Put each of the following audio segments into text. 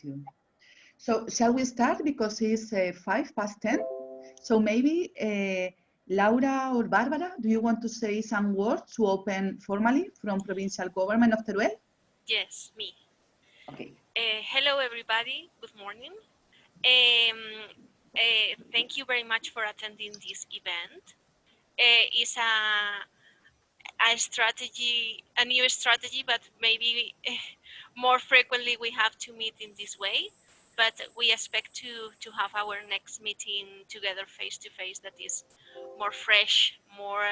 you. So shall we start, because it's 10:05? So maybe Laura or Barbara, do you want to say some words to open formally from provincial government of Teruel? Yes, me. Okay. Hello, everybody. Good morning. Thank you very much for attending this event. It's a strategy, a new strategy, but maybe more frequently we have to meet in this way. But we expect to have our next meeting together face to face that is more fresh, more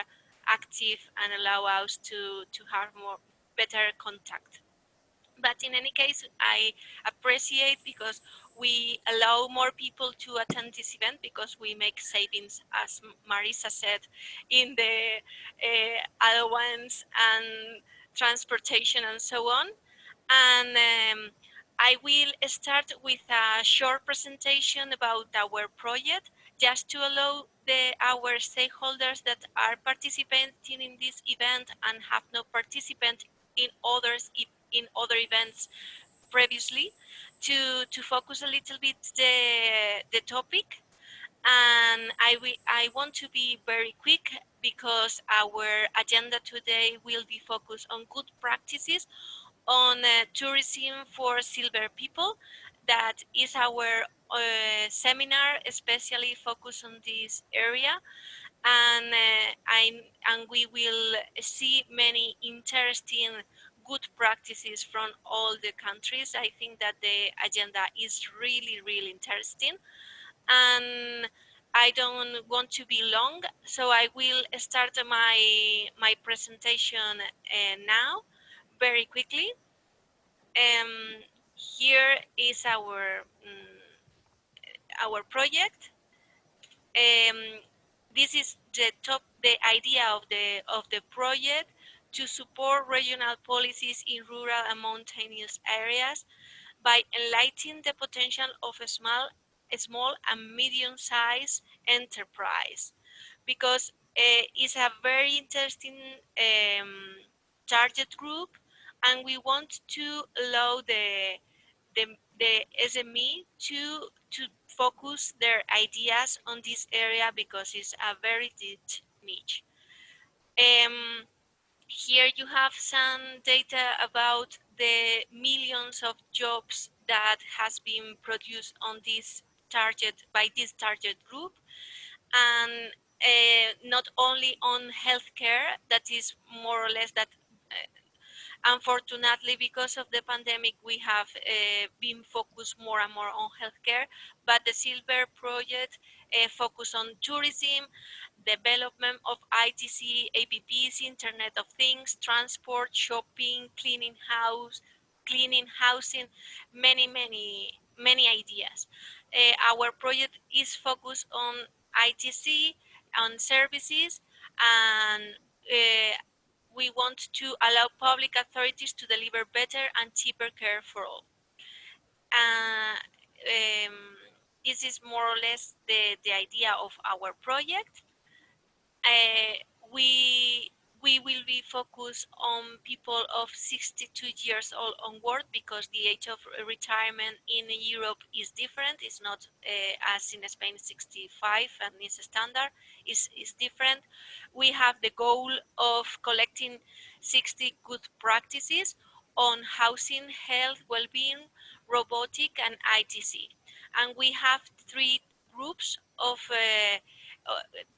active, and allow us to have more better contact. But in any case, I appreciate because we allow more people to attend this event because we make savings, as Marisa said, in the allowance and transportation and so on. And I will start with a short presentation about our project, just to allow our stakeholders that are participating in this event and have not participated in other events previously to focus a little bit the topic. And I want to be very quick because our agenda today will be focused on good practices on tourism for silver people. That is our seminar, especially focused on this area. And we will see many interesting good practices from all the countries. I think that the agenda is really interesting, and I don't want to be long, so I will start my presentation now very quickly. Here is our project. This is the idea of the project: to support regional policies in rural and mountainous areas by enlightening the potential of a small and medium-sized enterprise, because it's a very interesting target group, and we want to allow the SME to focus their ideas on this area because it's a very deep niche. Here you have some data about the millions of jobs that has been produced on this by this target group, and not only on healthcare, that is more or less that. Unfortunately, because of the pandemic, we have been focused more and more on healthcare, but the Silver Project focus on tourism, development of ITC, APPs, Internet of Things, transport, shopping, cleaning, housing, many ideas. Our project is focused on ITC, on services, and we want to allow public authorities to deliver better and cheaper care for all. This is more or less the idea of our project. We will be focused on people of 62 years old onward, because the age of retirement in Europe is different. It's not as in Spain 65 and is standard. Is different. We have the goal of collecting 60 good practices on housing, health, well-being, robotic, and ITC. And we have 3 groups of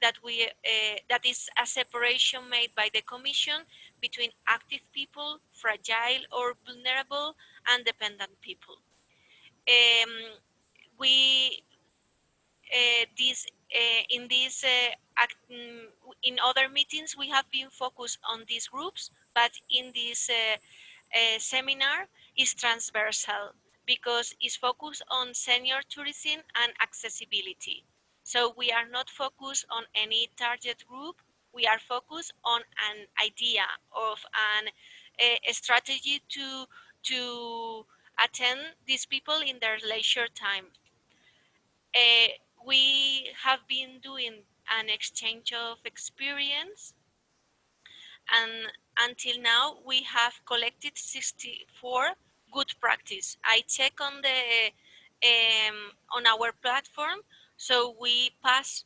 that is a separation made by the Commission between active people, fragile or vulnerable, and dependent people. In other meetings we have been focused on these groups, but in this seminar is transversal because it's focused on senior tourism and accessibility. So we are not focused on any target group. We are focused on an idea of a strategy to attend these people in their leisure time. We have been doing an exchange of experience, and until now we have collected 64 good practice. I check on the on our platform, so we pass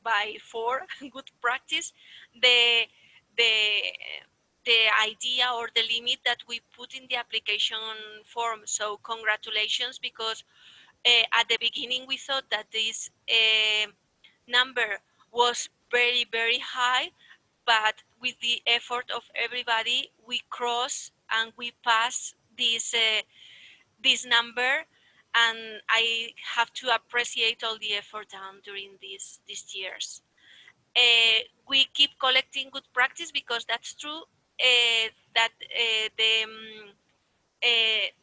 by 4 good practice the the the idea or the limit that we put in the application form. So congratulations, because at the beginning we thought that this number was very, very high, but with the effort of everybody, we cross and we pass this number, and I have to appreciate all the effort done during these years. We keep collecting good practice, because that's true, that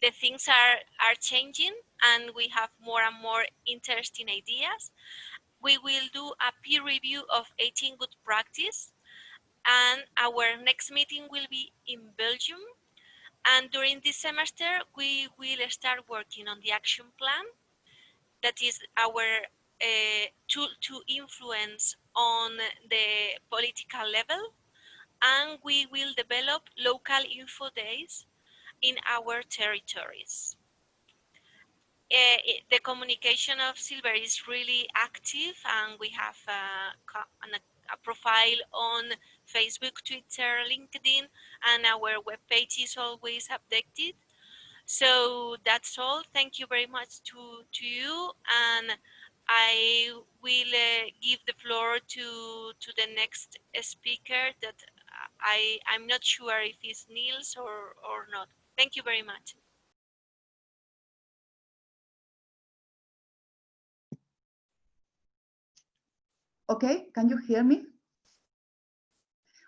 the things are changing, and we have more and more interesting ideas. We will do a peer review of 18 good practice, and our next meeting will be in Belgium. And during this semester, we will start working on the action plan. That is our tool to influence on the political level. And we will develop local info days in our territories. The communication of Silver is really active, and we have a profile on Facebook, Twitter, LinkedIn, and our webpage is always updated. So that's all. Thank you very much to you, and I will give the floor to the next speaker that I'm not sure if it's Niels or not. Thank you very much. Okay, can you hear me?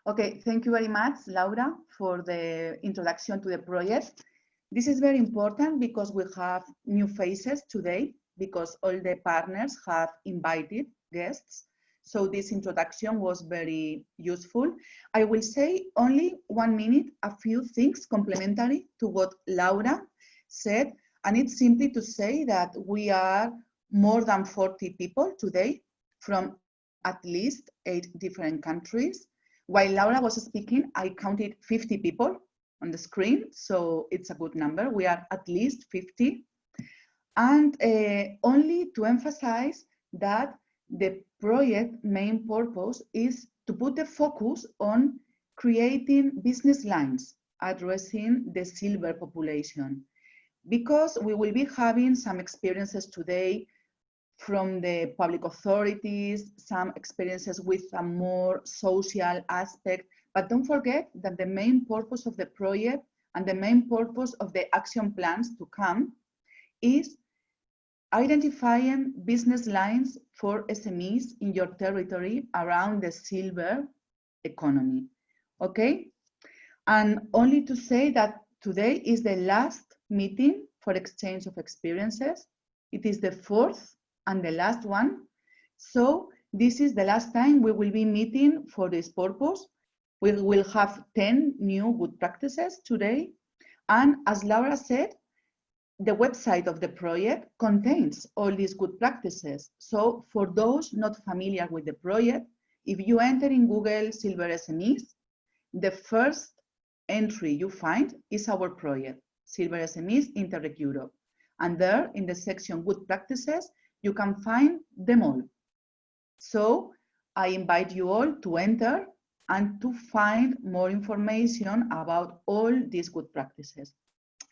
Okay, thank you very much, Laura, for the introduction to the project. This is very important because we have new faces today, because all the partners have invited guests. So this introduction was very useful. I will say only 1 minute, a few things complementary to what Laura said. And it's simply to say that we are more than 40 people today from at least 8 different countries. While Laura was speaking, I counted 50 people on the screen, so it's a good number. We are at least 50. And only to emphasize that the project main purpose is to put the focus on creating business lines addressing the silver population, because we will be having some experiences today from the public authorities, some experiences with a more social aspect. But don't forget that the main purpose of the project and the main purpose of the action plans to come is identifying business lines for SMEs in your territory around the silver economy. Okay? And only to say that today is the last meeting for exchange of experiences. It is the 4th and the last one. So this is the last time we will be meeting for this purpose. We will have 10 new good practices today. And as Laura said, the website of the project contains all these good practices. So for those not familiar with the project, if you enter in Google Silver SMEs, the first entry you find is our project, Silver SMEs Interreg Europe. And there in the section good practices, you can find them all. So I invite you all to enter and to find more information about all these good practices.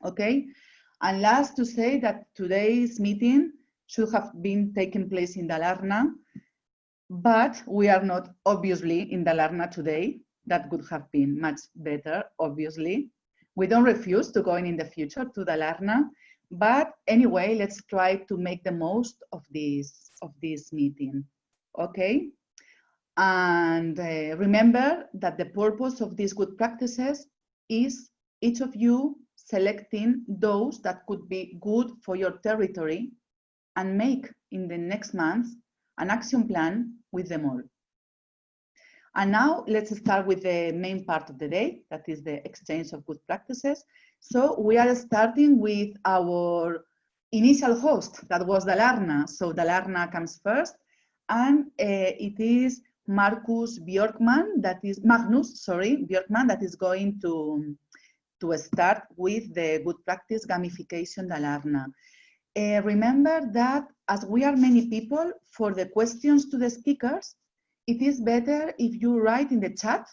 Okay? And last to say that today's meeting should have been taking place in Dalarna, but we are not obviously in Dalarna today. That would have been much better, obviously. We don't refuse to go in the future to Dalarna, but anyway, let's try to make the most of this meeting, okay? And remember that the purpose of these good practices is each of you selecting those that could be good for your territory and make in the next month an action plan with them all. And now let's start with the main part of the day, that is the exchange of good practices. So we are starting with our initial host, that was Dalarna. So Dalarna comes first, and it is Magnus Björkman, that is going to to start with the good practice gamification Dalarna. Remember that as we are many people, for the questions to the speakers, it is better if you write in the chat,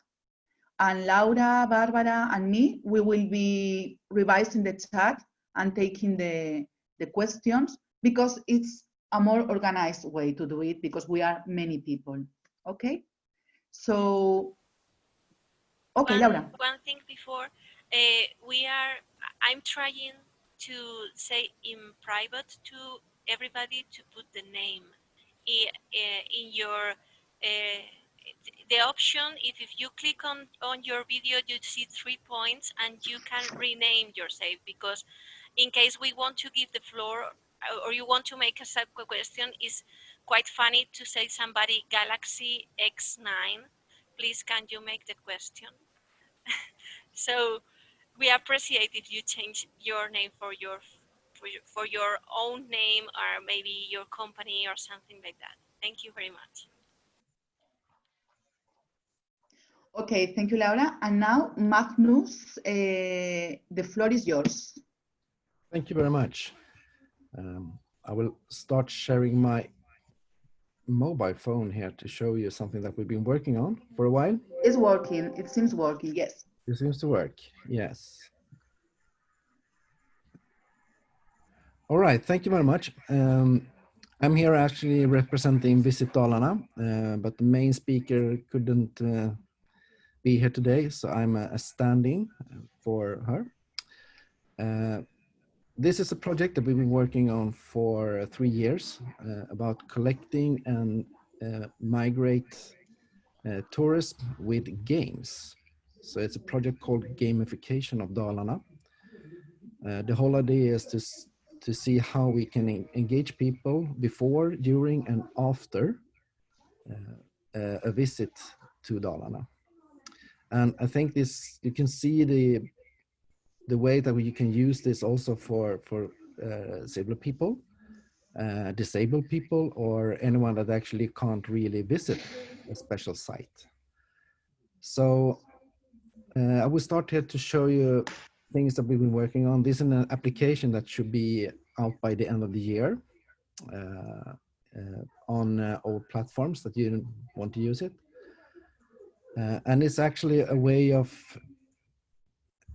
and Laura, Barbara, and me, we will be revising the chat and taking the questions, because it's a more organized way to do it, because we are many people, okay? So, okay, Laura. One thing before, I'm trying to say in private to everybody to put the name in your, the option, if you click on your video, you see 3 points and you can rename yourself, because in case we want to give the floor or you want to make a sub question, is quite funny to say somebody Galaxy X9, please can you make the question? So we appreciate if you change your name for your own name, or maybe your company or something like that. Thank you very much. Okay, thank you, Laura. And now, Magnus, the floor is yours. Thank you very much. I will start sharing my mobile phone here to show you something that we've been working on for a while. It's working. It seems working, yes. It seems to work, yes. All right, thank you very much. I'm here actually representing Visit Dalarna, but the main speaker couldn't be here today, so I'm a stand-in for her. This is a project that we've been working on for 3 years about collecting and migrate tourism with games. So it's a project called Gamification of Dalarna. The whole idea is to see how we can engage people before, during, and after a visit to Dalarna. And I think this, you can see the way that you can use this also for disabled people, or anyone that actually can't really visit a special site. So I will start here to show you things that we've been working on. This is an application that should be out by the end of the year on all platforms that you want to use it. And it's actually a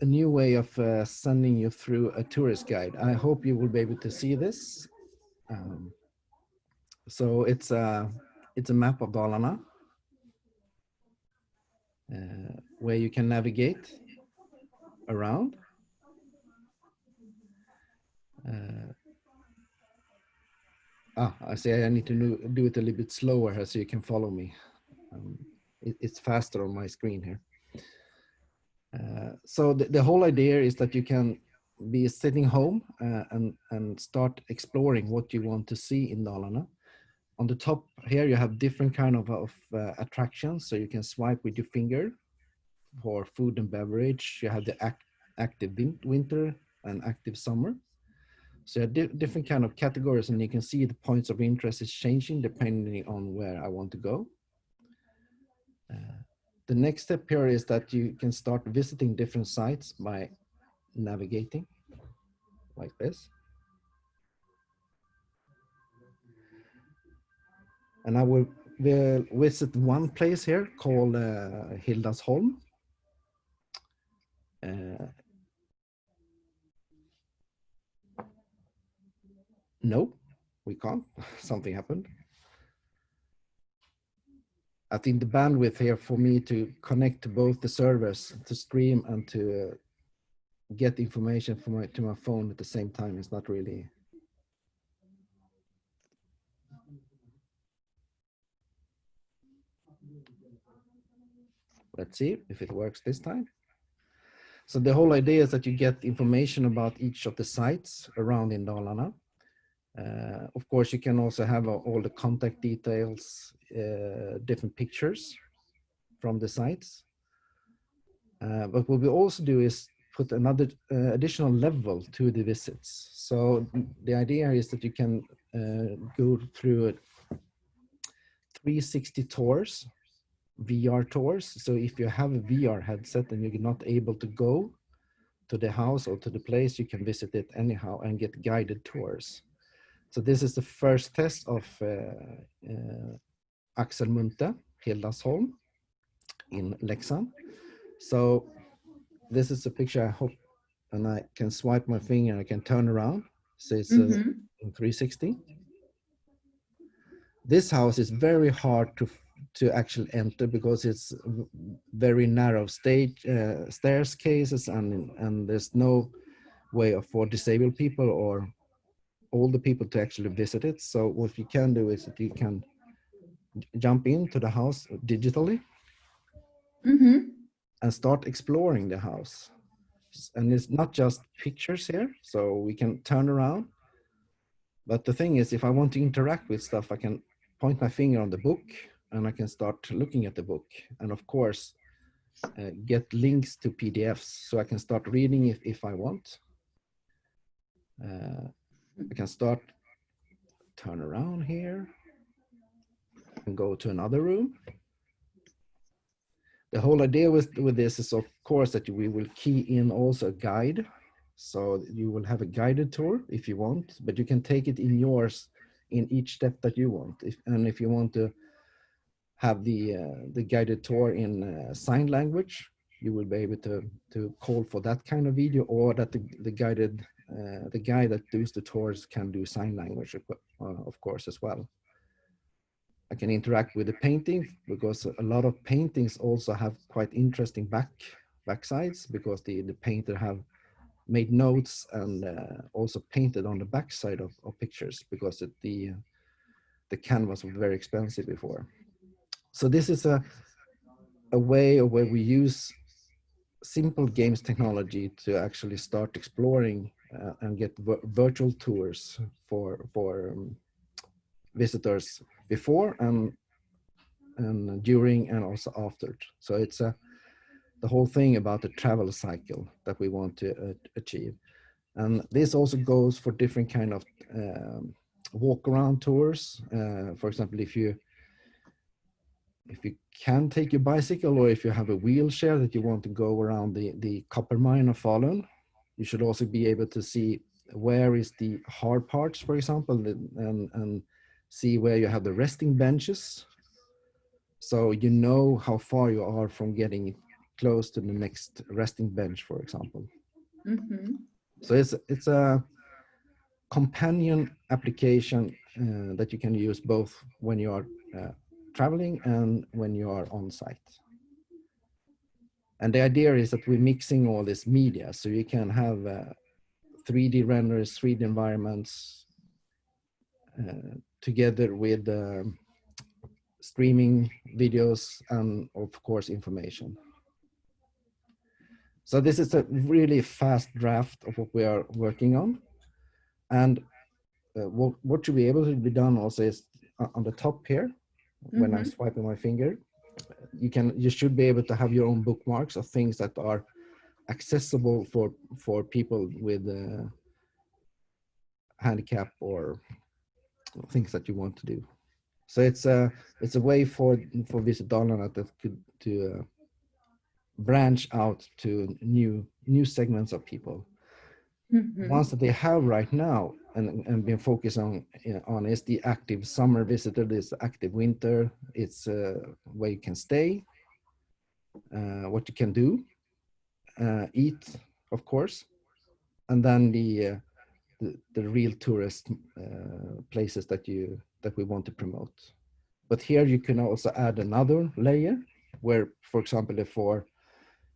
new way of sending you through a tourist guide. I hope you will be able to see this. So it's a map of Dalarna where you can navigate around. I say I need to do it a little bit slower here so you can follow me. It's faster on my screen here. So the whole idea is that you can be sitting home and start exploring what you want to see in Dalarna. On the top here, you have different kind of attractions. So you can swipe with your finger for food and beverage. You have the active winter and active summer. So different kind of categories, and you can see the points of interest is changing depending on where I want to go. The next step here is that you can start visiting different sites by navigating like this. And I will visit one place here called Hildasholm. No, we can't. Something happened. I think the bandwidth here for me to connect to both the servers to stream and to get information from to my phone at the same time is not really. Let's see if it works this time. So the whole idea is that you get information about each of the sites around in Dalarna. Of course, you can also have all the contact details, different pictures from the sites. But what we also do is put another additional level to the visits. So the idea is that you can go through 360 tours, VR tours. So if you have a VR headset and you're not able to go to the house or to the place, you can visit it anyhow and get guided tours. So this is the first test of Axel Munthe, Hildasholm in Leksand. So this is a picture, I hope, and I can swipe my finger and I can turn around. So it's in 360. This house is very hard to actually enter because it's very narrow staircases and there's no way for disabled people or older people to actually visit it. So what you can do is that you can jump into the house digitally and start exploring the house. And it's not just pictures here, so we can turn around. But the thing is, if I want to interact with stuff, I can point my finger on the book and I can start looking at the book. And of course, get links to PDFs so I can start reading if I want. I can start, turn around here and go to another room. The whole idea with this is, of course, that we will key in also a guide. So you will have a guided tour if you want, but you can take it in yours in each step that you want. If you want to have the guided tour in sign language, you will be able to call for that kind of video, or that the guy that does the tours can do sign language, of course, as well. I can interact with the painting because a lot of paintings also have quite interesting backsides, because the painter have made notes and also painted on the backside of pictures, because the canvas was very expensive before. So this is a way of where we use simple games technology to actually start exploring and get virtual tours for visitors before and during and also after. So it's the whole thing about the travel cycle that we want to achieve. And this also goes for different kind of walk around tours. For example, if you can take your bicycle, or if you have a wheelchair that you want to go around the copper mine of Falun, you should also be able to see where is the hard parts, for example, and see where you have the resting benches. So you know how far you are from getting close to the next resting bench, for example. So it's a companion application that you can use both when you are traveling and when you are on site. And the idea is that we're mixing all this media, so you can have 3D renders, 3D environments together with streaming videos and of course information. So this is a really fast draft of what we are working on. And what should be able to be done also is on the top here, when I'm swiping my finger, you should be able to have your own bookmarks of things that are accessible for people with handicap or things that you want to do. So it's a way for Visit Dalarna that could to branch out to new segments of people. Ones that they have right now and been focused on is the active summer visitor, this active winter. It's where you can stay, what you can do, eat, of course, and then the real tourist places that we want to promote. But here you can also add another layer where, for example, for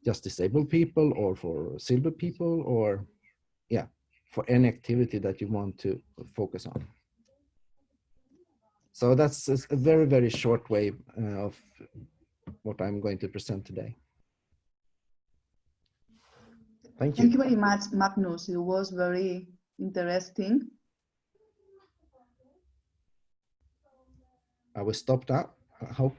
just disabled people or for silver people, or for any activity that you want to focus on. So that's a very, very short way of what I'm going to present today. Thank you. Thank you very much, Magnus. It was very interesting. I will stop that. I hope.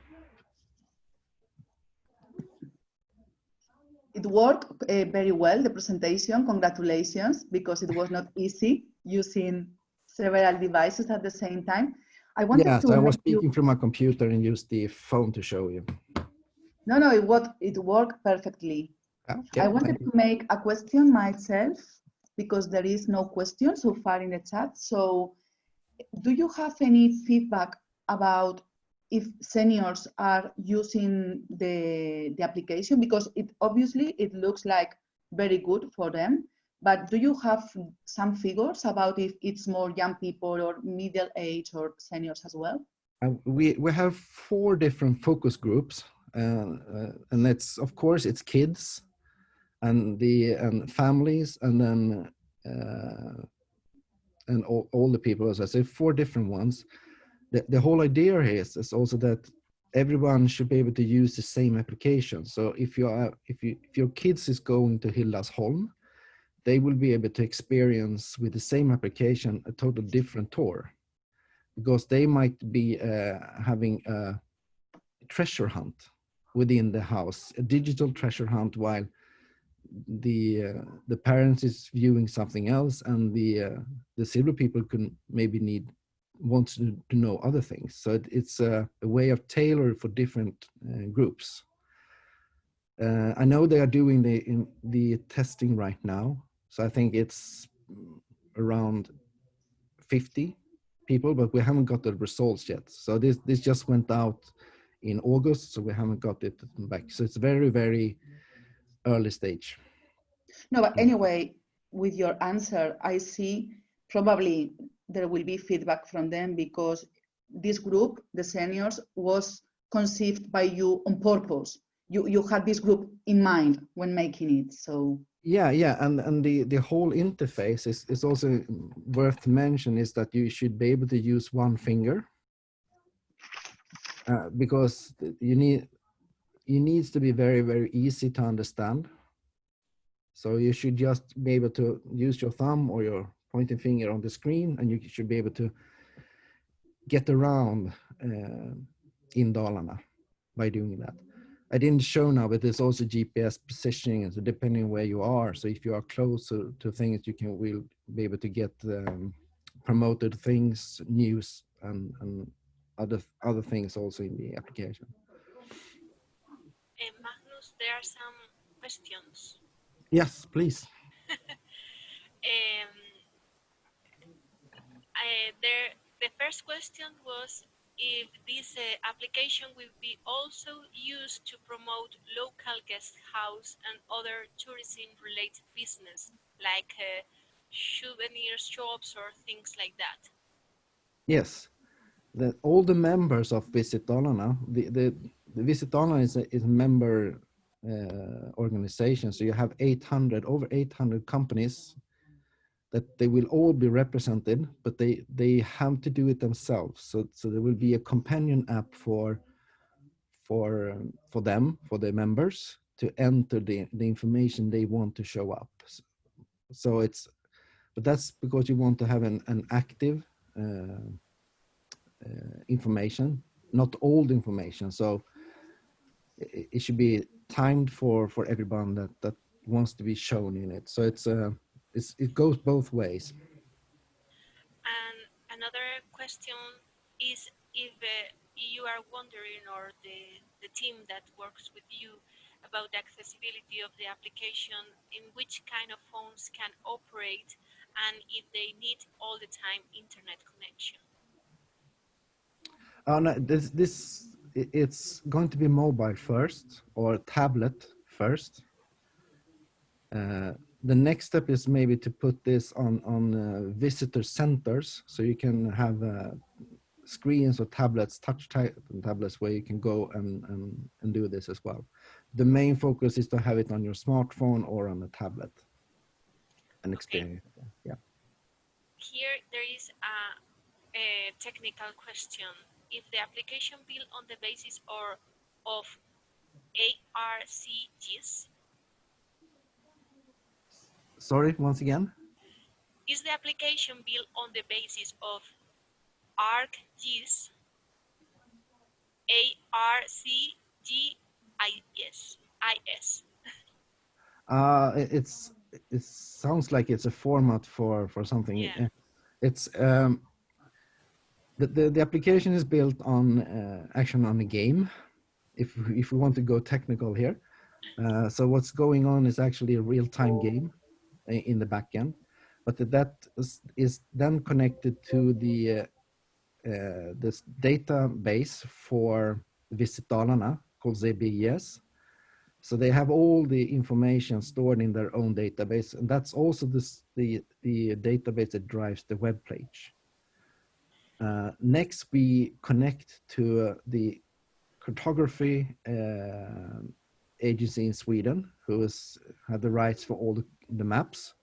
It worked very well, the presentation. Congratulations, because it was not easy using several devices at the same time. I was speaking from my computer and used the phone to show you. No, it worked perfectly. Okay, I wanted thank you. to make a question myself because there is no question so far in the chat. So do you have any feedback about if seniors are using the application? Because obviously it looks like very good for them, but do you have some figures about if it's more young people or middle age or seniors as well? We have 4 different focus groups, and it's, of course, it's kids and the families, and then and all the people, as I say, 4 different ones. The whole idea here is also that everyone should be able to use the same application. So if your kids is going to Hildasholm, they will be able to experience with the same application a total different tour, because they might be having a treasure hunt within the house, a digital treasure hunt, while the parents is viewing something else, and the silver people can maybe wants to know other things. So it's a way of tailor for different groups. I know they are doing the testing right now, so I think it's around 50 people, but we haven't got the results yet. So this just went out in August, so we haven't got it back. So it's very, very early stage. No, but anyway, with your answer, I see probably there will be feedback from them because this group, the seniors, was conceived by you on purpose. You had this group in mind when making it, so. Yeah, and the whole interface is also worth mention is that you should be able to use one finger, because it needs to be very, very easy to understand. So you should just be able to use your thumb or your pointing finger on the screen, and you should be able to get around in Dalarna by doing that. I didn't show now, but there's also GPS positioning, and so depending where you are. So if you are closer to things, will be able to get promoted things, news, and other things also in the application. Magnus, there are some questions. Yes, please. The first question was if this application will be also used to promote local guest house and other tourism-related business, like souvenir shops or things like that. Yes, all the members of Visit Dalarna, the Visit Dalarna is a member organization. So you have over 800 companies that they will all be represented, but they have to do it themselves. So there will be a companion app for them, for the members, to enter the information they want to show up. So but that's because you want to have an active information, not old information. So it should be timed for everyone that wants to be shown in it. So it goes both ways. And another question is if you are wondering, or the team that works with you, about the accessibility of the application, in which kind of phones can operate, and if they need all the time internet connection. No, it's going to be mobile first or tablet first. The next step is maybe to put this on visitor centers, so you can have screens or tablets, touch tablets, where you can go and do this as well. The main focus is to have it on your smartphone or on a tablet and experience. Okay. Yeah. Here there is a technical question. If the application built on the basis of ARCGIS. Sorry, once again. Is the application built on the basis of ARCGIS? ARCGIS. It sounds like it's a format for something. Yeah. It's the application is built on actually on a game. If we want to go technical here, So what's going on is actually a real-time game in the backend, but that is then connected to the this database for Visit Dalarna called ZBES. So they have all the information stored in their own database, and that's also the database that drives the web page. Next, we connect to the cartography agency in Sweden, who have the rights for all the maps.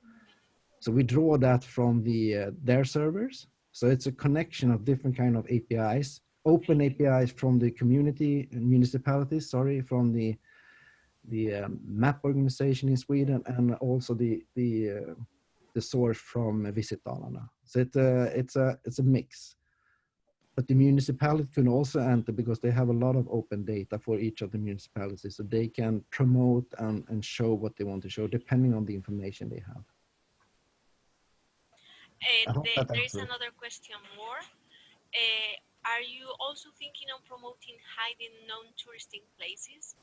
So we draw that from their servers. So it's a connection of different kind of APIs, open APIs from the community and municipalities, from the map organization in Sweden, and also the source from Visit Dalarna. So it's a mix. But the municipality can also enter because they have a lot of open data for each of the municipalities, so they can promote and show what they want to show depending on the information they have. There is another question more. Are you also thinking on promoting hiding non-touristic places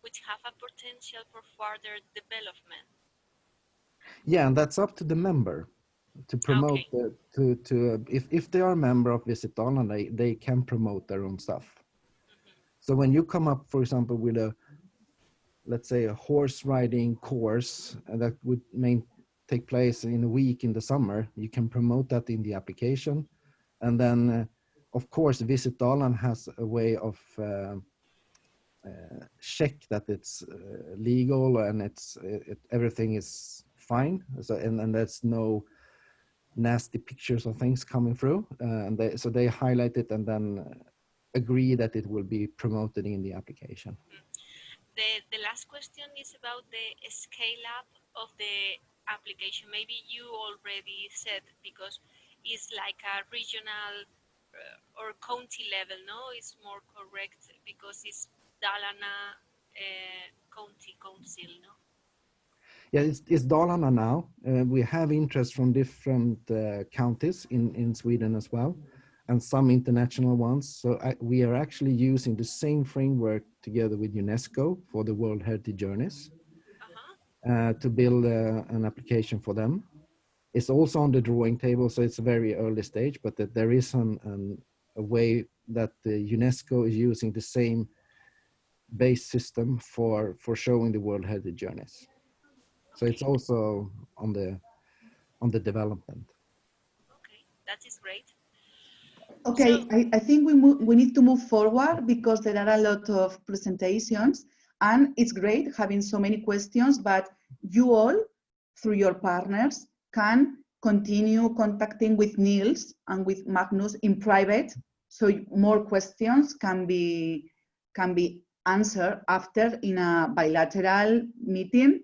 which have a potential for further development? Yeah, and that's up to the member to promote. Okay. If they are a member of Visit Dalarna, they can promote their own stuff. Mm-hmm. So when you come up, for example, with let's say a horse riding course that would take place in a week in the summer, you can promote that in the application. And then, of course, Visit Dalarna has a way of check that it's legal and everything is fine. So, and there's no nasty pictures of things coming through. So they highlight it and then agree that it will be promoted in the application. The last question is about the scale up of the application. Maybe you already said, because it's like a regional or county level, no? It's more correct because it's Dalarna County Council, no? Yeah, it's Dalarna now. We have interest from different counties in Sweden as well, and some international ones. So we are actually using the same framework together with UNESCO for the World Heritage Journeys to build an application for them. It's also on the drawing table, so it's a very early stage, but that there is a way that the UNESCO is using the same base system for showing the World Heritage Journeys. So it's also on the development. Okay, that is great. Okay, so, I think we need to move forward because there are a lot of presentations, and it's great having so many questions, but you all, through your partners, can continue contacting with Niels and with Magnus in private, so more questions can be answered after in a bilateral meeting.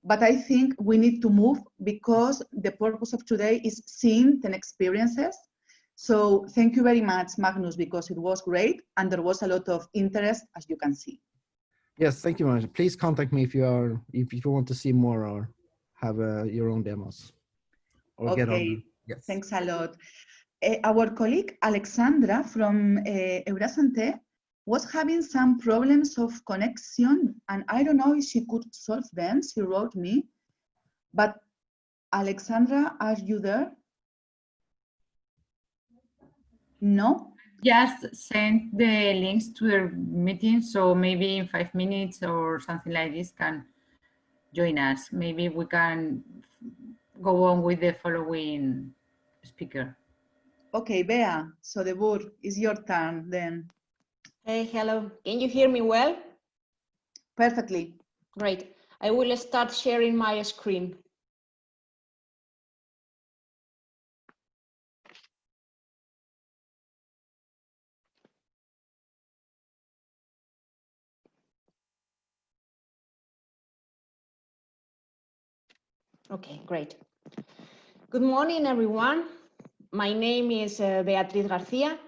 But I think we need to move because the purpose of today is seeing the experiences. So thank you very much, Magnus, because it was great and there was a lot of interest, as you can see. Yes, thank you very much. Please contact me if you want to see more or have your own demos. Or okay, get on. Yes. Thanks a lot. Our colleague Alexandra from Eurasante was having some problems of connection, and I don't know if she could solve them. She wrote me, but Alexandra, are you there? No? Just send the links to the meeting, so maybe in 5 minutes or something like this can join us. Maybe we can go on with the following speaker. Okay, Bea, so the board is your turn then. Hey, hello. Can you hear me well? Perfectly. Great. I will start sharing my screen. Okay, great. Good morning, everyone. My name is Beatriz Garcia.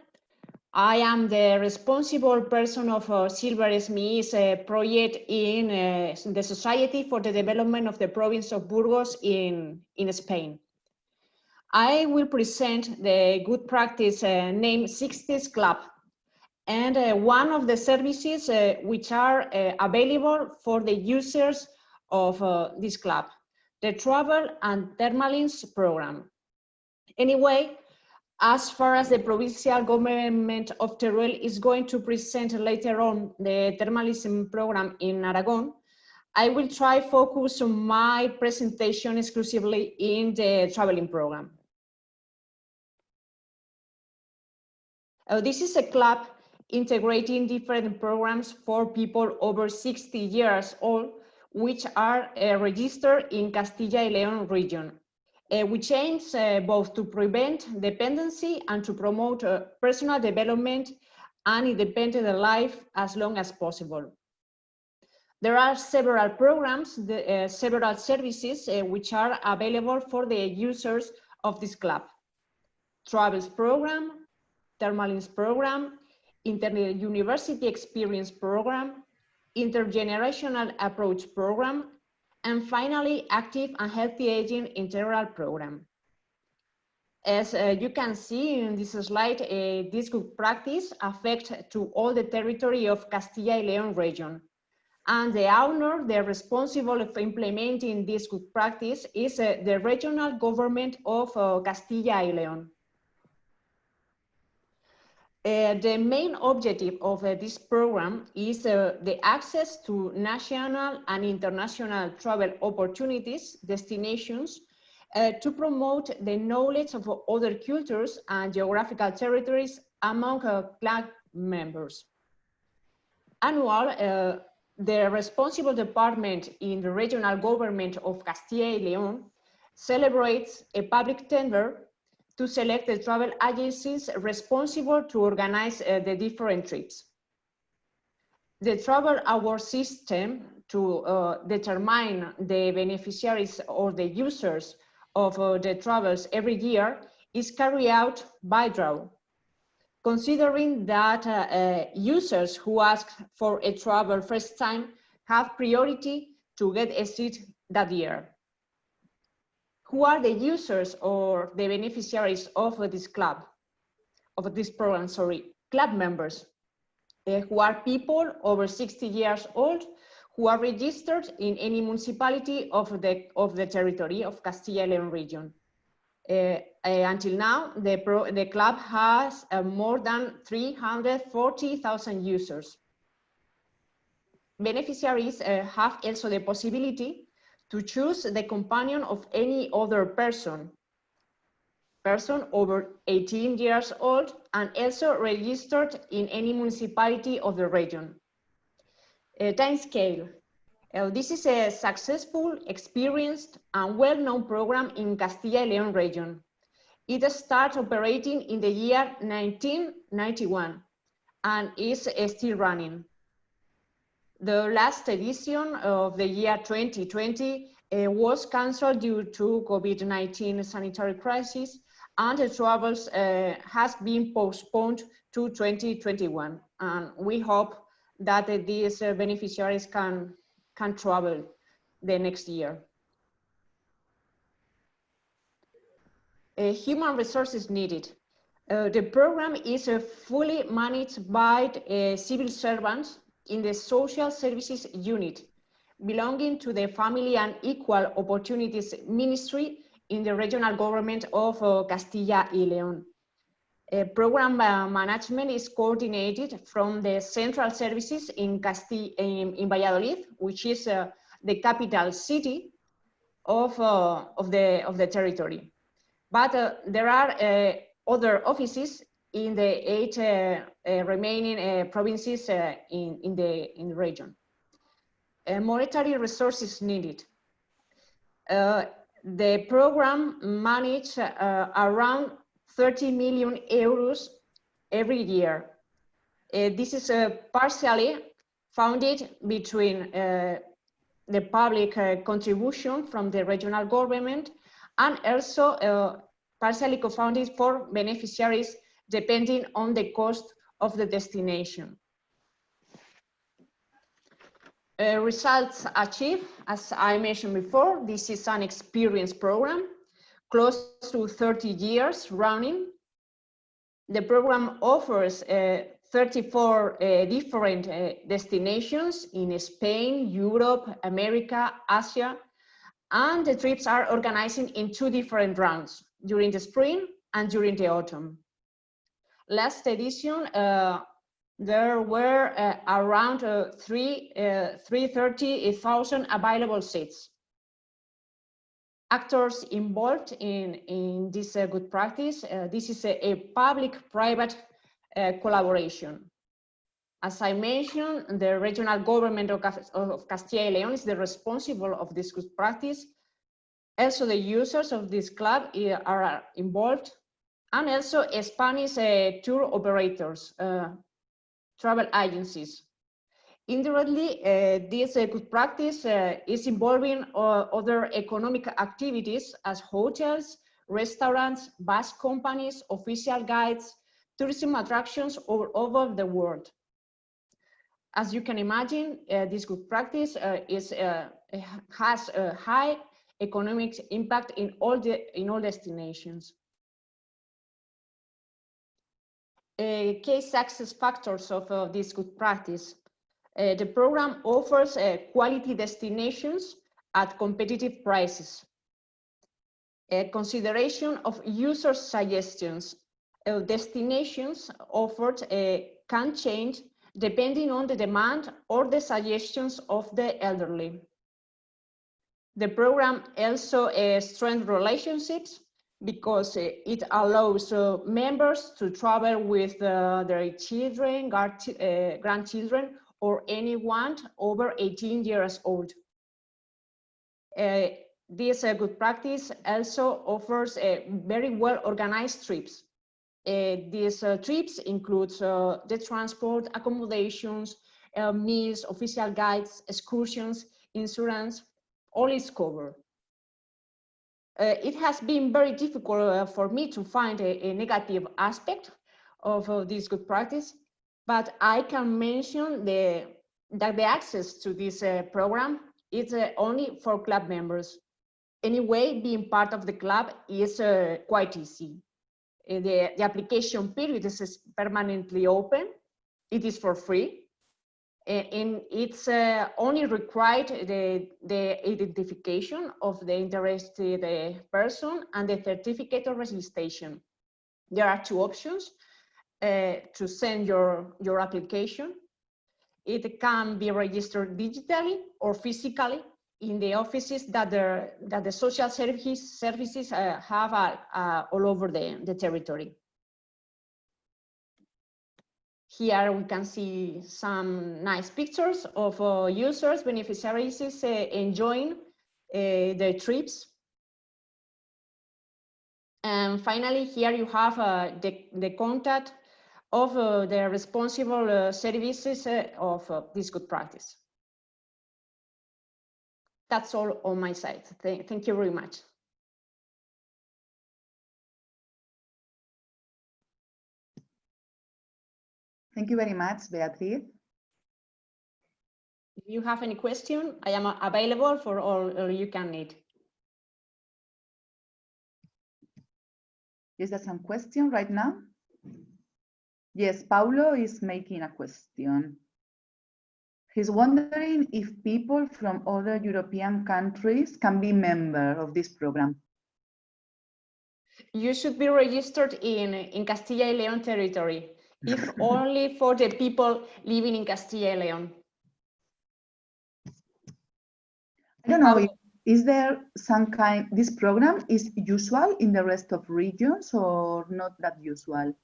I am the responsible person of Silver SMEs project in the Society for the Development of the Province of Burgos in Spain. I will present the good practice named 60s Club. and one of the services which are available for the users of this club, the Travel and Thermalins program. Anyway, as far as the provincial government of Teruel is going to present later on the thermalism program in Aragon, I will try focus on my presentation exclusively in the traveling program. This is a club integrating different programs for people over 60 years old, which are registered in Castilla y León region, which aims both to prevent dependency and to promote personal development and independent life as long as possible. There are several programs, several services which are available for the users of this club. Travels program, Thermalins program, Inter-University Experience program, Intergenerational Approach program, and finally, Active and Healthy Aging Integral program. As you can see in this slide, this good practice affects to all the territory of Castilla y León region. And the owner, the responsible for implementing this good practice is the regional government of Castilla y León. The main objective of this program is the access to national and international travel opportunities, destinations, to promote the knowledge of other cultures and geographical territories among club members. Annual, the responsible department in the regional government of Castilla y León celebrates a public tender to select the travel agencies responsible to organize the different trips. The travel award system to determine the beneficiaries or the users of the travels every year is carried out by draw, considering that users who ask for a travel first time have priority to get a seat that year. Who are the users or the beneficiaries of this club, of this program, sorry, club members, who are people over 60 years old who are registered in any municipality of the territory of Castilla y León region. Until now, the club has more than 340,000 users. Beneficiaries have also the possibility to choose the companion of any other person over 18 years old and also registered in any municipality of the region. Time scale. This is a successful, experienced, and well-known program in Castilla y León region. It started operating in the year 1991 and is still running. The last edition of the year 2020 was cancelled due to COVID-19 sanitary crisis, and the travels has been postponed to 2021. And we hope that these beneficiaries can travel the next year. Human resources needed. The program is fully managed by civil servants in the Social Services Unit, belonging to the Family and Equal Opportunities Ministry in the regional government of Castilla y León. Program management is coordinated from the central services in Valladolid, which is the capital city of the territory. But there are other offices in the 8 remaining provinces in the region. Monetary resources needed. The program manages around 30 million euros every year. This is partially funded between the public contribution from the regional government and also partially co-funded for beneficiaries depending on the cost of the destination. Results achieved, as I mentioned before, this is an experience program, close to 30 years running. The program offers 34 different destinations in Spain, Europe, America, Asia, and the trips are organized in 2 different rounds, during the spring and during the autumn. Last edition, there were around 330,000 available seats. Actors involved in this good practice, this is a public-private collaboration. As I mentioned, the regional government of Castilla y León is the responsible of this good practice. Also, the users of this club are involved, and also Spanish tour operators, travel agencies. Indirectly, this good practice is involving other economic activities as hotels, restaurants, bus companies, official guides, tourism attractions all over the world. As you can imagine, this good practice has a high economic impact in all destinations. Key success factors of this good practice. The program offers quality destinations at competitive prices. Consideration of user suggestions. Destinations offered can change depending on the demand or the suggestions of the elderly. The program also strengthens relationships because it allows members to travel with their children, grandchildren, or anyone over 18 years old. This good practice also offers very well organized trips. These trips include the transport, accommodations, meals, official guides, excursions, insurance, all is covered. It has been very difficult for me to find a negative aspect of this good practice, but I can mention that the access to this program is only for club members. Anyway, being part of the club is quite easy. The application period is permanently open. It is for free. And it's only required the identification of the interested person and the certificate of registration. There are 2 options to send your application. It can be registered digitally or physically in the offices that the social services have all over the territory. Here we can see some nice pictures of users, beneficiaries enjoying their trips. And finally, here you have the contact of the responsible services of this good practice. That's all on my side. Thank you very much. Thank you very much, Beatriz. If you have any question, I am available for all you can need. Is there some question right now? Yes, Paulo is making a question. He's wondering if people from other European countries can be members of this program. You should be registered in Castilla y León territory, if only for the people living in Castilla y León. I don't know, is there some kind, this program is usual in the rest of regions or not that usual?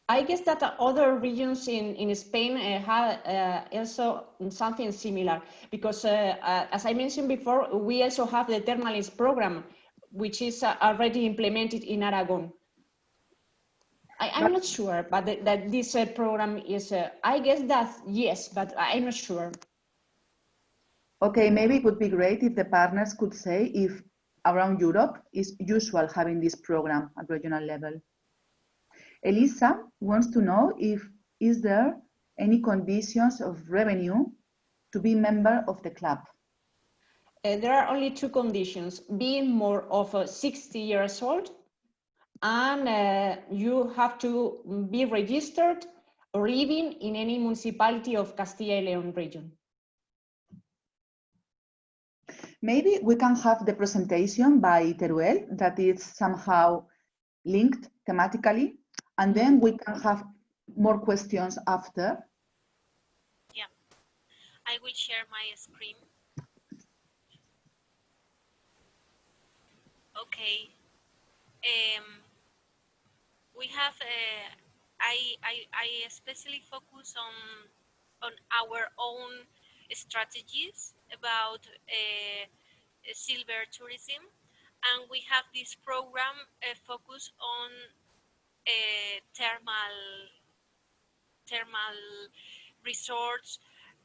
I guess that other regions in Spain have also something similar, because as I mentioned before, we also have the Termalist program, which is already implemented in Aragon. I'm not sure, but that this program is, I guess that yes, but I'm not sure. Okay, maybe it would be great if the partners could say if around Europe is usual having this program at regional level. Elisa wants to know if is there any conditions of revenue to be member of the club? There are only 2 conditions: being more of 60 years old and you have to be registered or living in any municipality of Castilla y León region. Maybe we can have the presentation by Teruel that is somehow linked thematically, and then we can have more questions after. Yeah, I will share my screen. Okay. We have I especially focus on our own strategies about silver tourism, and we have this program focused on thermal resorts,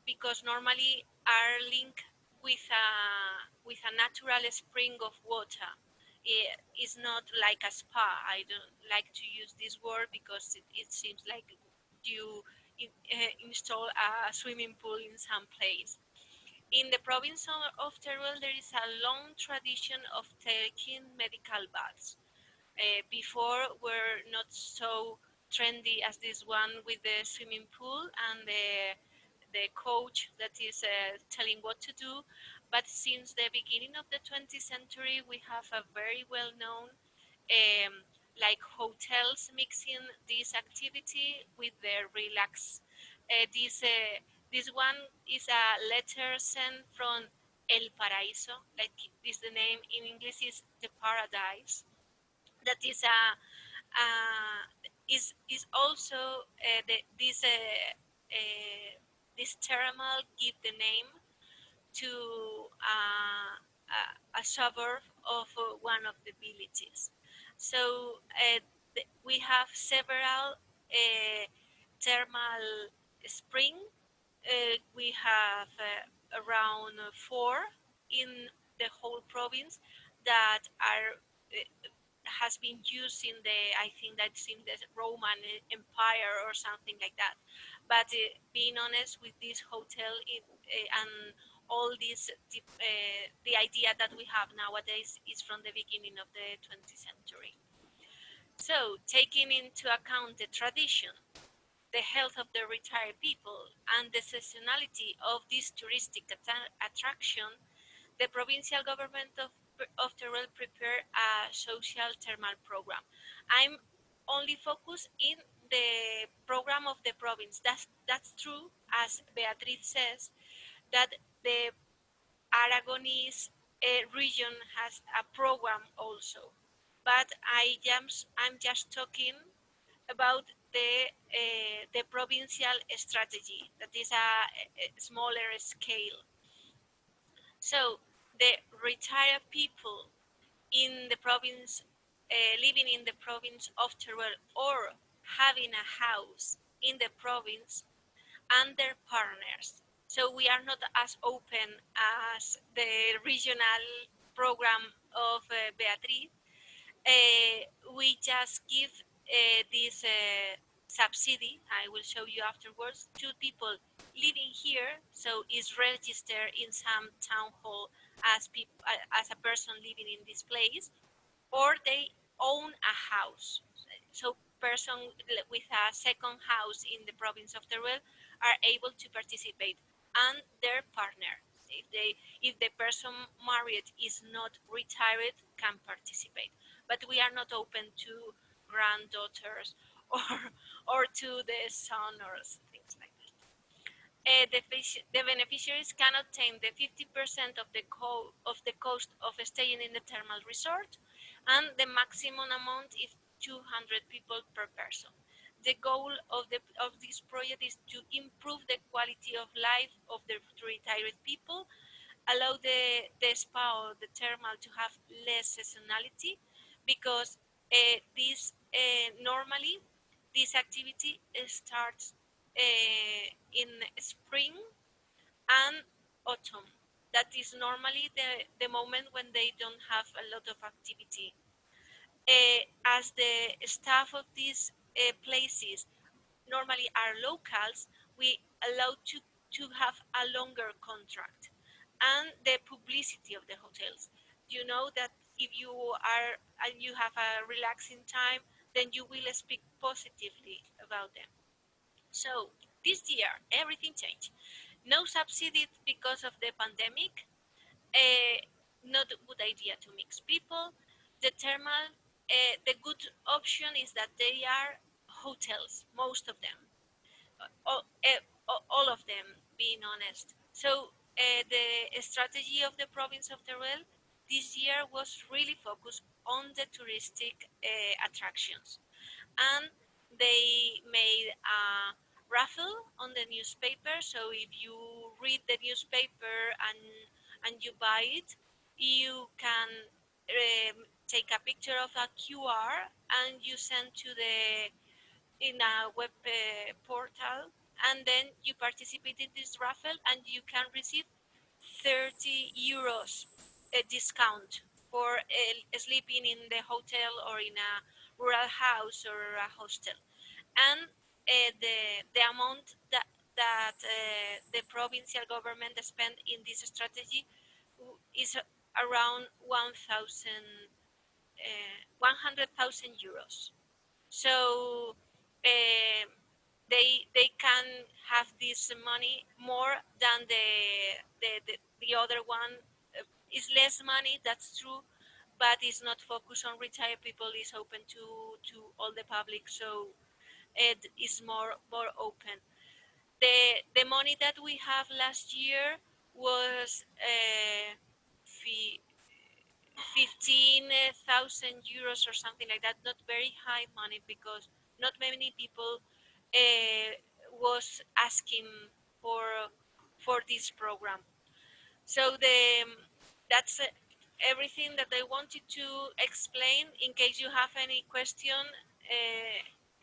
because normally are linked with a natural spring of water. It's not like a spa. I don't like to use this word because it seems like you install a swimming pool in some place. In the province of Teruel, there is a long tradition of taking medical baths. Before were not so trendy as this one with the swimming pool and the coach that is telling what to do. But since the beginning of the 20th century, we have a very well-known like hotels mixing this activity with the relax. This one is a letter sent from El Paraíso, like is the name in English is the paradise. That is a is also this thermal give the name to a suburb of one of the villages. So we have several thermal spring. We have around 4 in the whole province that are has been used in the, I think that's in the Roman Empire or something like that. But being honest with this hotel and all this, the idea that we have nowadays is from the beginning of the 20th century. So taking into account the tradition, the health of the retired people, and the seasonality of this touristic attraction, the provincial government of Teruel prepared a social thermal program. I'm only focused in the program of the province. That's true, as Beatriz says, that the Aragonese region has a program also. But I'm just talking about the provincial strategy that is a smaller scale. So the retired people in the province, living in the province of Teruel or having a house in the province and their partners. So we are not as open as the regional program of Beatriz. We just give this subsidy, I will show you afterwards, to people living here, so is registered in some town hall as as a person living in this place, or they own a house. So person with a second house in the province of Teruel are able to participate, and their partner, if the person married is not retired, can participate. But we are not open to granddaughters or to the son or things like that. The beneficiaries can obtain the 50% of the cost of staying in the thermal resort, and the maximum amount is 200 people per person. The goal of this project is to improve the quality of life of the retired people, allow the spa or the thermal to have less seasonality, because normally this activity starts in spring and autumn. That is normally the moment when they don't have a lot of activity. As the staff of these places normally are locals, we allow to have a longer contract. And the publicity of the hotels. You know that if you are and you have a relaxing time, then you will speak positively about them. So this year, everything changed. No subsidies because of the pandemic. Not a good idea to mix people. The thermal, the good option is that they are hotels, most of them, all of them, being honest. So the strategy of the province of Teruel this year was really focused on the touristic attractions, and they made a raffle on the newspaper. So if you read the newspaper and you buy it, you can take a picture of a QR and you send to the in a web portal, and then you participate in this raffle and you can receive 30 euros a discount for sleeping in the hotel or in a rural house or a hostel. And the amount that the provincial government spent in this strategy is around 100,000 euros. So they can have this money more than the other one. Is less money, that's true, but it's not focused on retired people. It's open to all the public, so it is more open. The money that we have last year was 15,000 euros or something like that. Not very high money because not many people was asking for this program. So that's everything that I wanted to explain. In case you have any question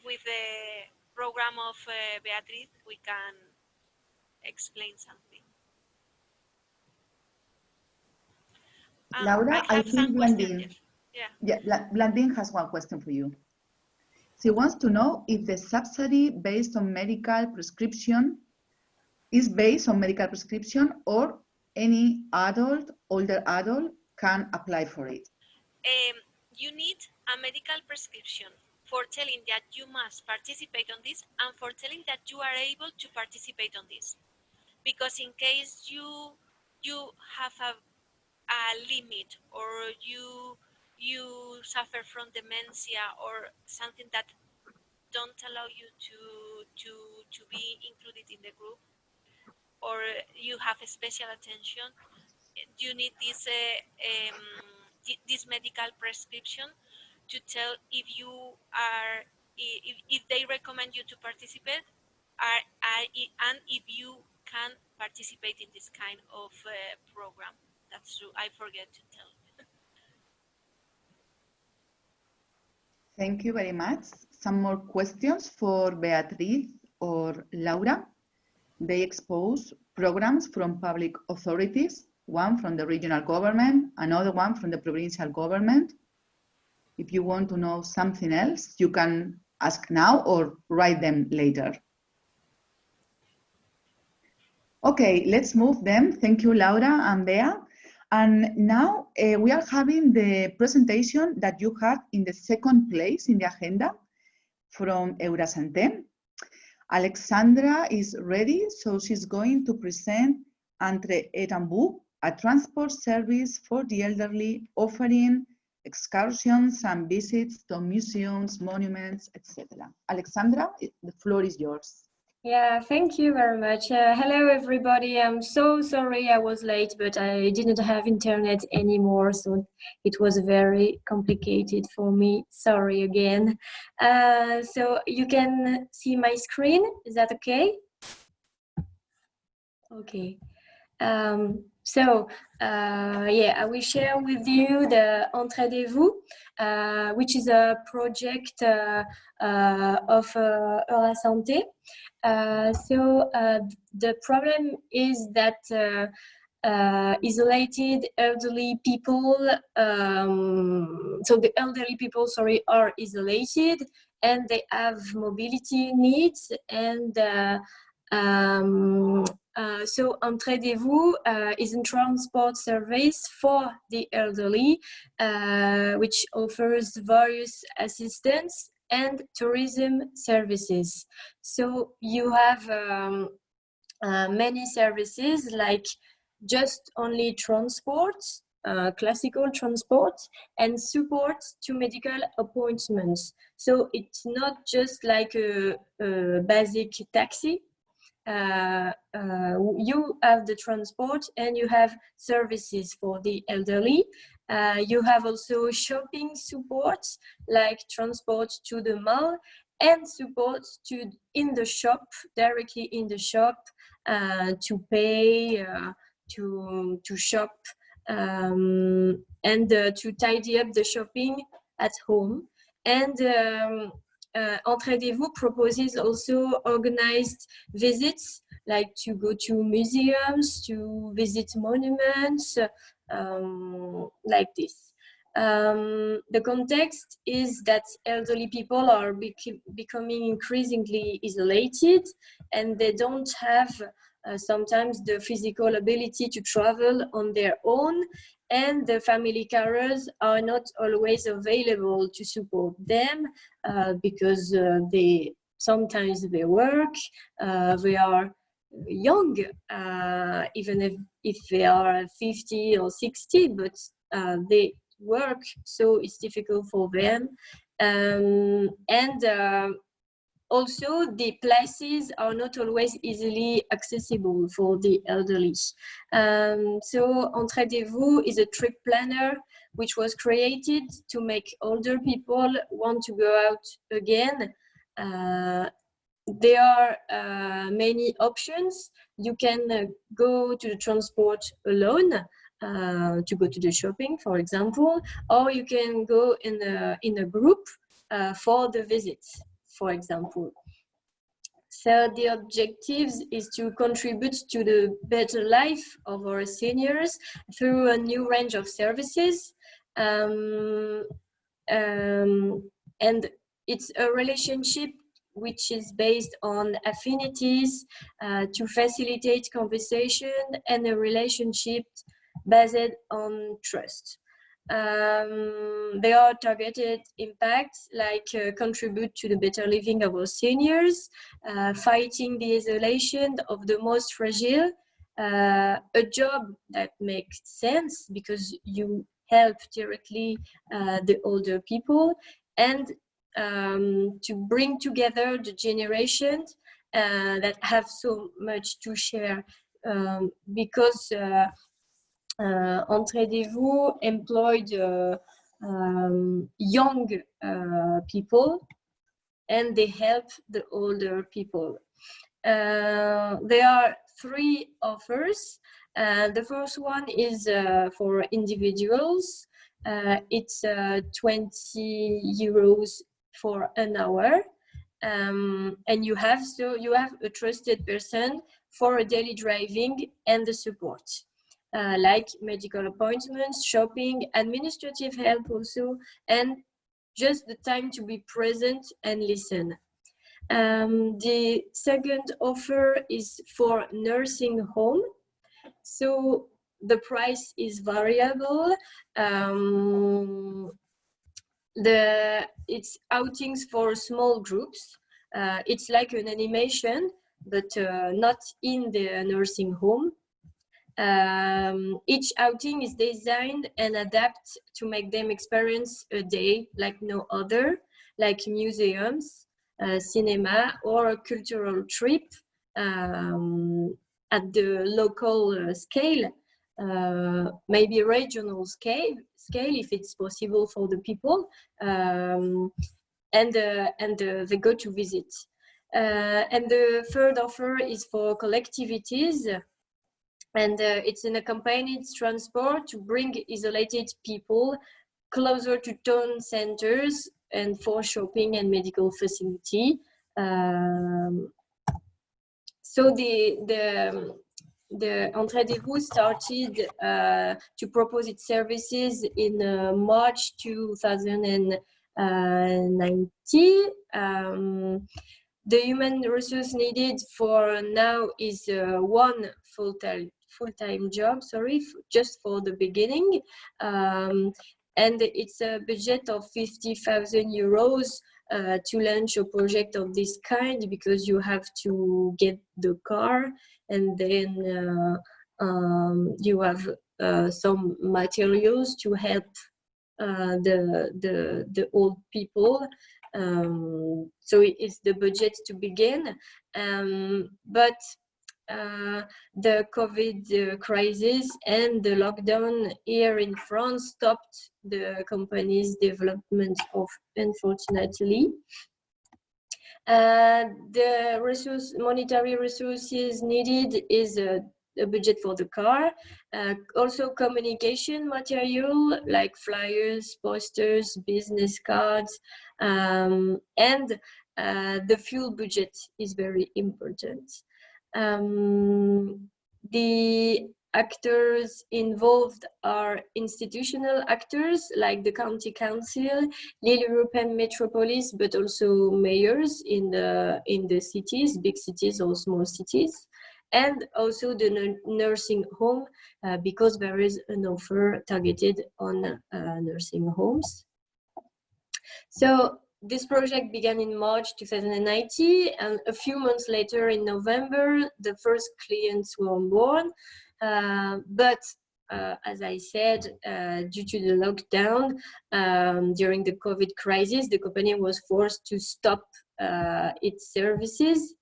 with the program of Beatriz, we can explain something. Laura, I think Blandine. Yeah. Yeah, Blandine has one question for you. She wants to know if the subsidy based on medical prescription is based on medical prescription or any adult, older adult can apply for it. You need a medical prescription for telling that you must participate on this and for telling that you are able to participate on this. Because in case you have a limit or you suffer from dementia or something that don't allow you to be included in the group, or you have a special attention, you need this this medical prescription to tell if you are if they recommend you to participate and if you can participate in this kind of program. That's true. I forget to tell. Thank you very much. Some more questions for Beatriz or Laura. They expose programs from public authorities, one from the regional government, another one from the provincial government. If you want to know something else, you can ask now or write them later. Okay, let's move them. Thank you, Laura and Bea. And now we are having the presentation that you had in the second place in the agenda from Eurasante. Alexandra is ready, so she's going to present Entre et en Bus, a transport service for the elderly offering excursions and visits to museums, monuments, etc. Alexandra, the floor is yours. Yeah, thank you very much. Hello, everybody. I'm so sorry I was late, but I didn't have internet anymore, so it was very complicated for me. Sorry again. So you can see my screen. Is that okay? Okay. Yeah, I will share with you the Entre des Vous, which is a project of Eurasante. The problem is that isolated elderly people, so the elderly people, sorry, are isolated and they have mobility needs, and So Entraidez-vous is a transport service for the elderly, which offers various assistance and tourism services. So you have many services like just only transport, classical transport, and support to medical appointments. So it's not just like a basic taxi. You have the transport and you have services for the elderly. You have also shopping support like transport to the mall and support to in the shop, directly in the shop, to pay, to shop, and to tidy up the shopping at home. And Entraidez-vous proposes also organized visits, like to go to museums, to visit monuments, like this. The context is that elderly people are becoming increasingly isolated, and they don't have sometimes the physical ability to travel on their own, and the family carers are not always available to support them because sometimes they work, they are young, even if they are 50 or 60, but they work, so it's difficult for them. Also, the places are not always easily accessible for the elderly. So Entraidez-vous is a trip planner which was created to make older people want to go out again. There are many options. You can go to the transport alone, to go to the shopping, for example, or you can go in a group for the visits, for example. So the objectives is to contribute to the better life of our seniors through a new range of services. And it's a relationship which is based on affinities to facilitate conversation, and a relationship based on trust. There are targeted impacts like contribute to the better living of our seniors, fighting the isolation of the most fragile, a job that makes sense because you help directly the older people, and to bring together the generations that have so much to share, because Entraidez-vous employed young people, and they help the older people. There are 3 offers. The first one is for individuals. It's 20 euros for an hour, and you have a trusted person for a daily driving and the support, like medical appointments, shopping, administrative help also, and just the time to be present and listen. The second offer is for nursing home. So the price is variable. It's outings for small groups. It's like an animation, but not in the nursing home. Each outing is designed and adapted to make them experience a day like no other, like museums, cinema, or a cultural trip at the local scale, maybe regional scale if it's possible for the people, and they go to visit. And the third offer is for collectivities, and it's an accompanied transport to bring isolated people closer to town centers and for shopping and medical facility. So the Entraidez-vous started to propose its services in March 2019. The human resource needed for now is one full-time job, just for the beginning. And it's a budget of 50,000 euros to launch a project of this kind, because you have to get the car, and then you have some materials to help the old people. So it's the budget to begin, but the COVID crisis and the lockdown here in France stopped the company's development unfortunately. The monetary resources needed is a budget for the car, also communication material like flyers, posters, business cards, and the fuel budget is very important. The actors involved are institutional actors like the county council, Lille European metropolis, but also mayors in the cities, big cities or small cities, and also the nursing home, because there is an offer targeted on nursing homes. So this project began in March 2019, and a few months later, in November, the first clients were born. But as I said, due to the lockdown during the COVID crisis, the company was forced to stop its services.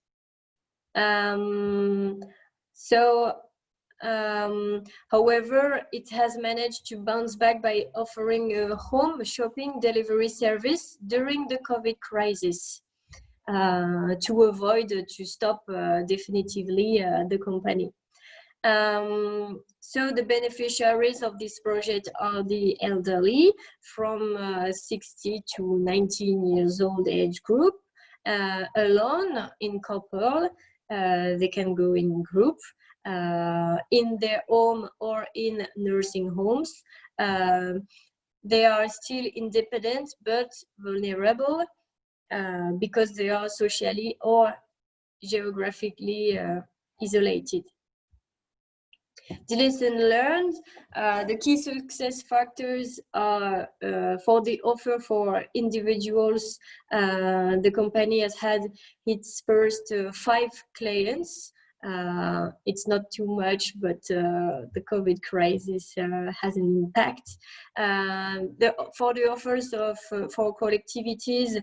However, it has managed to bounce back by offering a home shopping delivery service during the COVID crisis to avoid to stop definitively the company. So the beneficiaries of this project are the elderly from 60 to 19 years old age group, alone, in couple, they can go in group, in their home or in nursing homes. They are still independent but vulnerable because they are socially or geographically isolated. The lesson learned, the key success factors are for the offer for individuals. The company has had its first 5 clients. It's not too much, but the COVID crisis has an impact. For the offers for collectivities,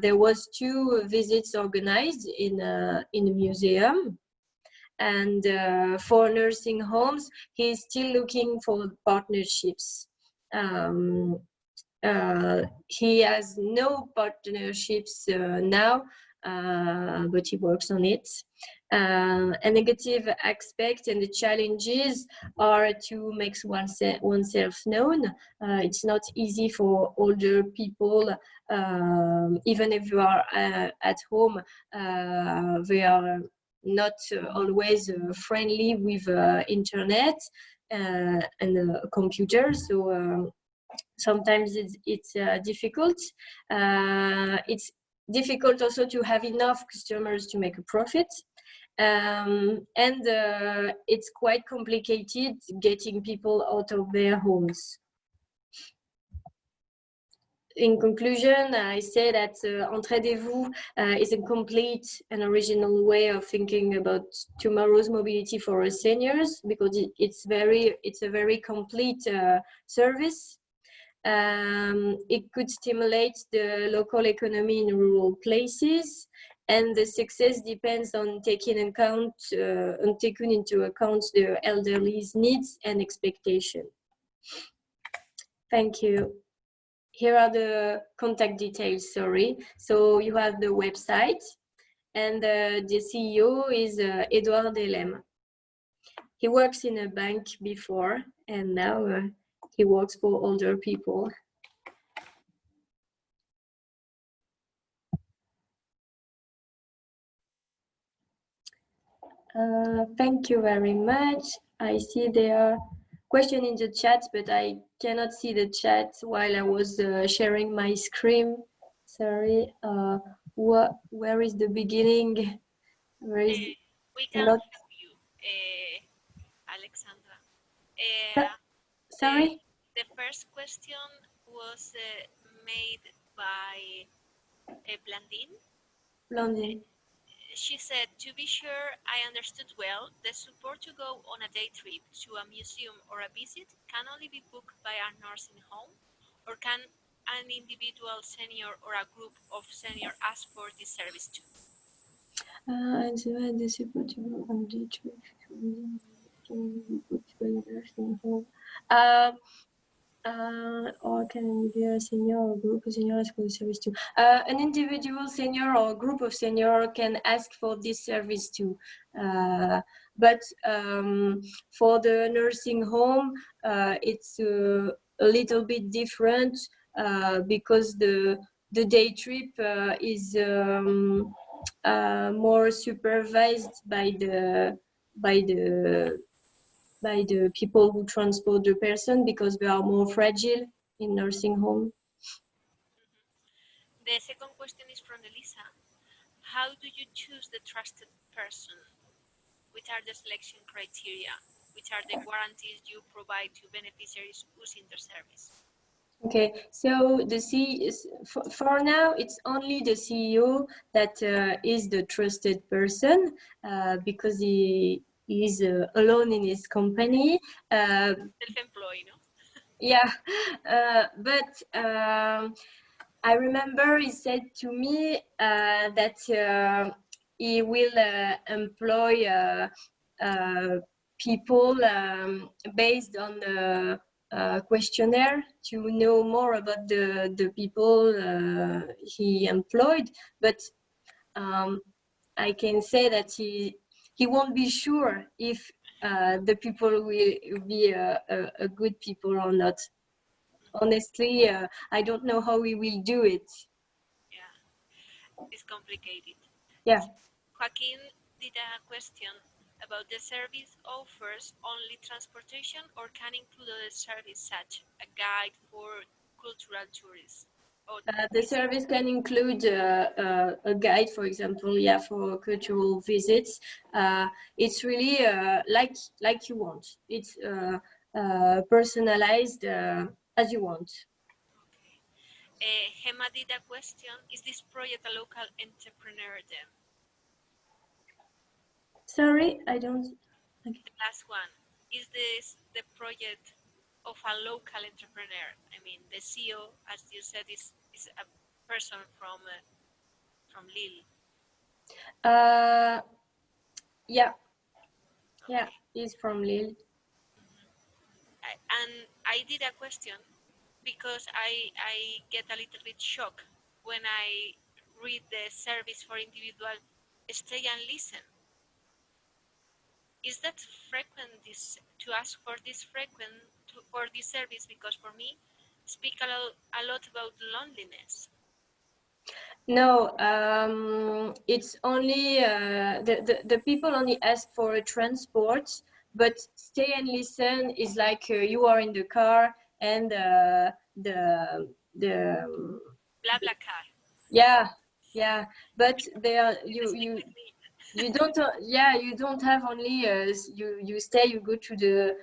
there was 2 visits organized in a museum. And for nursing homes, he's still looking for partnerships. He has no partnerships now, but he works on it. A negative aspect and the challenges are to make oneself known. It's not easy for older people, even if you are at home, they are not always friendly with internet and computer, so sometimes it's difficult. It's difficult also to have enough customers to make a profit, and it's quite complicated getting people out of their homes. In conclusion, I say that Entraidez-vous is a complete and original way of thinking about tomorrow's mobility for our seniors, because it's a very complete service. It could stimulate the local economy in rural places, and the success depends on taking into account the elderly's needs and expectation. Thank you. Here are the contact details, So you have the website, and the CEO is Edouard Delem. He works in a bank before, and now he works for older people. Thank you very much. I see there are questions in the chat, but I cannot see the chat while I was sharing my screen. Sorry. where is the beginning? Where is we can not? help you, Alexandra. Sorry? The first question was made by Blandine. Blondine. She said, to be sure I understood well, the support to go on a day trip to a museum or a visit can only be booked by a nursing home, or can an individual senior or a group of senior ask for this service too? And so the support to go on day trip can be booked by a nursing home. Or can be a senior or group of senior ask for the service too. An individual senior or group of senior can ask for this service too. But for the nursing home, it's a little bit different because the day trip is more supervised by the people who transport the person, because they are more fragile in nursing home. The second question is from Elisa. How do you choose the trusted person? Which are the selection criteria? Which are the guarantees you provide to beneficiaries using the service? Okay, so for now, it's only the CEO that is the trusted person because he is alone in his company. Self-employed, no? Yeah, but I remember he said to me that he will employ people based on the questionnaire to know more about the people he employed. But I can say that he won't be sure if the people will be a good people or not. Honestly, I don't know how we will do it. Yeah, it's complicated. Yeah. Joaquin did a question about the service offers only transportation or can include other service such a guide for cultural tourists. The service can include a guide, for example, yeah, for cultural visits. It's really like you want. It's personalized as you want. Okay. Gemma did a question, is this project a local entrepreneur then? Sorry, I don't... Okay. The last one, is this the project of a local entrepreneur? I mean, the CEO, as you said, is a person from Lille. Yeah, he's from Lille. And I did a question because I get a little bit shocked when I read the service for individual stay and listen. Is that frequent to ask for this for this service? Because for me, speak a lot about loneliness. No, it's only the people only ask for a transport, but stay and listen is like you are in the car and the Blah blah car. Yeah, but there you don't you don't have only you stay, you go to the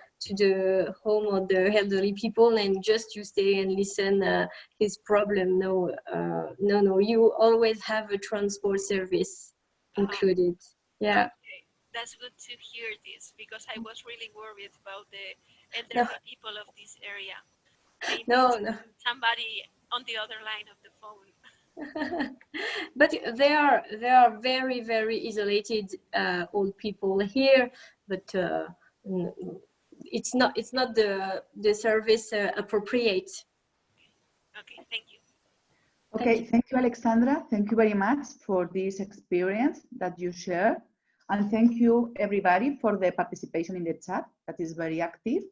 home of the elderly people and just you stay and listen his problem. No, you always have a transport service included. Yeah. Okay. That's good to hear this because I was really worried about the elderly people of this area. No. Somebody on the other line of the phone. But they are very, very isolated old people here, but it's not the service appropriate. Okay, thank you. Okay, thank you, Alexandra. Thank you very much for this experience that you share. And thank you, everybody, for the participation in the chat. That is very active.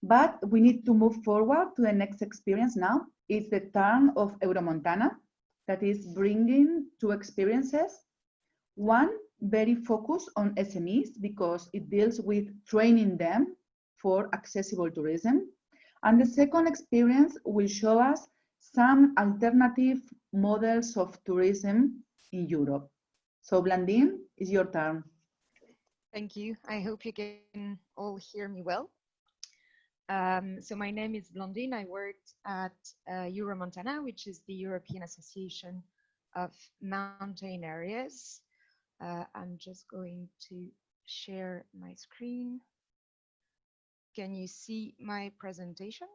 But we need to move forward to the next experience now. It's the turn of Euromontana, that is bringing two experiences. One, very focused on SMEs because it deals with training them for accessible tourism. And the second experience will show us some alternative models of tourism in Europe. So Blandine, it's your turn. Thank you. I hope you can all hear me well. So my name is Blondine. I worked at Euromontana, which is the European Association of Mountain Areas. I'm just going to share my screen. Can you see my presentation?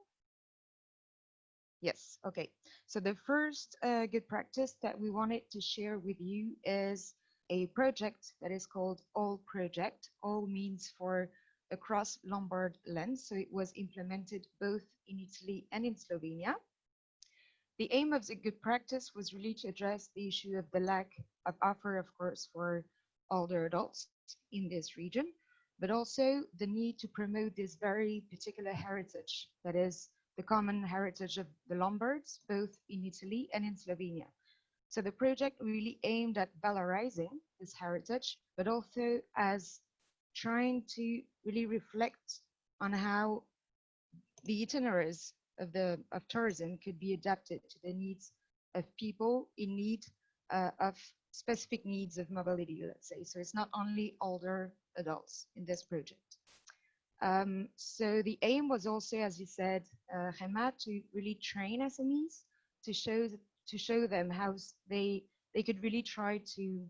Yes, okay. So the first good practice that we wanted to share with you is a project that is called ALL project. ALL means for across Lombard lens. So it was implemented both in Italy and in Slovenia. The aim of the good practice was really to address the issue of the lack of offer, of course, for older adults in this region, but also the need to promote this very particular heritage that is the common heritage of the Lombards, both in Italy and in Slovenia. So the project really aimed at valorizing this heritage, but also as trying to really reflect on how the itineraries of tourism could be adapted to the needs of people in need of specific needs of mobility, let's say. So it's not only older adults in this project. So the aim was also, as you said, Gemma, to really train SMEs to show them how they could really try to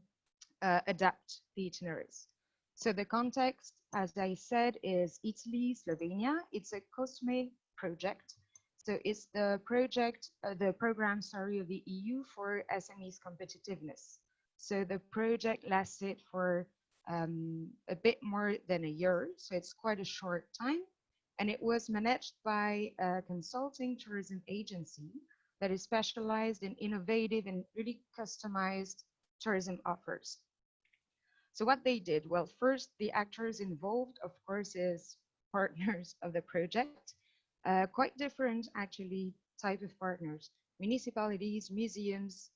adapt the itineraries. So the context, as I said, is Italy, Slovenia. It's a COSME project. So it's the project, the program, sorry, of the EU for SMEs competitiveness. So the project lasted for a bit more than a year. So it's quite a short time. And it was managed by a consulting tourism agency that is specialized in innovative and really customized tourism offers. So what they did, well, first the actors involved, of course, is partners of the project, quite different actually type of partners, municipalities, museums,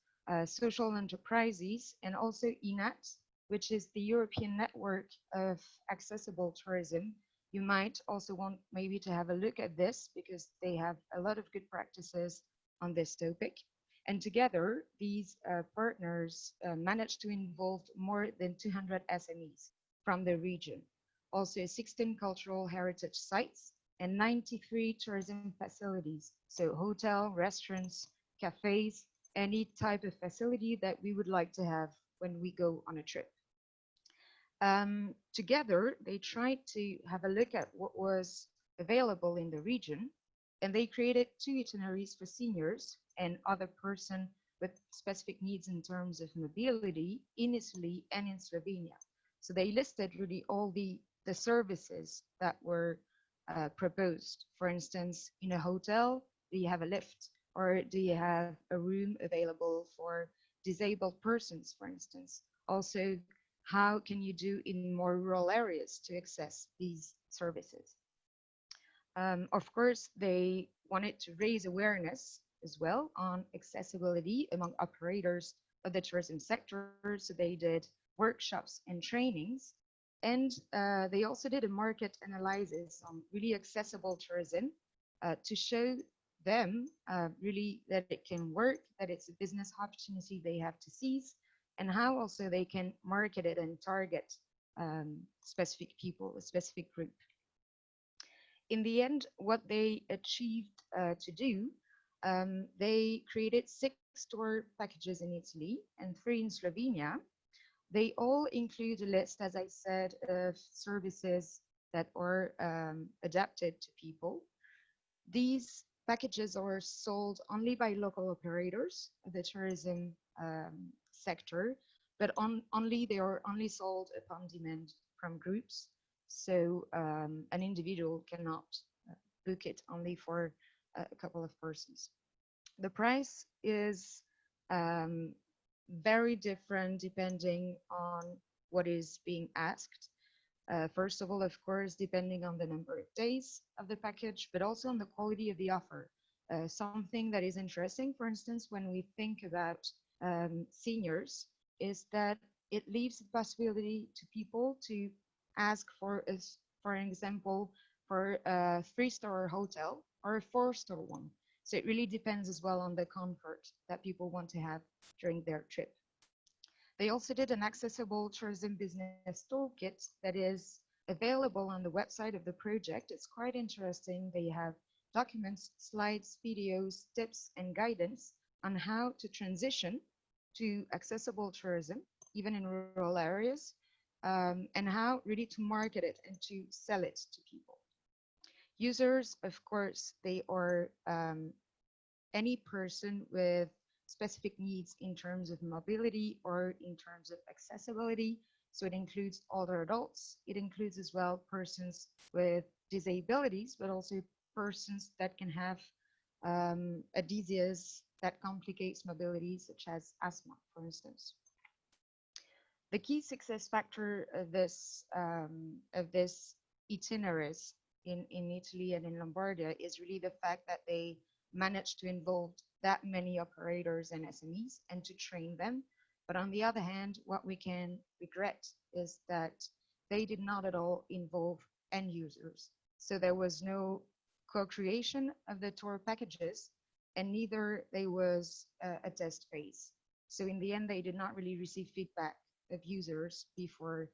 social enterprises, and also INAT, which is the European Network of Accessible Tourism. You might also want maybe to have a look at this because they have a lot of good practices on this topic. And together, these partners managed to involve more than 200 SMEs from the region. Also 16 cultural heritage sites and 93 tourism facilities. So hotel, restaurants, cafes, any type of facility that we would like to have when we go on a trip. Together, they tried to have a look at what was available in the region, and they created 2 itineraries for seniors and other person with specific needs in terms of mobility in Italy and in Slovenia. So they listed really all the services that were proposed. For instance, in a hotel, do you have a lift? Or do you have a room available for disabled persons, for instance? Also, how can you do in more rural areas to access these services? Of course, they wanted to raise awareness as well on accessibility among operators of the tourism sector. So they did workshops and trainings. And they also did a market analysis on really accessible tourism to show them really that it can work, that it's a business opportunity they have to seize, and how also they can market it and target specific people, a specific group. In the end, what they achieved to do, they created 6 tour packages in Italy and 3 in Slovenia. They all include a list, as I said, of services that are adapted to people. These packages are sold only by local operators of the tourism sector, but they are only sold upon demand from groups. So an individual cannot book it only for a couple of persons. The price is very different depending on what is being asked. First of all, of course, depending on the number of days of the package, but also on the quality of the offer. Something that is interesting, for instance, when we think about seniors, is that it leaves the possibility to people to ask for an example, for a 3-star hotel or a 4-star one. So it really depends as well on the comfort that people want to have during their trip. They also did an accessible tourism business toolkit that is available on the website of the project. It's quite interesting. They have documents, slides, videos, tips, and guidance on how to transition to accessible tourism, even in rural areas, and how really to market it and to sell it to people. Users, of course, they are any person with specific needs in terms of mobility or in terms of accessibility. So it includes older adults. It includes as well persons with disabilities, but also persons that can have a disease that complicates mobility, such as asthma, for instance. The key success factor of this itineraries in Italy and in Lombardia is really the fact that they managed to involve that many operators and SMEs and to train them. But on the other hand, what we can regret is that they did not at all involve end users. So there was no co-creation of the tour packages, and neither there was a test phase. So in the end, they did not really receive feedback of users before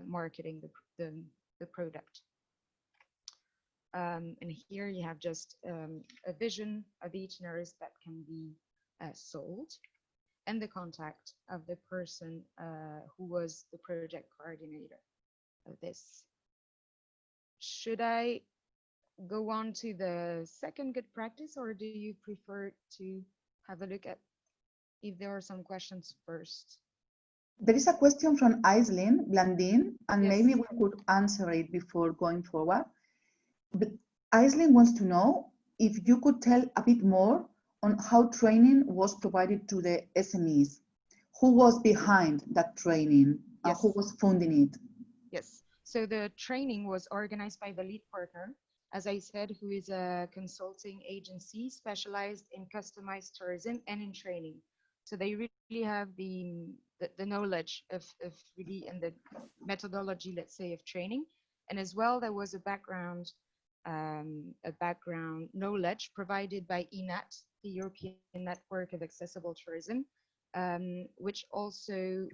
marketing the product. And here you have just a vision of the itineraries that can be sold and the contact of the person who was the project coordinator of this. Should I go on to the second good practice, or do you prefer to have a look at if there are some questions first? There is a question from Aislinn Blandin, and Yes. maybe we could answer it before going forward. But Aislinn wants to know if you could tell a bit more on how training was provided to the SMEs. Who was behind that training? Yes. Who was funding it? Yes. So the training was organized by the lead partner, as I said, who is a consulting agency specialized in customized tourism and in training. So they really have the knowledge of really and the methodology, let's say, of training. And as well, there was a background knowledge provided by ENAT, the European Network of Accessible Tourism, which also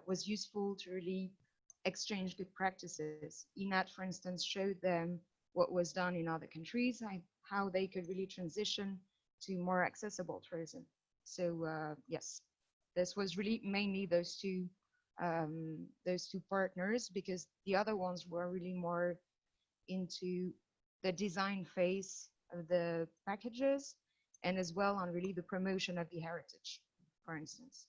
was useful to really exchange good practices. ENAT, for instance, showed them what was done in other countries, how they could really transition to more accessible tourism. So yes, this was really mainly those two partners, because the other ones were really more into the design phase of the packages, and as well on really the promotion of the heritage, for instance.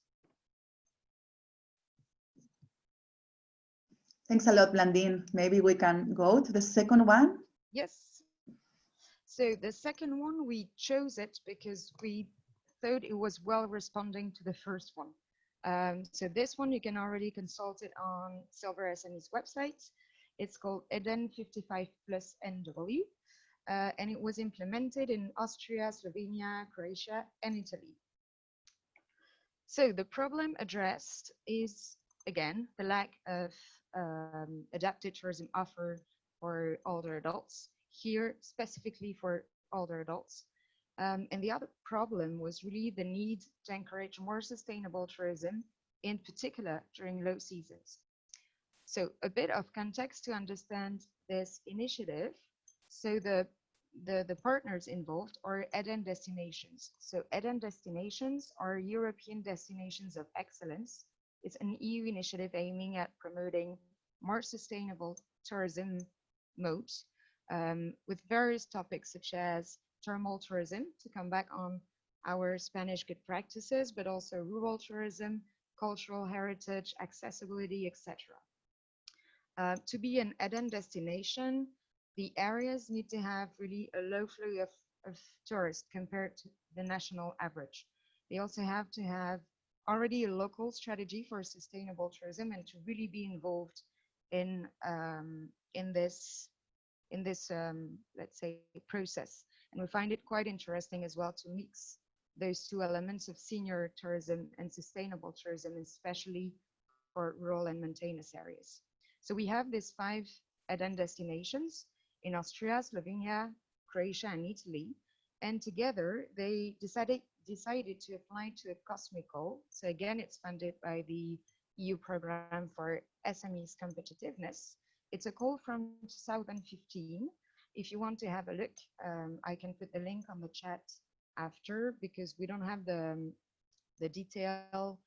Thanks a lot, Blandin. Maybe we can go to the second one. Yes. So the second one, we chose it because we thought it was well responding to the first one. So this one, you can already consult it on Silver SME's website. It's called EDEN 55 plus NW, and it was implemented in Austria, Slovenia, Croatia, and Italy. So the problem addressed is, again, the lack of adapted tourism offer for older adults, here specifically for older adults. And the other problem was really the need to encourage more sustainable tourism, in particular during low seasons. So a bit of context to understand this initiative. So the partners involved are EDEN destinations. So EDEN destinations are European destinations of excellence. It's an EU initiative aiming at promoting more sustainable tourism modes with various topics such as thermal tourism, to come back on our Spanish good practices, but also rural tourism, cultural heritage, accessibility, etc. To be an EDEN destination, the areas need to have really a low flow of tourists compared to the national average. They also have to have already a local strategy for sustainable tourism and to really be involved in this let's say process. And we find it quite interesting as well to mix those two elements of senior tourism and sustainable tourism, especially for rural and mountainous areas. So we have these 5 EDEN destinations in Austria, Slovenia, Croatia, and Italy. And together they decided to apply to a COSME call. So again, it's funded by the EU program for SMEs competitiveness. It's a call from 2015. If you want to have a look, I can put the link on the chat after, because we don't have the detail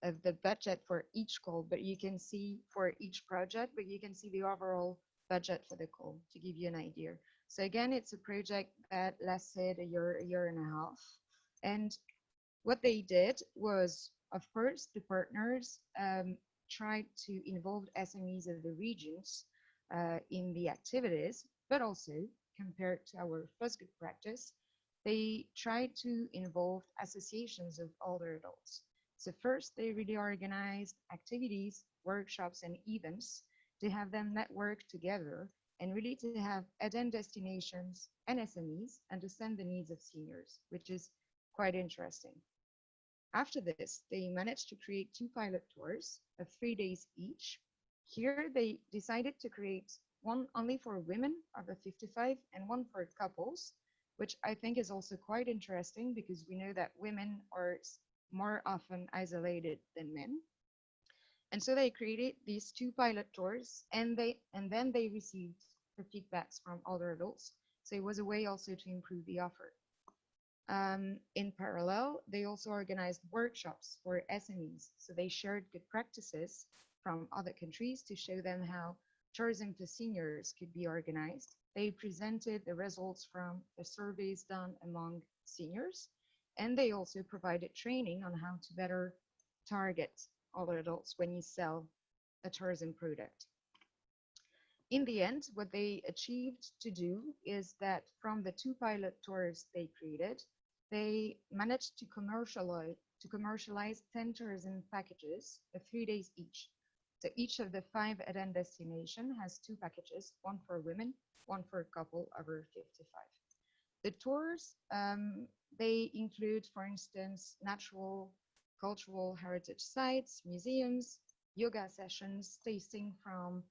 of the budget for each call, but you can see for each project, but you can see the overall budget for the call to give you an idea. So again, it's a project that lasted a year and a half. And what they did was, of course, the partners tried to involve SMEs of the regions in the activities, but also compared to our first good practice, they tried to involve associations of older adults. So first, they really organized activities, workshops, and events to have them network together and really to have add-on destinations and SMEs understand the needs of seniors, which is quite interesting. After this, they managed to create 2 pilot tours of 3 days each. Here, they decided to create one only for women over 55 and one for couples, which I think is also quite interesting because we know that women are more often isolated than men. And so they created these 2 pilot tours, and then they received the feedbacks from older adults. So it was a way also to improve the offer. In parallel, they also organized workshops for SMEs. So they shared good practices from other countries to show them how tourism for seniors could be organized. They presented the results from the surveys done among seniors, and they also provided training on how to better target older adults when you sell a tourism product. In the end, what they achieved to do is that from the 2 pilot tours they created, they managed to commercialize 10 tourism packages of 3 days each. So each of the 5 add-on destinations has 2 packages, one for women, one for a couple over 55. The tours, they include, for instance, natural, cultural heritage sites, museums, yoga sessions, tasting from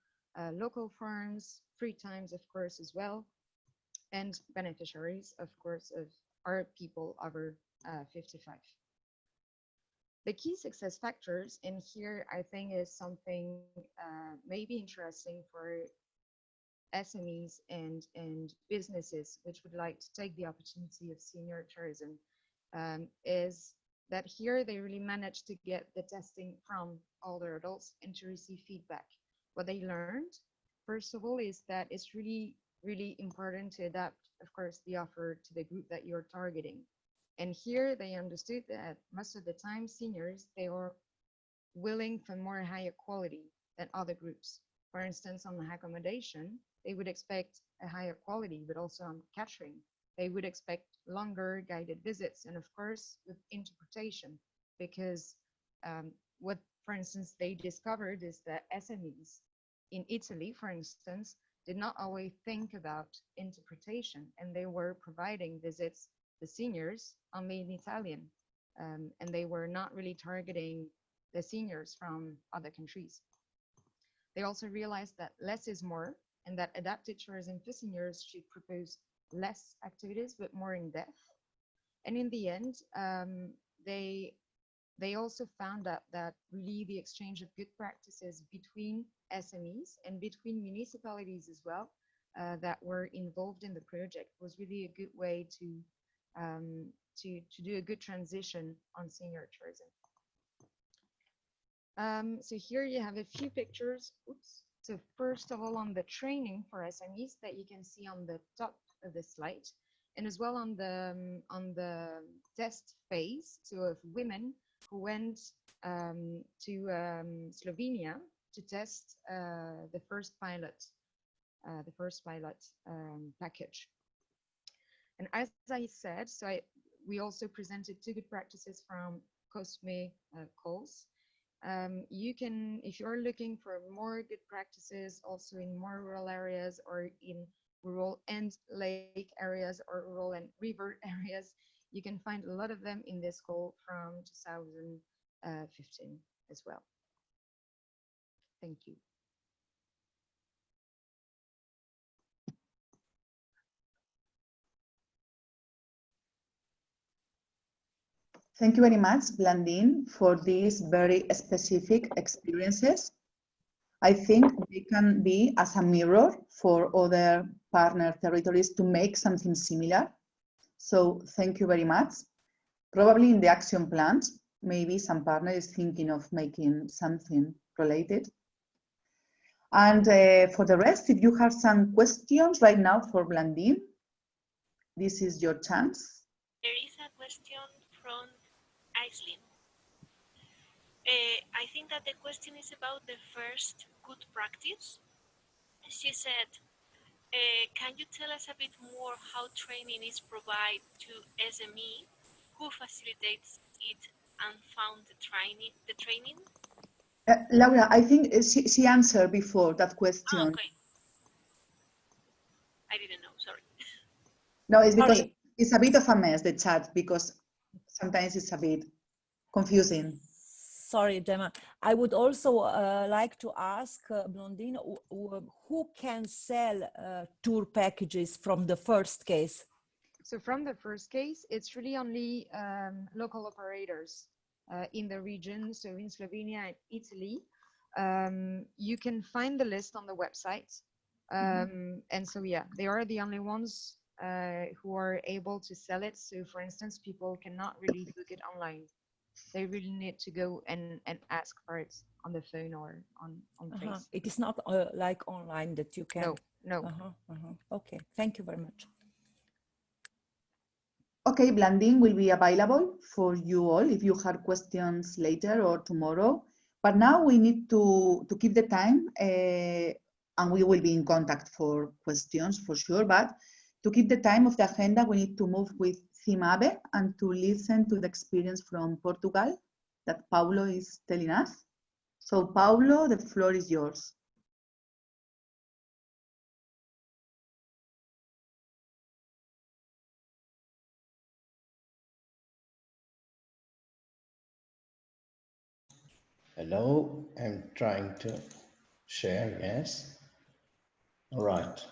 local farms, free times, of course, as well, and beneficiaries, of course, are people over 55. The key success factors in here, I think, is something maybe interesting for SMEs and businesses which would like to take the opportunity of senior tourism, is that here they really managed to get the testing from older adults and to receive feedback. What they learned, first of all, is that it's really, really important to adapt, of course, the offer to the group that you're targeting. And here they understood that most of the time seniors, they are willing for more higher quality than other groups. For instance, on the accommodation, they would expect a higher quality, but also on catering. They would expect longer guided visits, and of course, with interpretation, because what, for instance, they discovered is that SMEs in Italy, for instance, did not always think about interpretation, and they were providing visits to seniors only in Italian, and they were not really targeting the seniors from other countries. They also realized that less is more, and that adapted tourism for seniors should propose less activities, but more in depth. And in the end, they also found out that really the exchange of good practices between SMEs and between municipalities as well that were involved in the project was really a good way to do a good transition on senior tourism. So here you have a few pictures. Oops. So first of all, on the training for SMEs that you can see on the top of the slide, and as well on the test phase, so of women who went to Slovenia to test the first pilot package. And as I said, we also presented 2 good practices from COSME calls. You can, if you're looking for more good practices also in more rural areas or in rural and lake areas or rural and river areas, you can find a lot of them in this call from 2015 as well. Thank you. Thank you very much, Blandine, for these very specific experiences. I think they can be as a mirror for other partner territories to make something similar. So thank you very much. Probably in the action plans, maybe some partner is thinking of making something related. And for the rest, if you have some questions right now for Blandine, this is your chance. There is a question from Aislinn. I think that the question is about the first good practice. She said, can you tell us a bit more how training is provided to SME, who facilitates it and found the training? Laura, I think she answered before that question. Oh, okay. I didn't know, sorry. No, it's because it's a bit of a mess, the chat, because sometimes it's a bit confusing. Sorry, Gemma. I would also like to ask Blandine, who can sell tour packages from the first case? So from the first case, it's really only local operators in the region. So in Slovenia and Italy, you can find the list on the website. And so, yeah, they are the only ones who are able to sell it. So for instance, people cannot really book it online. They really need to go and ask for it on the phone or on Face. It is not like online that you can. No. Okay, thank you very much. Okay, Blandine will be available for you all if you have questions later or tomorrow. But now we need to keep the time and we will be in contact for questions for sure. But to keep the time of the agenda, we need to move with CIMABE and to listen to the experience from Portugal that Paulo is telling us. So Paulo, the floor is yours. Hello, I'm trying to share, yes. All right.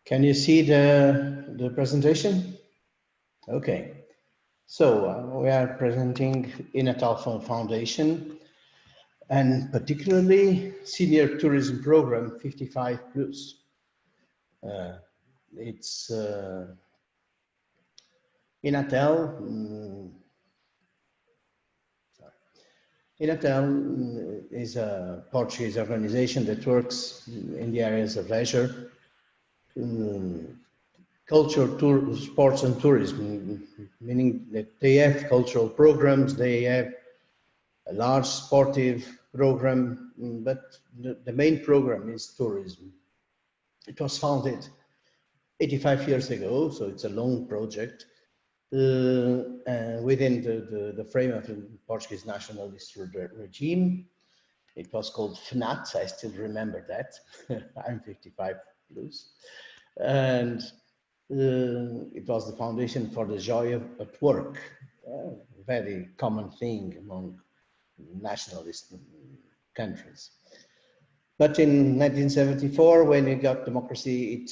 Can you see the presentation? Okay. So we are presenting Inatal Foundation and particularly Senior Tourism Program 55 plus. It's Inatal. Inatal is a Portuguese organization that works in the areas of leisure, culture, sports and tourism, meaning that they have cultural programs, they have a large sportive program, but the main program is tourism. It was founded 85 years ago, so it's a long project within the frame of the Portuguese nationalist regime. It was called FNAT, I still remember that. I'm 55 plus. And it was the foundation for the joy at work, a very common thing among nationalist countries. But in 1974, when it got democracy, it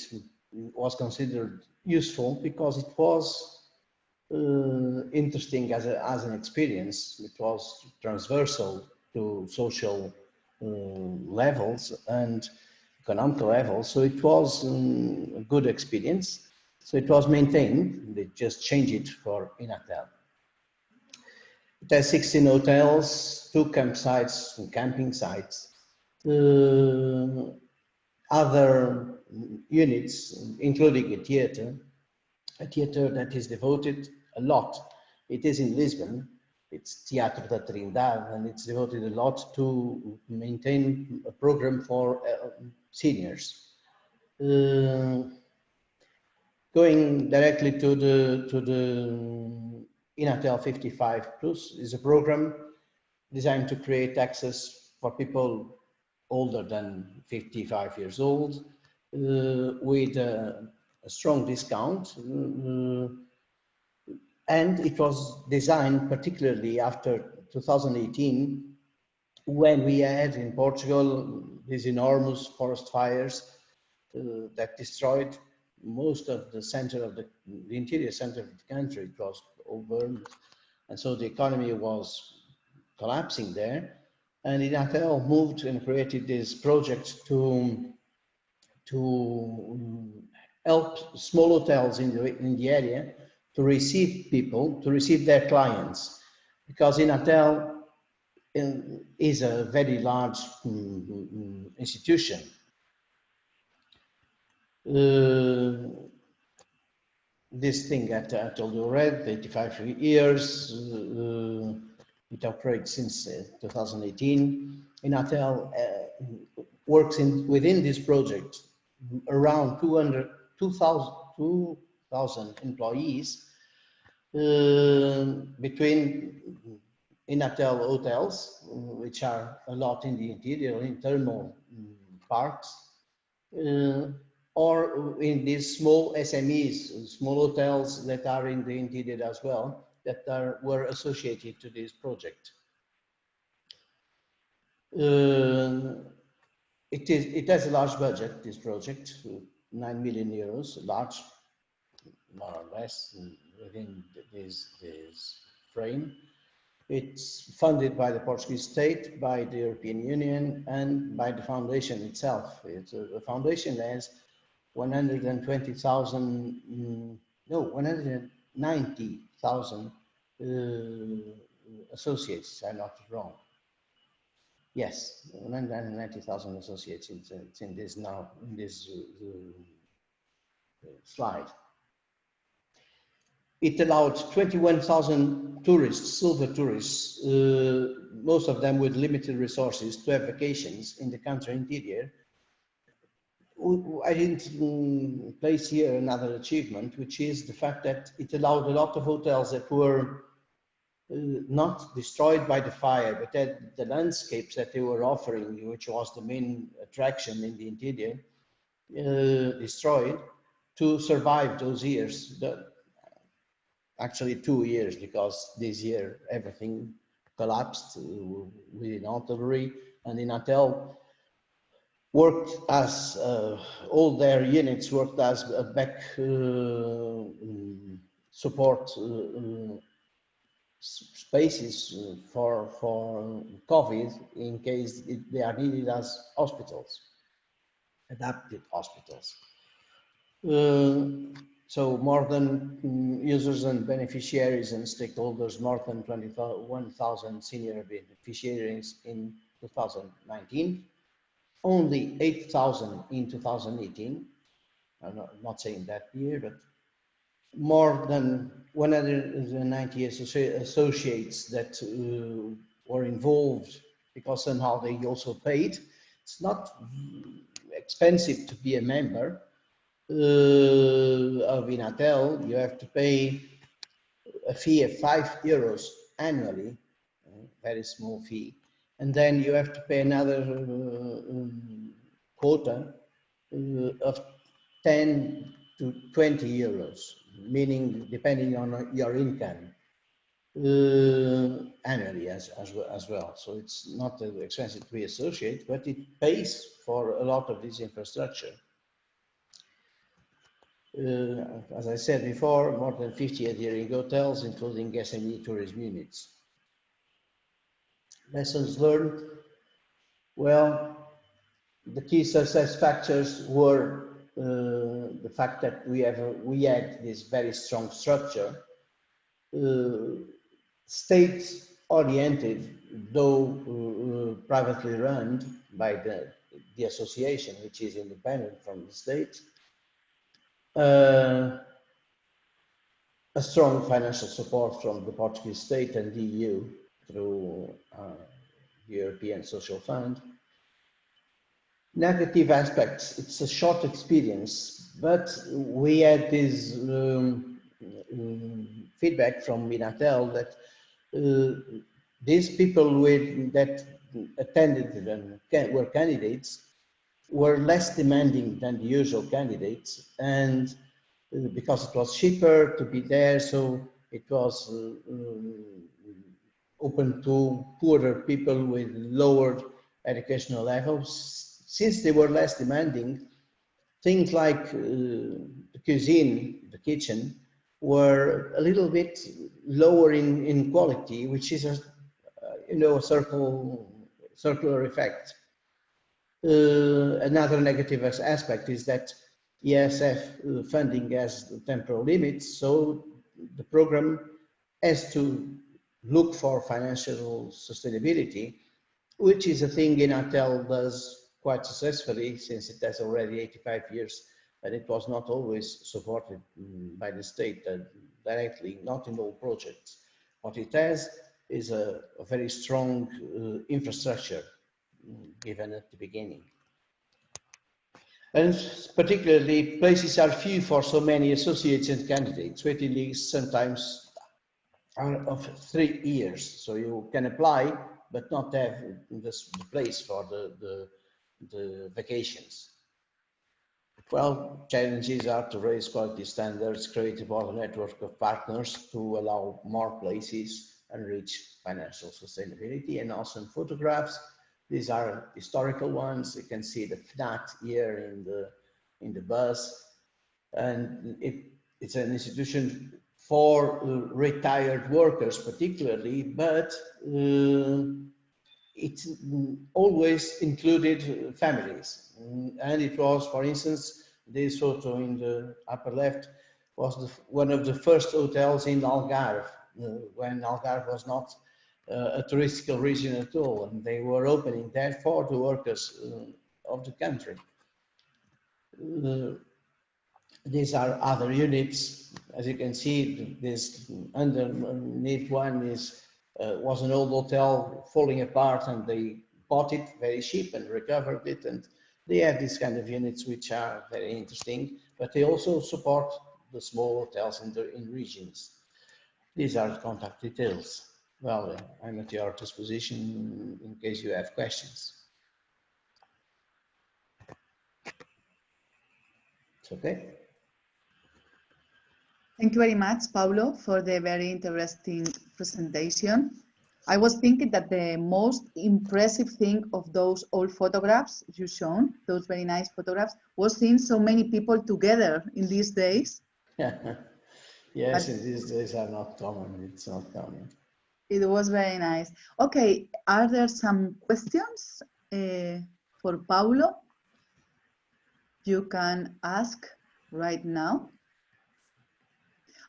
was considered useful because it was interesting as an experience. It was transversal to social levels and economic levels, so it was a good experience. So it was maintained. They just changed it for Inatal. It has 16 hotels, 2 campsites and camping sites. Other units, including a theater that is devoted a lot. It is in Lisbon. It's Teatro da Trindade, and it's devoted a lot to maintain a program for seniors. Going directly to the Inatal 55 Plus is a program designed to create access for people older than 55 years old with a strong discount. And it was designed particularly after 2018, when we had in Portugal these enormous forest fires that destroyed most of the center of the interior center of the country. It was all burned, and so the economy was collapsing there. And Inatel moved and created this project to help small hotels in the area to receive people, to receive their clients, because Inatel is a very large institution. This thing I told you already, 85 years, it operates since 2018. Inatel works within this project around 2,000 employees between Inatel hotels, which are a lot in the interior, in thermal parks, or in these small SMEs, small hotels that are in the interior as well, that were associated to this project. It has a large budget, this project, 9 million euros, large, more or less, within this frame. It's funded by the Portuguese state, by the European Union, and by the foundation itself. The foundation has 190,000 associates, I'm not wrong. Yes, 190,000 associates. It's in this now, in this slide. It allowed 21,000 tourists, silver tourists, most of them with limited resources, to have vacations in the country interior. I didn't place here another achievement, which is the fact that it allowed a lot of hotels that were not destroyed by the fire, but that the landscapes that they were offering, which was the main attraction in the interior, destroyed, to survive those years. Actually 2 years, because this year everything collapsed within artillery, and Inatel worked as, all their units worked as a back support spaces for COVID in case they are needed as hospitals, adapted hospitals. So more than users and beneficiaries and stakeholders, more than 21,000 senior beneficiaries in 2019, only 8,000 in 2018. I'm not saying that year, but more than 190 associates that were involved, because somehow they also paid. It's not expensive to be a member of Inatel. You have to pay a fee of €5 annually, a very small fee, and then you have to pay another quota of 10 to 20 euros, meaning depending on your income annually as well. So it's not expensive to be associated, but it pays for a lot of this infrastructure. As I said before, more than 50 adhering hotels, including SME tourism units. Lessons learned. Well, the key success factors were the fact that we had this very strong structure, state-oriented, though privately run by the association, which is independent from the state. A strong financial support from the Portuguese state and the EU through the European Social Fund. Negative aspects, it's a short experience, but we had this feedback from Inatel that these people that attended and were candidates were less demanding than the usual candidates, and because it was cheaper to be there, so it was open to poorer people with lower educational levels. Since they were less demanding, things like the cuisine, the kitchen, were a little bit lower in quality, which is a circular effect. Another negative aspect is that ESF funding has temporal limits, so the program has to look for financial sustainability, which is a thing Inatel does quite successfully since it has already 85 years, and it was not always supported by the state directly, not in all projects. What it has is a very strong infrastructure given at the beginning. And particularly, places are few for so many associates and candidates. Waiting lists sometimes are of 3 years, so you can apply but not have the place for the vacations. Well, challenges are to raise quality standards, create a broader network of partners to allow more places and reach financial sustainability. And also in photographs, these are historical ones. You can see the FNAT here in the bus, and it's an institution for retired workers particularly, but it always included families. And it was, for instance, this photo in the upper left was one of the first hotels in Algarve, when Algarve was not a touristical region at all, and they were opening there for the workers of the country. These are other units. As you can see, this underneath one was an old hotel falling apart, and they bought it very cheap and recovered it. And they have these kind of units which are very interesting, but they also support the small hotels in regions. These are the contact details. Well, I'm at your disposition in case you have questions. It's okay. Thank you very much, Paulo, for the very interesting presentation. I was thinking that the most impressive thing of those old photographs you shown, those very nice photographs, was seeing so many people together in these days. Yes, in these days are not common. It's not common. It was very nice. Okay, are there some questions for Paulo? You can ask right now.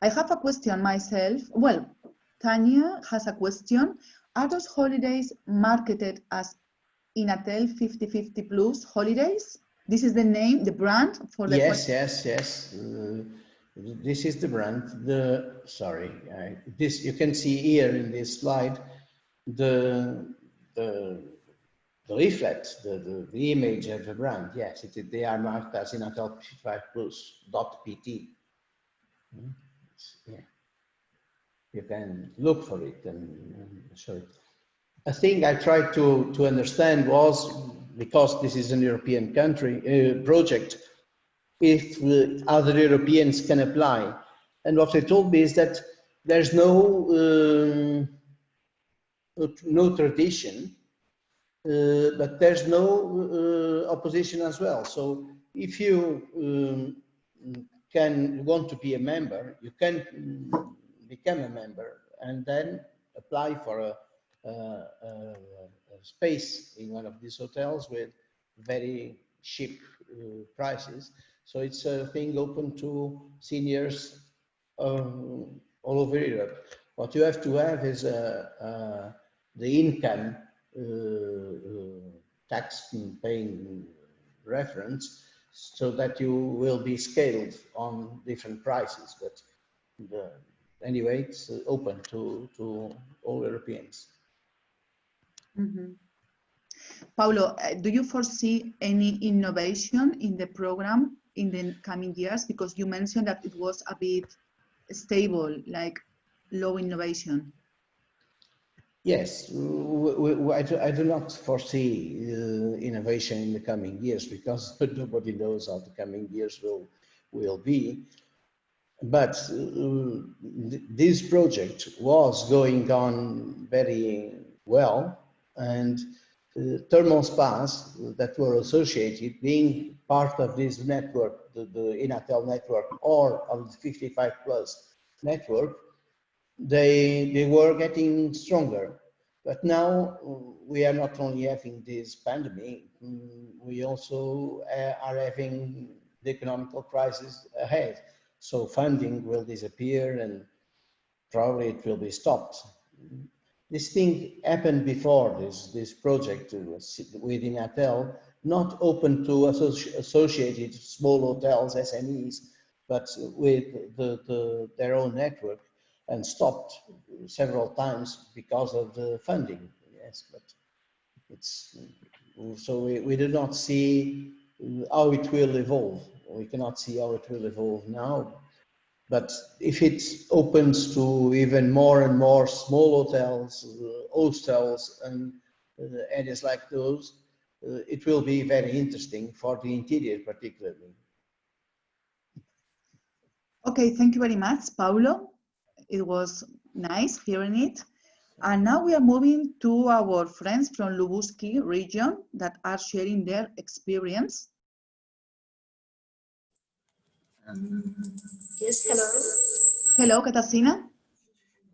I have a question myself. Well, Tanya has a question. Are those holidays marketed as Inatel 50/50 Plus holidays? This is the name, the brand for the Yes. This is the brand. This you can see here in this slide the leaflet, the image of the brand. Yes, they are marked as Inatel 55 Plus.pt. Yeah. You can look for it and show it. A thing I tried to understand was, because this is an European country project, if other Europeans can apply. And what they told me is that there's no tradition, but there's no opposition as well. So if you want to be a member, you can become a member and then apply for a space in one of these hotels with very cheap prices. So it's a thing open to seniors all over Europe. What you have to have is the income tax paying reference, so that you will be scaled on different prices. But anyway, it's open to all Europeans. Mm-hmm. Paulo, do you foresee any innovation in the program in the coming years? Because you mentioned that it was a bit stable, like low innovation. Yes, I do not foresee innovation in the coming years, because nobody knows how the coming years will be. But this project was going on very well, and thermal spas that were associated, being part of this network the Inatel network or of the 55 plus network, they were getting stronger. But now we are not only having this pandemic, we also are having the economical crisis ahead. So funding will disappear and probably it will be stopped. This thing happened before this project with Inatel, not open to associated small hotels, SMEs, but with their own network, and stopped several times because of the funding. Yes, but it's so we do not see how it will evolve. We cannot see how it will evolve now. But if it opens to even more and more small hotels, hostels, and areas like those, it will be very interesting for the interior particularly. Okay, thank you very much, Paulo. It was nice hearing it. And now we are moving to our friends from Lubuski region that are sharing their experience. Yes, hello. Hello, Katarzyna.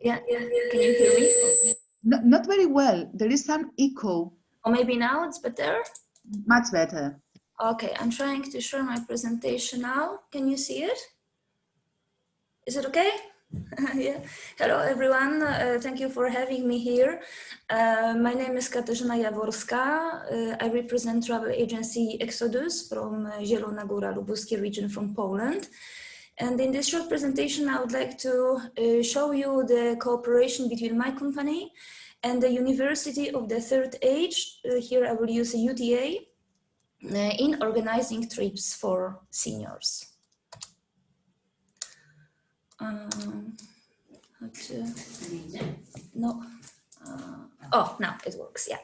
Yeah, can you hear me? No, not very well. There is some echo. Or maybe now it's better? Much better. Okay, I'm trying to share my presentation now. Can you see it? Is it okay? Yeah. Hello, everyone. Thank you for having me here. My name is Katarzyna Jaworska. I represent travel agency Exodus from Zielona Góra, Lubuski region from Poland. And in this short presentation, I would like to show you the cooperation between my company and the University of the Third Age. Here I will use a UTA in organizing trips for seniors. Oh, now it works, yeah.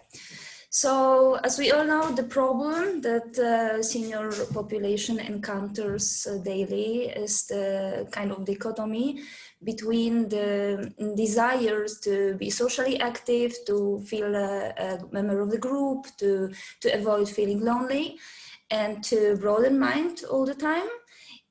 So, as we all know, the problem that senior population encounters daily is the kind of dichotomy between the desires to be socially active, to feel a member of the group, to avoid feeling lonely, and to broaden mind all the time.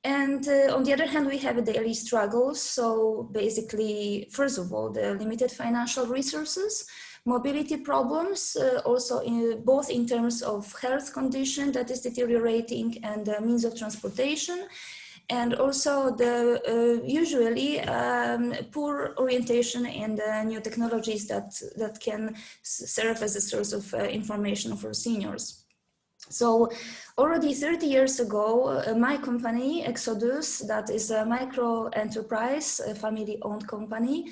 And on the other hand, we have a daily struggle. So basically, first of all, the limited financial resources, mobility problems, also both in terms of health condition that is deteriorating and the means of transportation, and also the usually poor orientation in the new technologies that can serve as a source of information for seniors. So already 30 years ago, my company, Exodus, that is a micro enterprise, a family-owned company,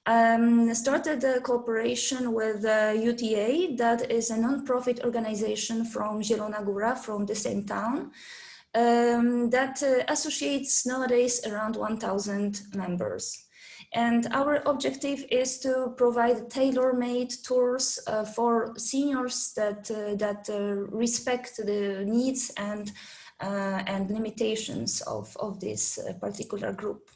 started a cooperation with UTA, that is a non-profit organization from Zielona Góra, from the same town, that associates nowadays around 1,000 members. And our objective is to provide tailor-made tours for seniors that respect the needs and limitations of this particular group.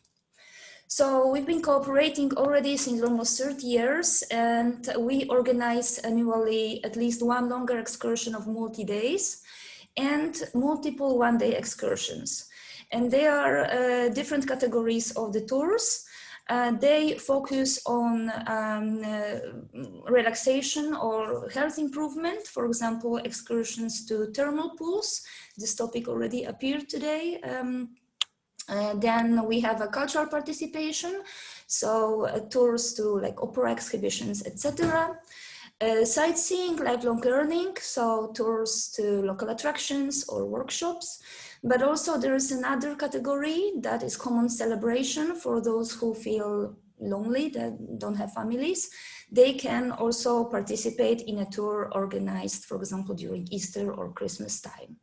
So we've been cooperating already since almost 30 years, and we organize annually at least one longer excursion of multi-days and multiple one-day excursions. And they are different categories of the tours. They focus on relaxation or health improvement. For example, excursions to thermal pools. This topic already appeared today. Then we have a cultural participation, so tours to like opera exhibitions, etc. Sightseeing, lifelong learning, so tours to local attractions or workshops. But also there is another category that is common celebration for those who feel lonely, that don't have families. They can also participate in a tour organized, for example, during Easter or Christmas time.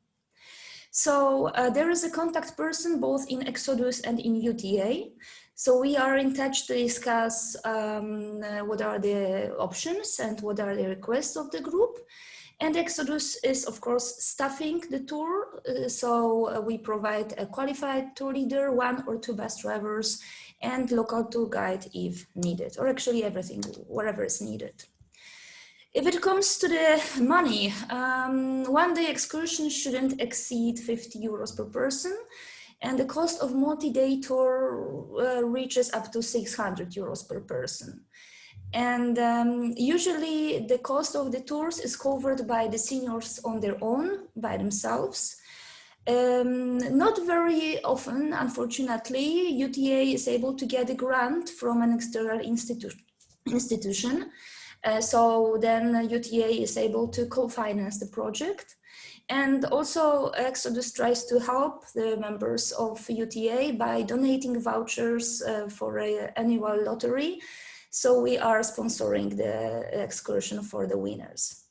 So there is a contact person both in Exodus and in UTA. So we are in touch to discuss what are the options and what are the requests of the group. And Exodus is, of course, staffing the tour. So we provide a qualified tour leader, 1 or 2 bus drivers, and local tour guide if needed, or actually everything, wherever is needed. If it comes to the money, one-day excursion shouldn't exceed 50 euros per person, and the cost of multi-day tour reaches up to 600 euros per person. And usually the cost of the tours is covered by the seniors on their own, by themselves. Not very often, unfortunately, UTA is able to get a grant from an external institution. So then UTA is able to co-finance the project. And also Exodus tries to help the members of UTA by donating vouchers for an annual lottery. So we are sponsoring the excursion for the winners.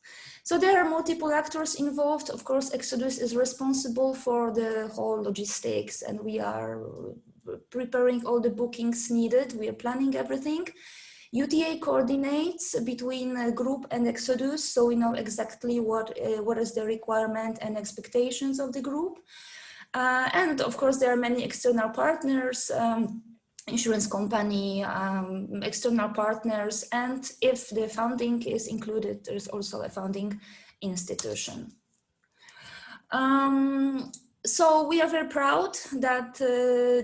So there are multiple actors involved. Of course, Exodus is responsible for the whole logistics, and we are preparing all the bookings needed. We are planning everything. UTA coordinates between group and Exodus, so we know exactly what is the requirement and expectations of the group. And of course, there are many external partners, insurance company, external partners, and if the funding is included, there's also a funding institution. So we are very proud that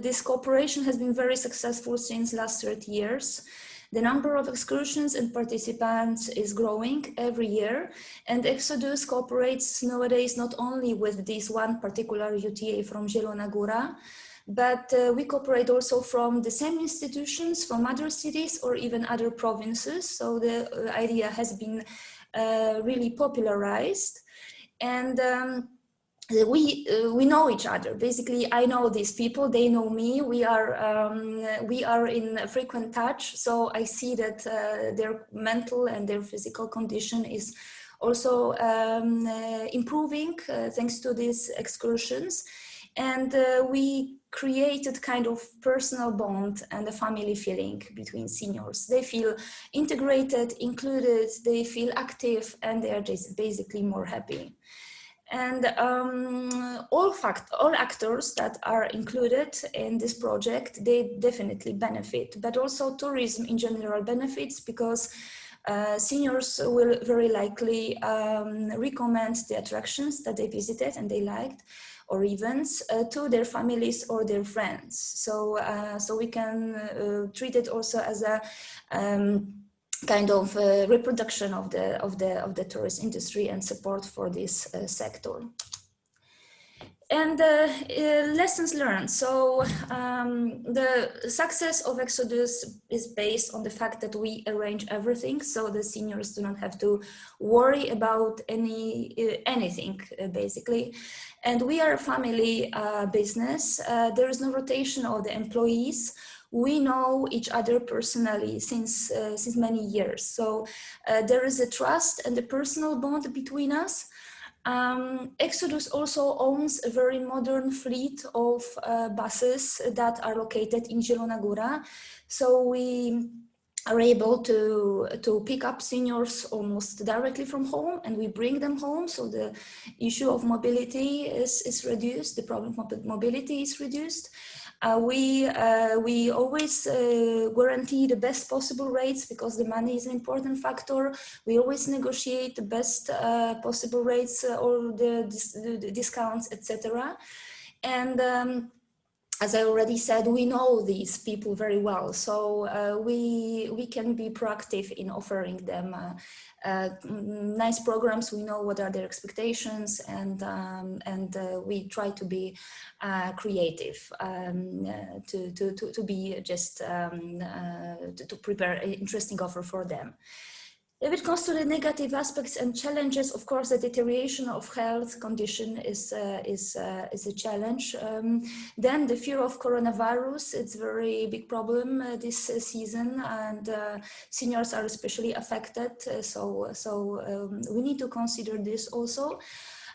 this cooperation has been very successful since last 30 years. The number of excursions and participants is growing every year, and Exodus cooperates nowadays not only with this one particular UTA from Zielona Góra, but we cooperate also from the same institutions from other cities or even other provinces. So the idea has been really popularized, and we know each other. Basically, I know these people, they know me. We are in frequent touch. So I see that their mental and their physical condition is also improving thanks to these excursions. And we created kind of personal bond and a family feeling between seniors. They feel integrated, included, they feel active, and they are just basically more happy. And all actors that are included in this project, they definitely benefit, but also tourism in general benefits, because seniors will very likely recommend the attractions that they visited and they liked, or events, to their families or their friends. So, so we can treat it also as a kind of reproduction of the tourist industry and support for this sector. And lessons learned. So the success of Exodus is based on the fact that we arrange everything, so the seniors do not have to worry about anything basically. And we are a family business. There is no rotation of the employees. We know each other personally since many years. So there is a trust and a personal bond between us. Exodus also owns a very modern fleet of buses that are located in Zielona Góra. So we are able to pick up seniors almost directly from home, and we bring them home. So the issue of mobility is reduced, the problem of mobility is reduced. We always guarantee the best possible rates, because the money is an important factor. We always negotiate the best possible rates, all the discounts, etc. And as I already said, we know these people very well, so we can be proactive in offering them nice programs. We know what are their expectations, and we try to be creative to be just to prepare an interesting offer for them. If it comes to the negative aspects and challenges, of course, the deterioration of health condition is a challenge. Then the fear of coronavirus, it's a very big problem this season, and seniors are especially affected. So we need to consider this also.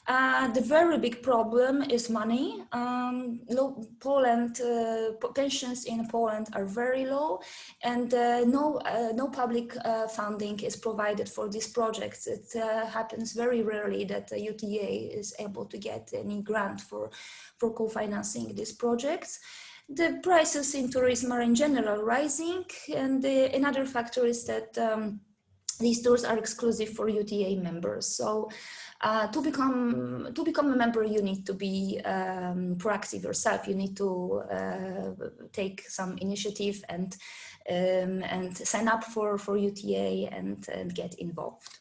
The very big problem is money. Pensions in Poland are very low, and no public funding is provided for these projects. It happens very rarely that the UTA is able to get any grant for co-financing these projects. The prices in tourism are in general rising, and another factor is that these tours are exclusive for UTA members. So to become a member, you need to be proactive yourself. You need to take some initiative and sign up for UTA and get involved.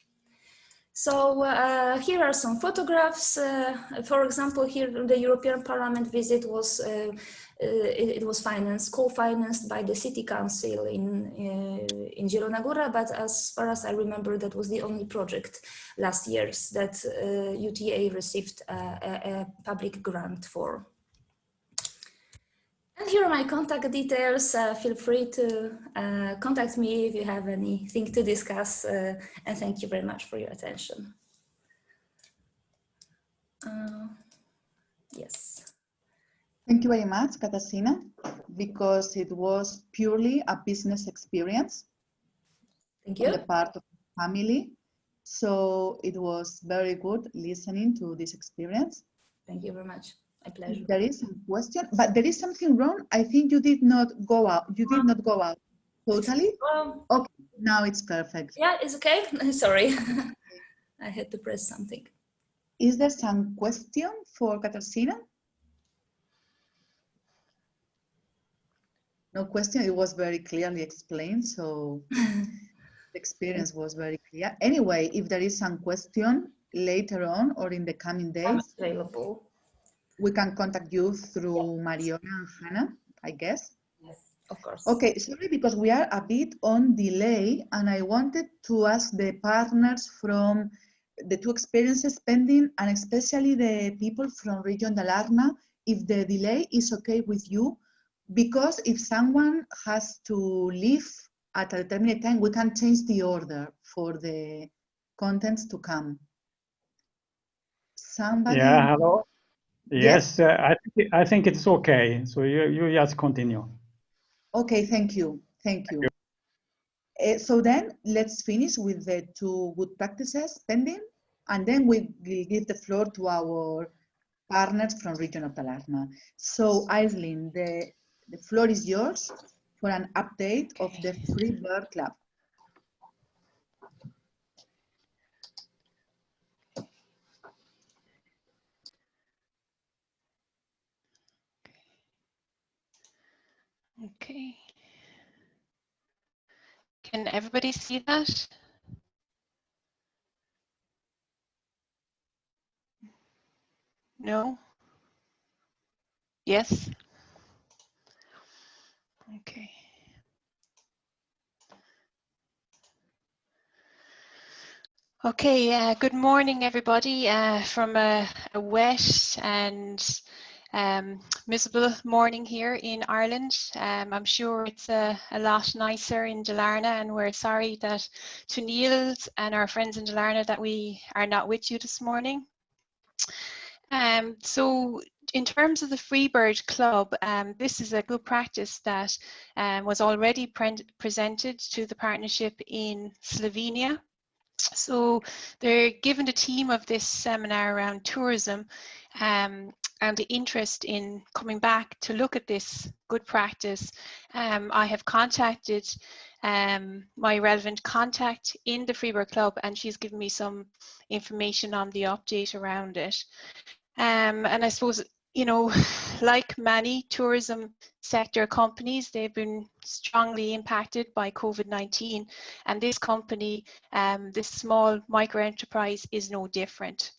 So here are some photographs. For example, here the European Parliament visit was it was co-financed by the City Council in Zielona, but as far as I remember, that was the only project last year that UTA received a public grant for. And here are my contact details. Feel free to contact me if you have anything to discuss. And thank you very much for your attention. Yes. Thank you very much, Katarzyna, because it was purely a business experience. Thank you. On the part of the family. So it was very good listening to this experience. Thank you very much. My pleasure. There is a question, but there is something wrong. I think you did not go out. You did not go out totally. Okay, now it's perfect. Yeah, it's okay. Sorry, I had to press something. Is there some question for Katarzyna? No question. It was very clearly explained, so the experience was very clear. Anyway, if there is some question later on or in the coming days, I'm available. We can contact you through Mariona and Hannah, I guess. Yes, of course. Okay, sorry, because we are a bit on delay, and I wanted to ask the partners from the two experiences pending, and especially the people from Region Dalarna, if the delay is okay with you, because if someone has to leave at a determined time, we can change the order for the contents to Somebody? Yeah, hello. Yes, I think it's okay. So you just continue. Okay, thank you. Thank you. So then let's finish with the two good practices pending, and then we will give the floor to our partners from Region of Dalarna. So Aislinn, the floor is yours for an update of the Free Bird Club. Okay. Can everybody see that? No? Yes? Okay. Okay, good morning everybody from a wet and miserable morning here in Ireland. I'm sure it's a lot nicer in Dalarna, and we're sorry that to Niels and our friends in Dalarna that we are not with you this morning. So in terms of the Freebird Club, this is a good practice that was already presented to the partnership in Slovenia. So they're given the theme of this seminar around tourism and the interest in coming back to look at this good practice. I have contacted my relevant contact in the Freebird Club, and she's given me some information on the update around it. And I suppose, you know, like many tourism sector companies, they've been strongly impacted by COVID-19, and this company, this small micro enterprise, is no different.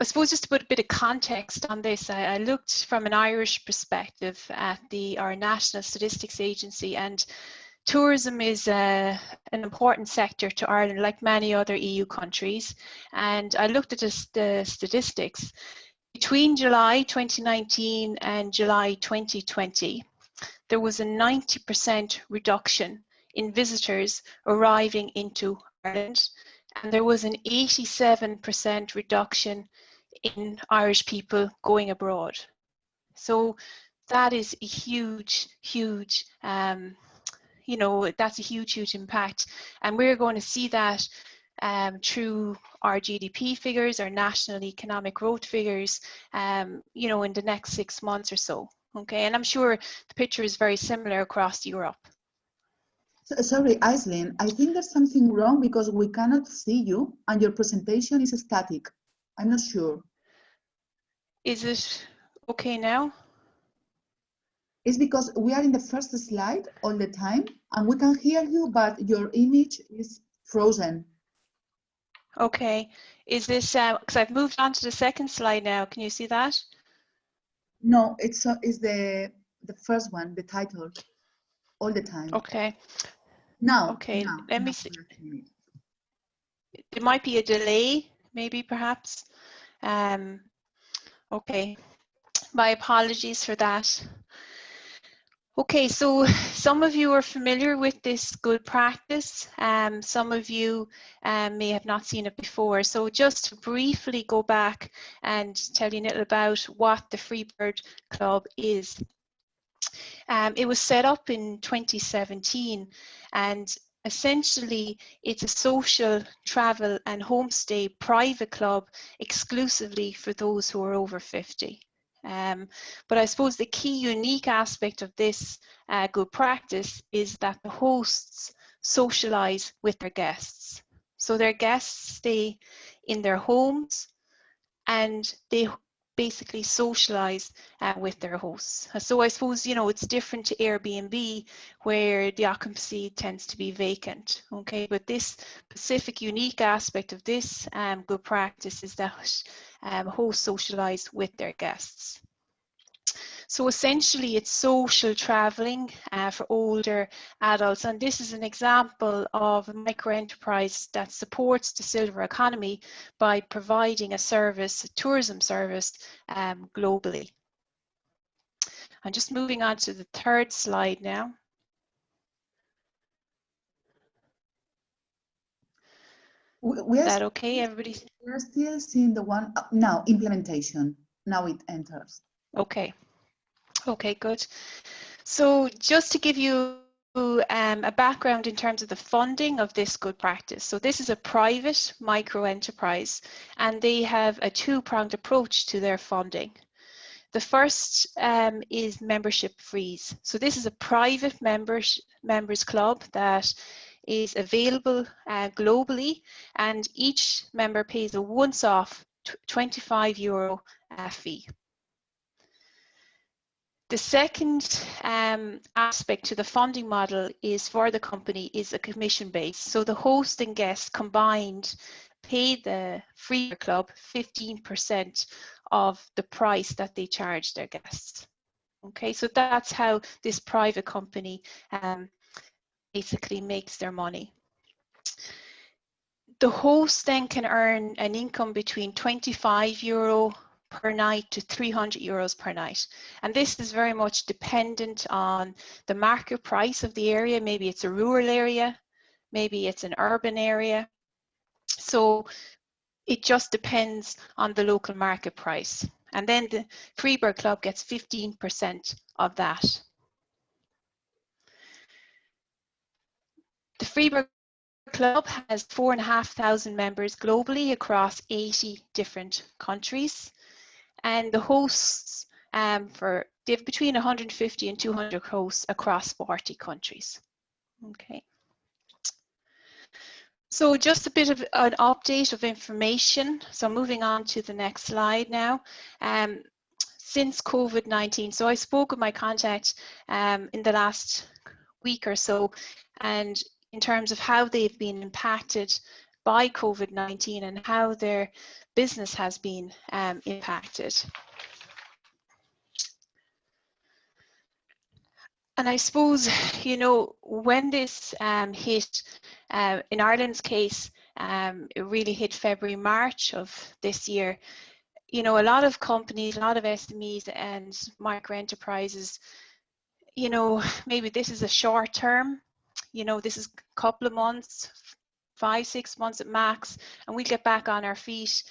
I suppose just to put a bit of context on this, I looked from an Irish perspective at our National Statistics Agency, and tourism is an important sector to Ireland, like many other EU countries. And I looked at the statistics. Between July 2019 and July 2020, there was a 90% reduction in visitors arriving into Ireland, and there was an 87% reduction in Irish people going abroad. So that is a huge, huge, you know, that's a huge, huge impact. And we're going to see that through our GDP figures, our national economic growth figures, you know, in the next 6 months or so. Okay, and I'm sure the picture is very similar across Europe. Sorry, Aislinn, I think there's something wrong because we cannot see you and your presentation is static. I'm not sure. Is it okay now? It's because we are in the first slide all the time and we can hear you, but your image is frozen. Okay. Is this, because I've moved on to the second slide now. Can you see that? No, it's the first one, the title, all the time. Okay. Now, Okay, now, let now me see. we are seeing it. It might be a delay, maybe, perhaps. Okay. My apologies for that. Okay, so some of you are familiar with this good practice. Some of you may have not seen it before. So just to briefly go back and tell you a little about what the Freebird Club is. It was set up in 2017 and essentially it's a social travel and homestay private club exclusively for those who are over 50. But I suppose the key unique aspect of this good practice is that the hosts socialize with their guests. So their guests stay in their homes and they basically socialize with their hosts. So I suppose, you know, it's different to Airbnb where the occupancy tends to be vacant, okay? But this specific unique aspect of this good practice is that hosts socialize with their guests. So essentially it's social traveling for older adults, and this is an example of a micro-enterprise that supports the silver economy by providing a service, a tourism service globally. I'm just moving on to the third slide now. Is that okay, everybody? We're still seeing the one, now implementation, now it enters. Okay. Okay, good. So just to give you a background in terms of the funding of this good practice. So this is a private micro enterprise and they have a two-pronged approach to their funding. The first is membership fees. So this is a private members club that is available globally and each member pays a once-off €25 fee. The second aspect to the funding model is for the company is a commission base. So the host and guests combined pay the Freebird Club 15% of the price that they charge their guests. Okay, so that's how this private company basically makes their money. The host then can earn an income between €25 per night to €300 per night. And this is very much dependent on the market price of the area. Maybe it's a rural area, maybe it's an urban area. So it just depends on the local market price. And then the Freebird Club gets 15% of that. The Freebird Club has 4,500 members globally across 80 different countries. And the hosts they have between 150 and 200 hosts across 40 countries. Okay. So just a bit of an update of information. So moving on to the next slide now. Since COVID-19, so I spoke with my contact in the last week or so, and in terms of how they've been impacted by COVID-19 and how their business has been impacted. And I suppose, you know, when this hit, in Ireland's case, it really hit February, March of this year. You know, a lot of companies, a lot of SMEs and micro enterprises, you know, maybe this is a short term, you know, this is a couple of months, 5-6 months at max, and we'll get back on our feet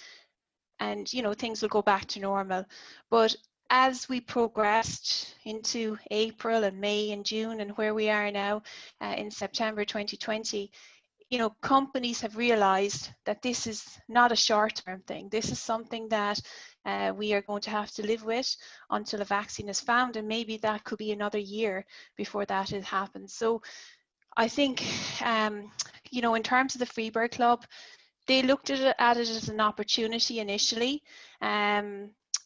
and, you know, things will go back to normal. But as we progressed into April and May and June and where we are now in September 2020, you know, companies have realized that this is not a short-term thing. This is something that we are going to have to live with until a vaccine is found, and maybe that could be another year before that has happened. So I think, you know, in terms of the Freebird Club, they looked at it as an opportunity initially,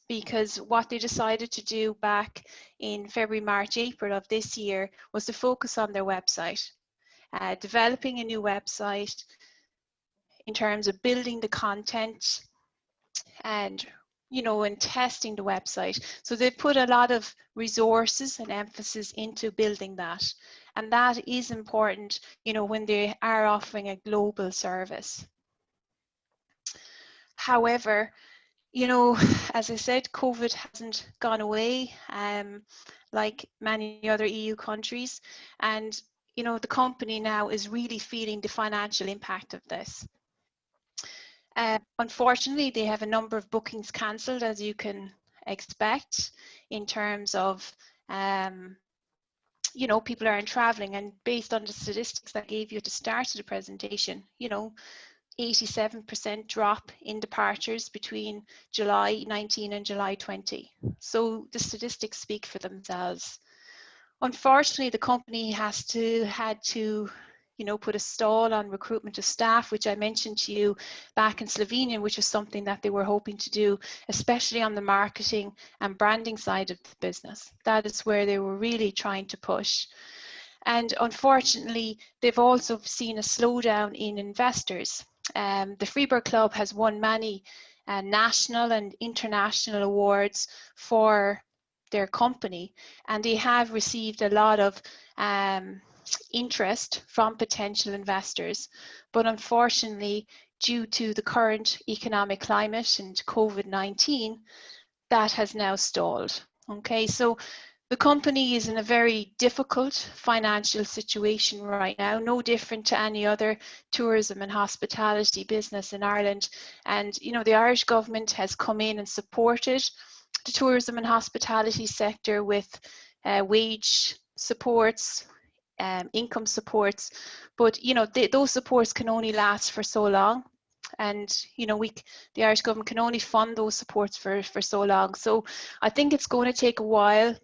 because what they decided to do back in February, March, April of this year was to focus on their website, developing a new website in terms of building the content and, you know, and testing the website. So they've put a lot of resources and emphasis into building that. And that is important, you know, when they are offering a global service. However, you know, as I said, COVID hasn't gone away, like many other EU countries. And, you know, the company now is really feeling the financial impact of this. Unfortunately, they have a number of bookings cancelled, as you can expect, in terms of, you know, people aren't traveling. And based on the statistics I gave you at the start of the presentation, you know, 87% drop in departures between July 19 and July 20. So the statistics speak for themselves. Unfortunately, the company had to, you know, put a stall on recruitment of staff, which I mentioned to you back in Slovenia, which is something that they were hoping to do, especially on the marketing and branding side of the business. That is where they were really trying to push. And unfortunately, they've also seen a slowdown in investors. The Freebird Club has won many national and international awards for their company, and they have received a lot of interest from potential investors. But unfortunately, due to the current economic climate and COVID-19, that has now stalled. Okay, so the company is in a very difficult financial situation right now, no different to any other tourism and hospitality business in Ireland. And, you know, the Irish government has come in and supported the tourism and hospitality sector with wage supports, income supports. But, you know, those supports can only last for so long. And, you know, the Irish government can only fund those supports for so long. So I think it's going to take a while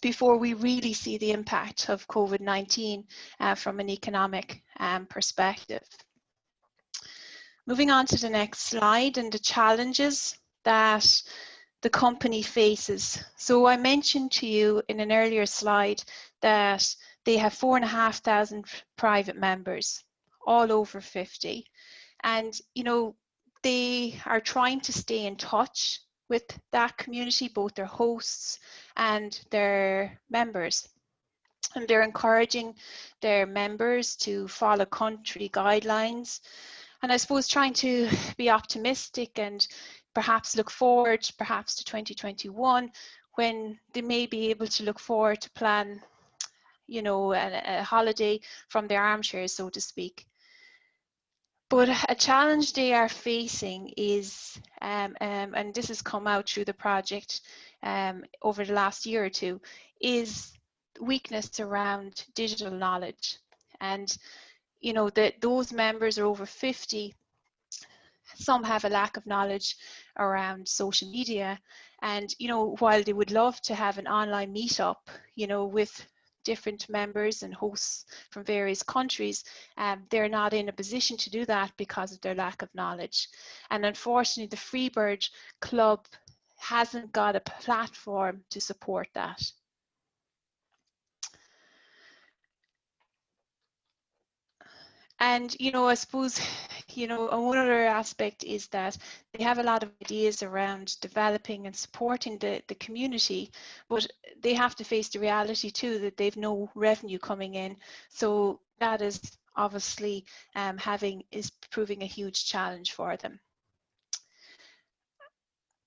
before we really see the impact of COVID-19 from an economic perspective. Moving on to the next slide and the challenges that the company faces. So I mentioned to you in an earlier slide that they have 4,500 private members, all over 50. And, you know, they are trying to stay in touch with that community, both their hosts and their members. And they're encouraging their members to follow country guidelines. And I suppose trying to be optimistic and perhaps look forward, perhaps to 2021, when they may be able to look forward to plan, you know, a holiday from their armchairs, so to speak. But a challenge they are facing is, and this has come out through the project over the last year or two, is weakness around digital knowledge. And, you know, those members are over 50. Some have a lack of knowledge around social media. And, you know, while they would love to have an online meetup, you know, with different members and hosts from various countries, they're not in a position to do that because of their lack of knowledge. And unfortunately, the Freebird Club hasn't got a platform to support that. And, you know, I suppose, you know, one other aspect is that they have a lot of ideas around developing and supporting the community, but they have to face the reality too that they've no revenue coming in. So that is obviously is proving a huge challenge for them.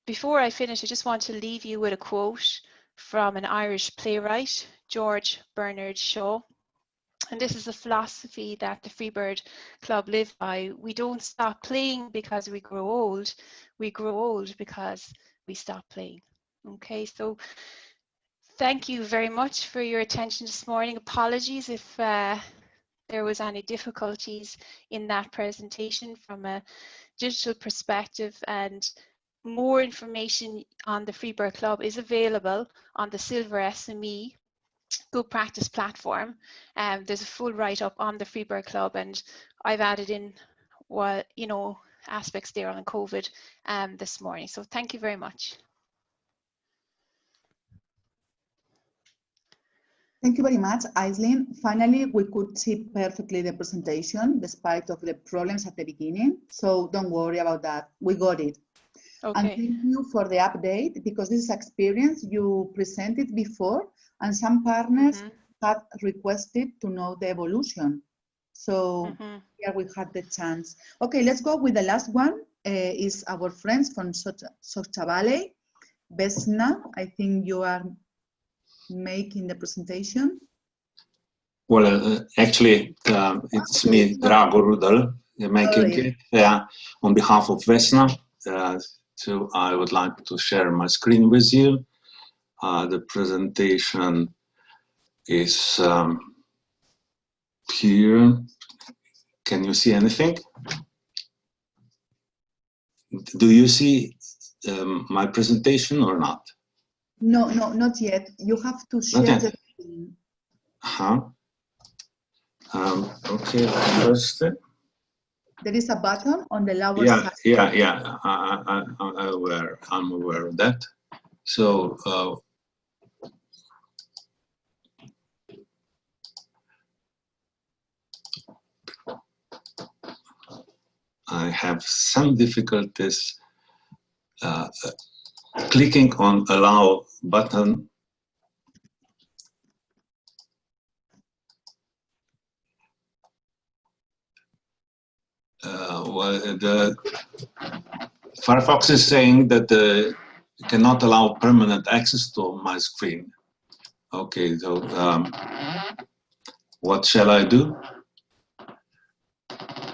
Before I finish, I just want to leave you with a quote from an Irish playwright, George Bernard Shaw. And this is a philosophy that the Freebird Club live by. We don't stop playing because we grow old. We grow old because we stop playing. Okay, so thank you very much for your attention this morning. Apologies if there was any difficulties in that presentation from a digital perspective, and more information on the Freebird Club is available on the Silver SME good practice platform. There's a full write-up on the Freeburg Club, and I've added in what, you know, aspects there on COVID this morning. So thank you very much. Thank you very much, Aislinn. Finally, we could see perfectly the presentation despite of the problems at the beginning. So don't worry about that. We got it. Okay. And thank you for the update, because this is experience you presented before and some partners had requested to know the evolution. So here we had the chance. Okay, let's go with the last one. Is our friends from Socha Valley. Vesna, I think you are making the presentation. Well, actually, it's me, Drago Rudel, making it on behalf of Vesna. So I would like to share my screen with you. The presentation is here. Can you see anything? Do you see my presentation or not? No, not yet. You have to share the screen. Okay, first. There is a button on the lower side. Yeah. I'm aware of that. So I have some difficulties clicking on allow button. Well, the Firefox is saying that it cannot allow permanent access to my screen. Okay, so what shall I do?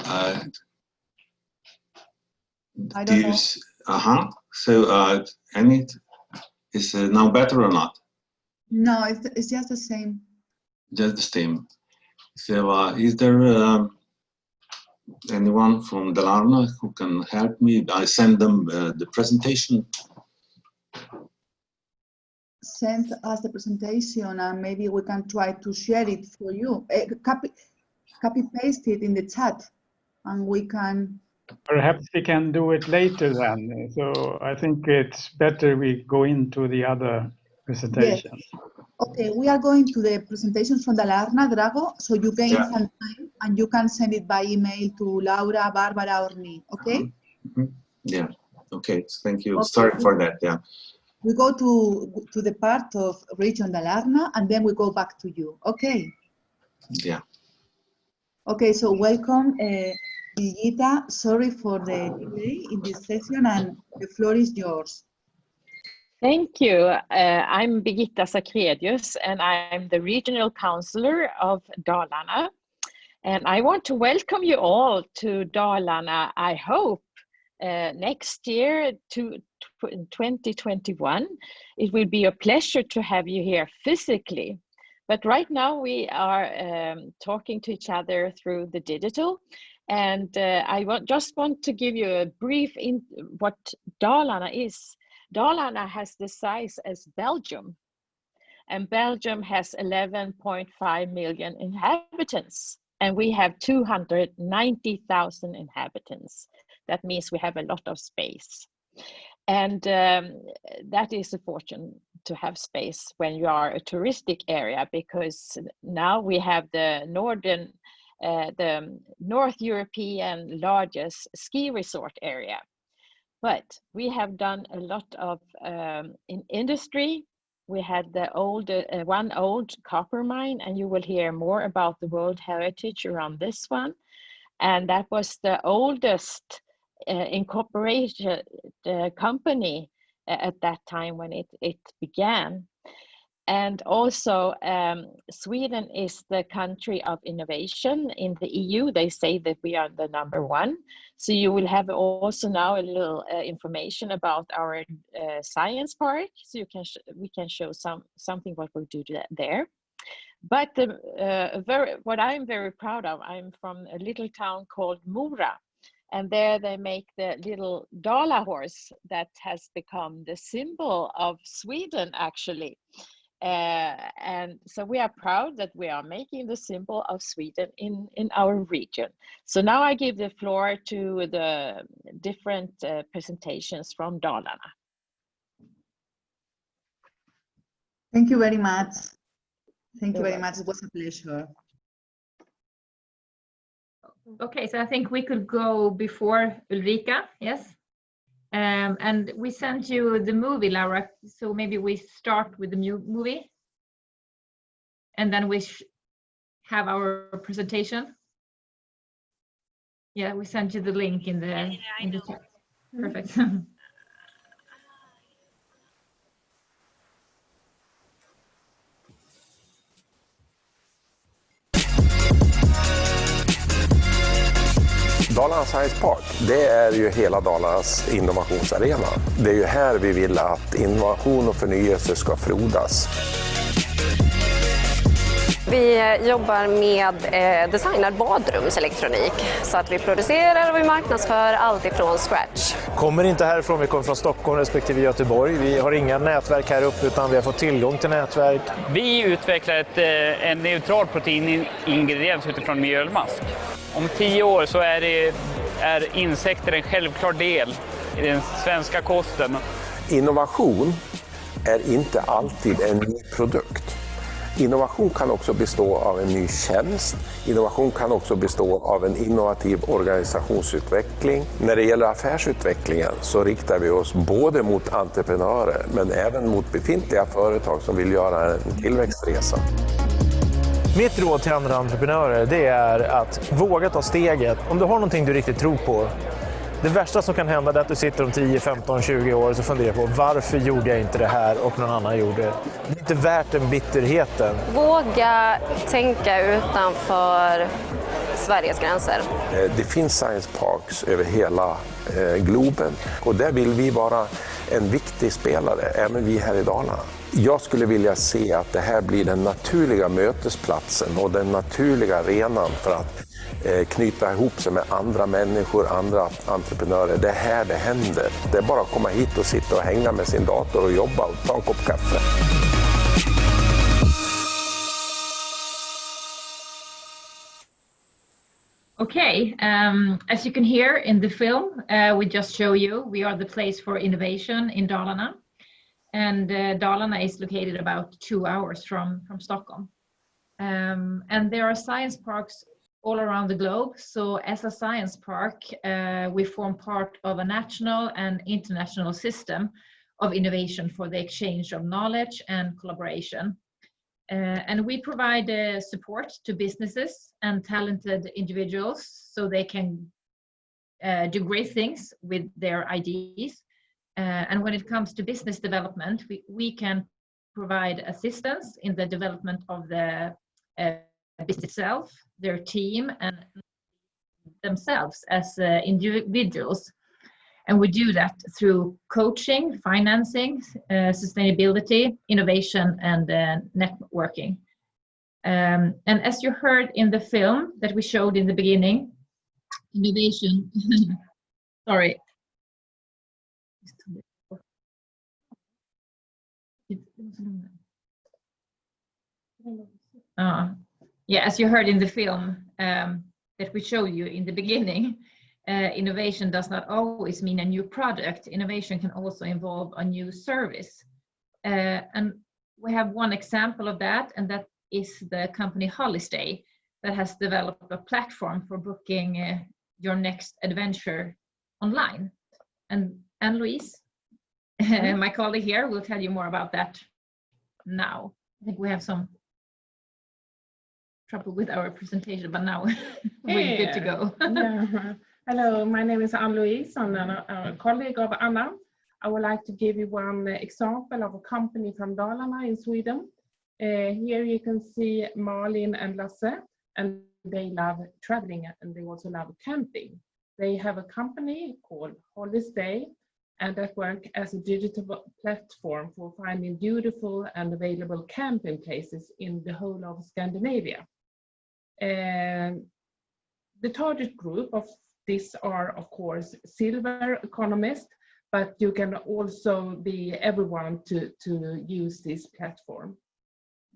I don't know. So, is it now better or not? No, it's just the same. Just the same. So, is there anyone from Dalarna who can help me? I send them the presentation. Send us the presentation, and maybe we can try to share it for you. Copy paste it in the chat, and we can. Perhaps we can do it later then. So I think it's better we go into the other presentation. Yes. Okay, we are going to the presentations from Dalarna, Drago, so you gain some time and you can send it by email to Laura, Barbara, or me, okay? Yeah, okay, thank you. Okay. Sorry for that, yeah. We go to the part of region Dalarna, and then we go back to you, okay? Yeah. Okay, so welcome, Birgitta. Sorry for the delay in this session, and the floor is yours. Thank you. I'm Birgitta Sacredius, and I'm the regional councillor of Dalarna. And I want to welcome you all to Dalarna, I hope, next year to 2021. It will be a pleasure to have you here physically. But right now we are talking to each other through the digital. And I just want to give you a brief in what Dalarna is. Dalarna has the size as Belgium, and Belgium has 11.5 million inhabitants, and we have 290,000 inhabitants. That means we have a lot of space. And that is a fortune to have space when you are a touristic area, because now we have the North European largest ski resort area. But we have done a lot of in industry. We had the one old copper mine, and you will hear more about the World Heritage around this one. And that was the oldest incorporated company at that time when it began. And also Sweden is the country of innovation in the EU. They say that we are the #1. So you will have also now a little information about our science park. So we can show something what we do there. But what I'm very proud of, I'm from a little town called Mora. And there they make the little Dala horse that has become the symbol of Sweden, actually. And so we are proud that we are making the symbol of Sweden in our region. So now I give the floor to the different presentations from Dalarna. Thank you very much. Thank you very much. It was a pleasure. Okay, so I think we could go before Ulrika, yes? And we sent you the movie, Laura, so maybe we start with the movie and then we have our presentation. Yeah, we sent you the link in the chat. Perfect. Dalarna Science Park, det är ju hela Dalarnas innovationsarena. Det är ju här vi vill att innovation och förnyelse ska frodas. Vi jobbar med designad badrumselektronik så att vi producerar och vi marknadsför allt ifrån scratch. Kommer inte härifrån, vi kommer från Stockholm respektive Göteborg. Vi har inga nätverk här uppe utan vi har fått tillgång till nätverk. Vi utvecklar en neutral proteiningrediens utifrån mjölmask. Om 10 år så är insekter en självklar del i den svenska kosten. Innovation är inte alltid en ny produkt. Innovation kan också bestå av en ny tjänst. Innovation kan också bestå av en innovativ organisationsutveckling. När det gäller affärsutvecklingen så riktar vi oss både mot entreprenörer men även mot befintliga företag som vill göra en tillväxtresa. Mitt råd till andra entreprenörer det är att våga ta steget. Om du har någonting du riktigt tror på. Det värsta som kan hända är att du sitter om 10, 15, 20 år och så funderar på varför gjorde jag inte det här och någon annan gjorde det. Det är inte värt den bitterheten. Våga tänka utanför Sveriges gränser. Det finns science parks över hela globen och där vill vi vara en viktig spelare, även vi här i Dalarna. Jag skulle vilja se att det här blir den naturliga mötesplatsen och den naturliga arenan för att knyta ihop sig med andra människor, andra entreprenörer. Det är här det händer. Det är bara att komma hit och sitta och hänga med sin dator och jobba och ta en kopp kaffe. Okay, as you can hear in the film, we just show you, we are the place for innovation in Dalarna. And Dalarna is located about 2 hours from Stockholm. And there are science parks all around the globe. So as a science park, we form part of a national and international system of innovation for the exchange of knowledge and collaboration. And we provide support to businesses and talented individuals so they can do great things with their ideas. And when it comes to business development, we can provide assistance in the development of the business itself, their team, and themselves as individuals. And we do that through coaching, financing, sustainability, innovation, and networking. And as you heard in the film that we showed in the beginning, innovation, sorry. Yeah, as you heard in the film that we showed you in the beginning, innovation does not always mean a new product. Innovation can also involve a new service. And we have one example of that, and that is the company Holistay that has developed a platform for booking your next adventure online. And Anne-Louise, my colleague here, will tell you more about that now. I think we have some trouble with our presentation, but now we're good to go. Yeah. Hello, my name is Anne-Louise. I'm a colleague of Anna. I would like to give you one example of a company from Dalarna in Sweden. Here you can see Malin and Lasse, and they love traveling and they also love camping. They have a company called Holistay, and that works as a digital platform for finding beautiful and available camping places in the whole of Scandinavia. The target group of this are, of course, silver economists, but you can also be everyone to use this platform.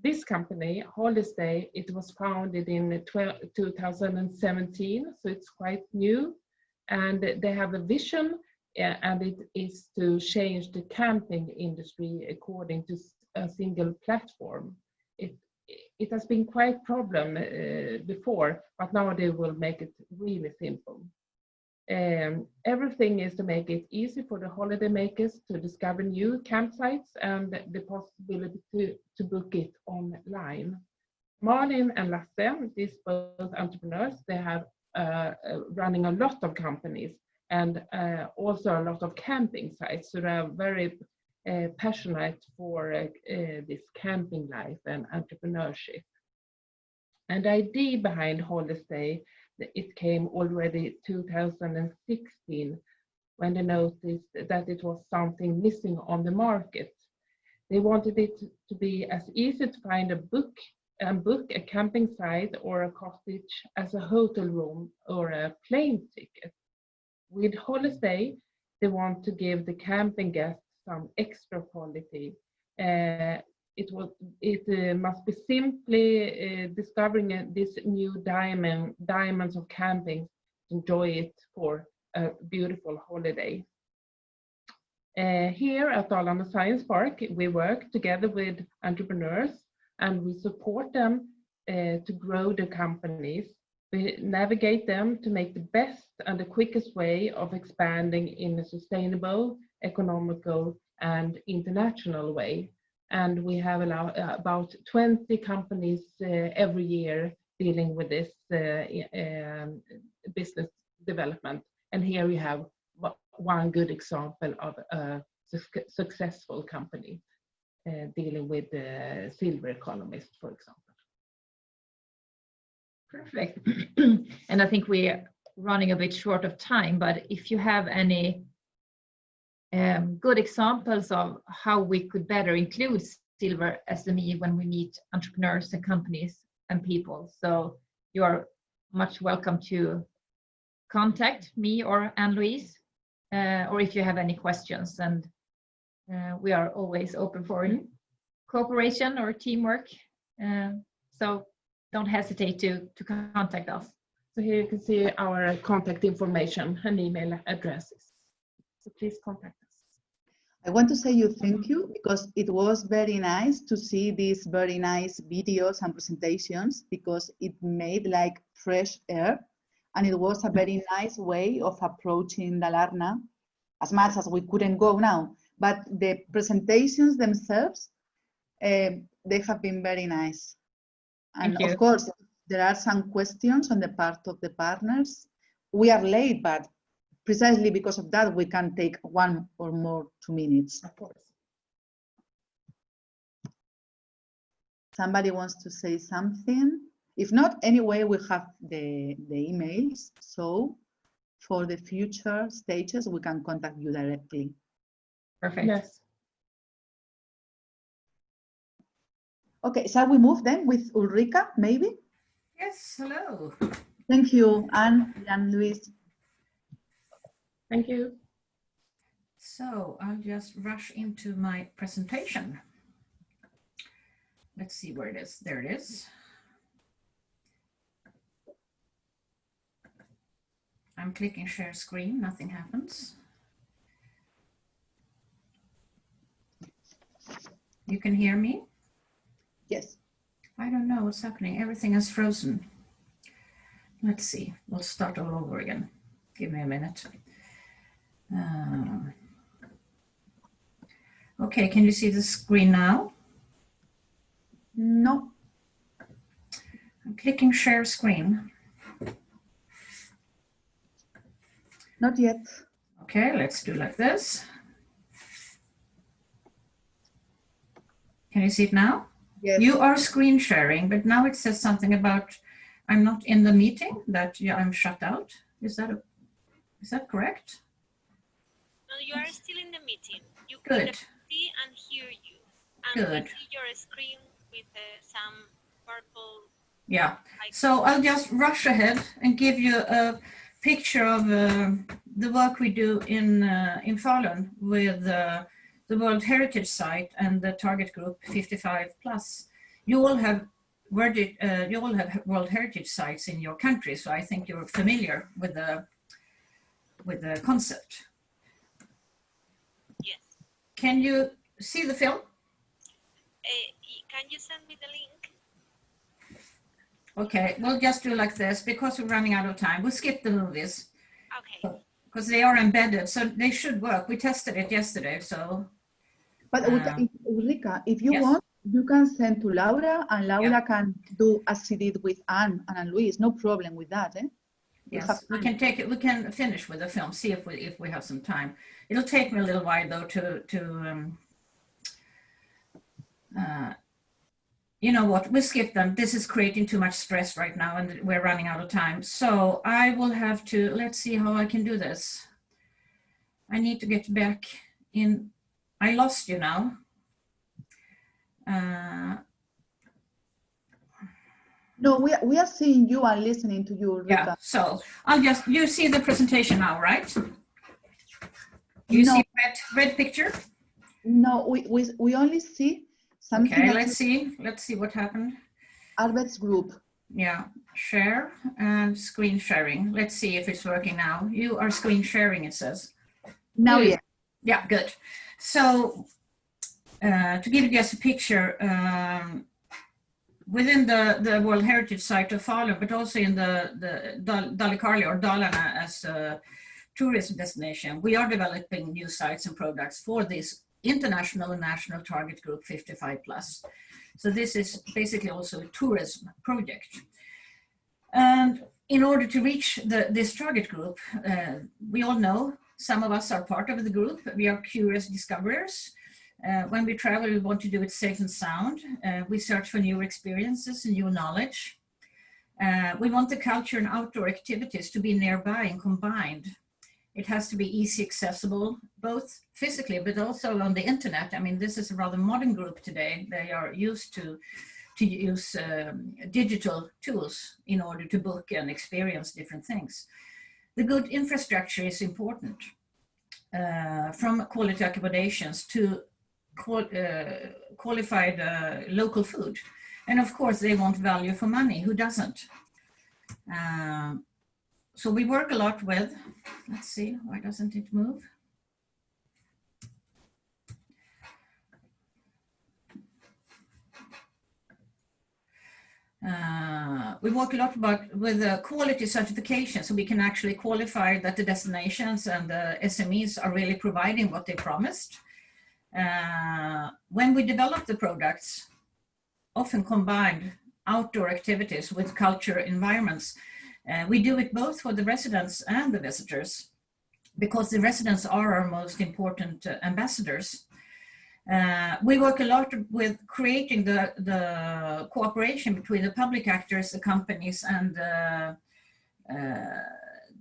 this company, Holiday, it was founded in 2017, so it's quite new. And they have a vision, and it is to change the camping industry according to a single platform. It has been quite a problem before, but now they will make it really simple. Everything is to make it easy for the holiday makers to discover new campsites and the possibility to book it online. Malin and Lasse, these both entrepreneurs, they have running a lot of companies and also a lot of camping sites. So they are very passionate for this camping life and entrepreneurship. And the idea behind Holiday, it came already 2016 when they noticed that it was something missing on the market. They wanted it to be as easy to find a book a camping site or a cottage as a hotel room or a plane ticket. With Holiday, they want to give the camping guests some extra quality. It must be simply discovering this new diamonds of camping, enjoy it for a beautiful holiday. Here at Dalarna Science Park, we work together with entrepreneurs and we support them to grow their companies. We navigate them to make the best and the quickest way of expanding in a sustainable, economical, and international way. And we have about 20 companies every year dealing with this business development. And here we have one good example of a successful company dealing with the silver economist, for example. Perfect. And I think we're running a bit short of time, but if you have any good examples of how we could better include Silver SME when we meet entrepreneurs and companies and people. So you are much welcome to contact me or Anne-Louise, or if you have any questions, and we are always open for cooperation or teamwork. So don't hesitate to contact us. So here you can see our contact information and email addresses. So please contact us. I want to say you thank you because it was very nice to see these very nice videos and presentations because it made like fresh air and it was a very nice way of approaching Dalarna as much as we couldn't go now. But the presentations themselves, they have been very nice. And of course, there are some questions on the part of the partners. We are late, but precisely because of that, we can take 1 or more 2 minutes. Of course. Somebody wants to say something? If not, anyway, we have the emails. So for the future stages, we can contact you directly. Perfect. Yes. Okay, shall we move then with Ulrika, maybe? Yes, hello. Thank you, Anne-Louise. Thank you. So I'll just rush into my presentation. Let's see where it is. There it is. I'm clicking share screen, nothing happens. You can hear me? Yes. I don't know what's happening. Everything is frozen. Let's see. We'll start all over again. Give me a minute. Okay, can you see the screen now? No. I'm clicking share screen. Not yet. Okay, let's do like this. Can you see it now? Yes. You are screen sharing, but now it says something about I'm not in the meeting, that I'm shut out. Is that correct? No, you are still in the meeting. You Good. can see and hear you. And Good. we see your screen with some purple. Yeah. So I'll just rush ahead and give you a picture of the work we do in Falun with the World Heritage Site and the target group 55 plus. you all have World Heritage sites in your country, so I think you're familiar with the concept. Yes. Can you see the film? Can you send me the link? Okay, we'll just do like this because we're running out of time. We'll skip the movies. Okay. Because they are embedded, so they should work. We tested it yesterday, so. But Ulrika, if you want, you can send to Laura, and Laura can do as she did with Anne and Louise. No problem with that, eh? Yes, we can take it. We can finish with the film. See if we have some time. It'll take me a little while though to you know what? We'll skip them. This is creating too much stress right now, and we're running out of time. So I will have to. Let's see how I can do this. I need to get back in. I lost you now. No, we are seeing you and listening to you, Ulrika. Yeah, so you see the presentation now, right? You see red picture? No, we only see something. Okay, let's see what happened. Albert's group. Yeah, share and screen sharing. Let's see if it's working now. You are screen sharing, it says. Now, yeah. Yeah, good. So to give you just a picture, within the World Heritage Site of Falun, but also in the Dalecarlia or Dalarna as a tourism destination, we are developing new sites and products for this international and national target group 55 plus. So this is basically also a tourism project. And in order to reach this target group, we all know some of us are part of the group. We are curious discoverers. When we travel, we want to do it safe and sound. We search for new experiences and new knowledge. We want the culture and outdoor activities to be nearby and combined. It has to be easy accessible, both physically, but also on the internet. I mean, this is a rather modern group today. They are used to use digital tools in order to book and experience different things. The good infrastructure is important, from quality accommodations to qualified local food. And of course, they want value for money. Who doesn't? So we work a lot with, let's see, why doesn't it move? We work a lot with quality certification, so we can actually qualify that the destinations and the SMEs are really providing what they promised. When we develop the products, often combined outdoor activities with culture environments, we do it both for the residents and the visitors, because the residents are our most important ambassadors. We work a lot with creating the cooperation between the public actors, the companies, and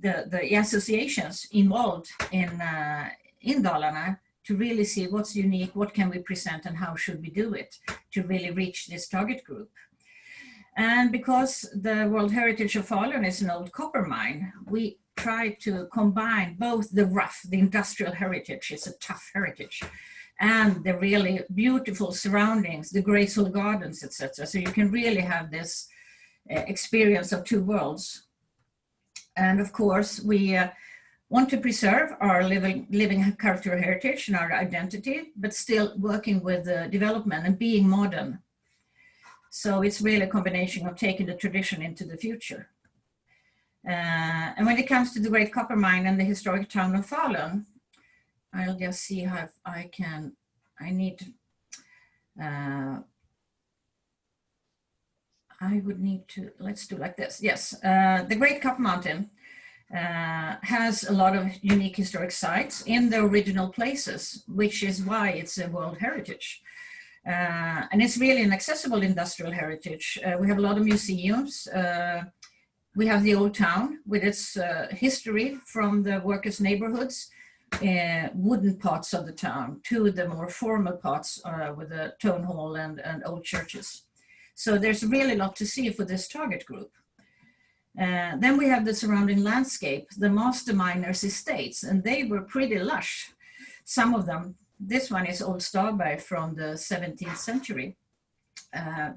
the associations involved in Dalarna to really see what's unique, what can we present, and how should we do it to really reach this target group. And because the World Heritage of Falun is an old copper mine, we try to combine both the rough, the industrial heritage, it's a tough heritage, and the really beautiful surroundings, the graceful gardens, etc. So you can really have this experience of two worlds. And of course, we want to preserve our living cultural heritage and our identity, but still working with development and being modern. So it's really a combination of taking the tradition into the future. And when it comes to the Great Copper Mine and the historic town of Falun, I'll just see how I can, I would need to, let's do like this. Yes, the Great Copper Mountain has a lot of unique historic sites in the original places, which is why it's a World Heritage. And it's really an accessible industrial heritage. We have a lot of museums. We have the old town with its history from the workers' neighborhoods, wooden parts of the town, to the more formal parts with the town hall and old churches. So there's really a lot to see for this target group. Then we have the surrounding landscape, the master miners' estates, and they were pretty lush. Some of them, this one is Old Starberg from the 17th century.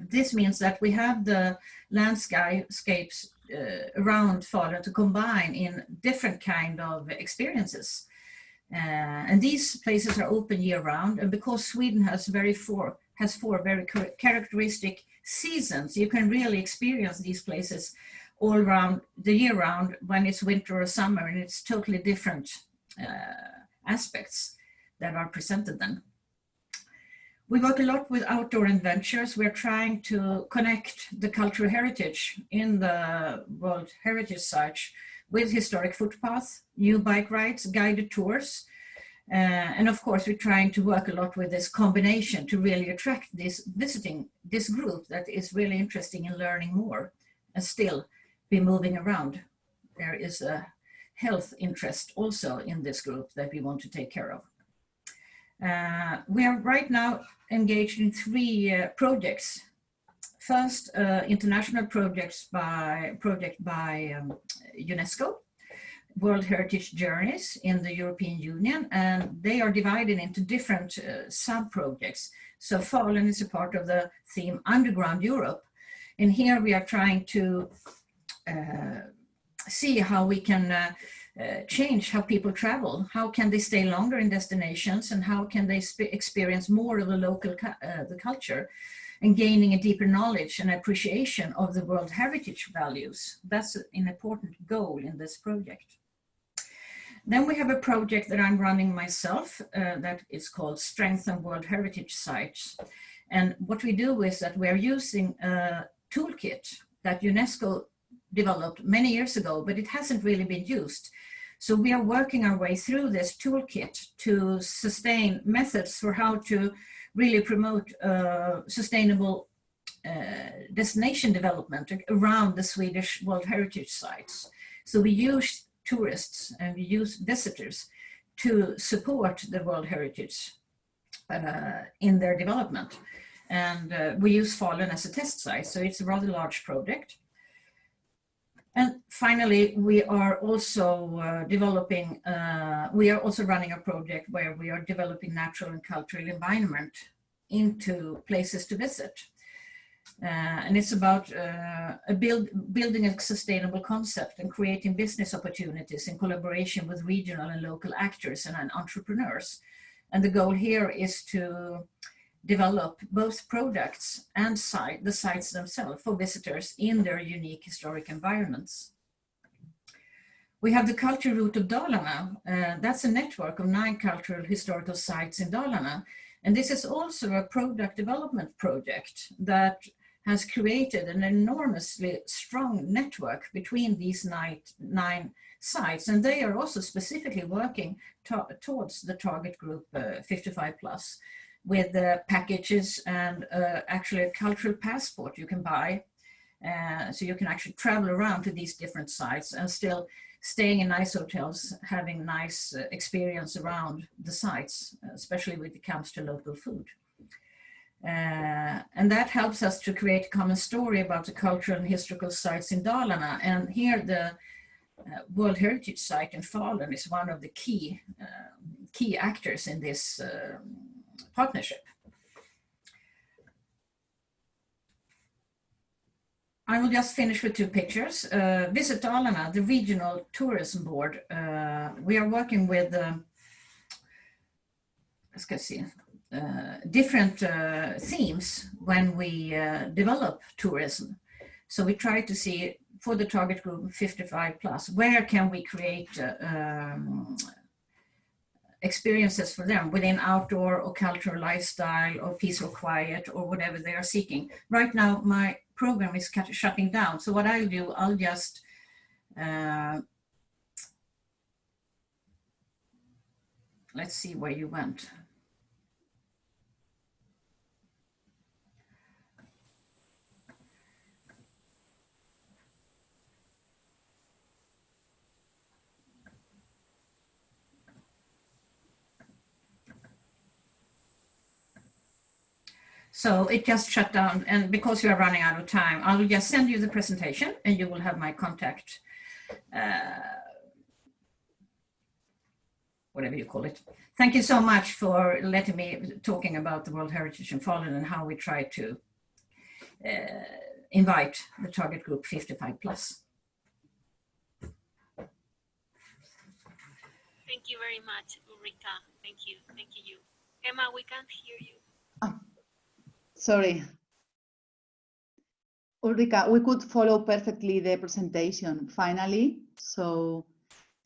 This means that we have the landscapes around Falun to combine in different kind of experiences. And these places are open year round, and because Sweden has four very characteristic seasons, you can really experience these places all around the year round when it's winter or summer, and it's totally different aspects that are presented then. We work a lot with outdoor adventures. We're trying to connect the cultural heritage in the World Heritage Sites with historic footpaths, new bike rides, guided tours. And of course, we're trying to work a lot with this combination to really attract this group that is really interested in learning more and still be moving around. There is a health interest also in this group that we want to take care of. We are right now engaged in 3 projects. First, international project by UNESCO, World Heritage Journeys in the European Union, and they are divided into different sub-projects. So Falun is a part of the theme Underground Europe, and here we are trying to see how we can change how people travel. How can they stay longer in destinations, and how can they experience more of the local the culture, and gaining a deeper knowledge and appreciation of the World Heritage values. That's an important goal in this project. Then we have a project that I'm running myself that is called Strengthen World Heritage Sites. And what we do is that we're using a toolkit that UNESCO developed many years ago, but it hasn't really been used. So we are working our way through this toolkit to sustain methods for how to really promote sustainable destination development around the Swedish World Heritage Sites. So we use tourists and we use visitors to support the World Heritage in their development. And we use Falun as a test site, so it's a rather large project. And finally, we are also running a project where we are developing natural and cultural environment into places to visit. And it's about building a sustainable concept and creating business opportunities in collaboration with regional and local actors and entrepreneurs. And the goal here is to develop both products and the sites themselves for visitors in their unique historic environments. We have the culture route of Dalarna. That's a network of 9 cultural historical sites in Dalarna. And this is also a product development project that has created an enormously strong network between these 9 sites. And they are also specifically working towards the target group 55 plus. With packages and actually a cultural passport you can buy. So you can actually travel around to these different sites and still staying in nice hotels, having nice experience around the sites, especially when it comes to local food. And that helps us to create a common story about the cultural and historical sites in Dalarna. And here the World Heritage Site in Falun is one of the key actors in this partnership. I will just finish with 2 pictures. Visit Dalarna, the regional tourism board. We are working with, different themes when we develop tourism. So we try to see for the target group 55 plus, where can we create experiences for them within outdoor or cultural lifestyle or peace or quiet or whatever they are seeking. Right now, my program is shutting down. So what I'll do, I'll just let's see where you went. So it just shut down, and because we are running out of time, I will just send you the presentation and you will have my contact, whatever you call it. Thank you so much for letting me talking about the World Heritage in Falun and how we try to invite the target group 55 plus. Thank you very much, Ulrika. Thank you. Thank you. Emma, we can't hear you. Oh, sorry. Ulrika, we could follow perfectly the presentation finally. So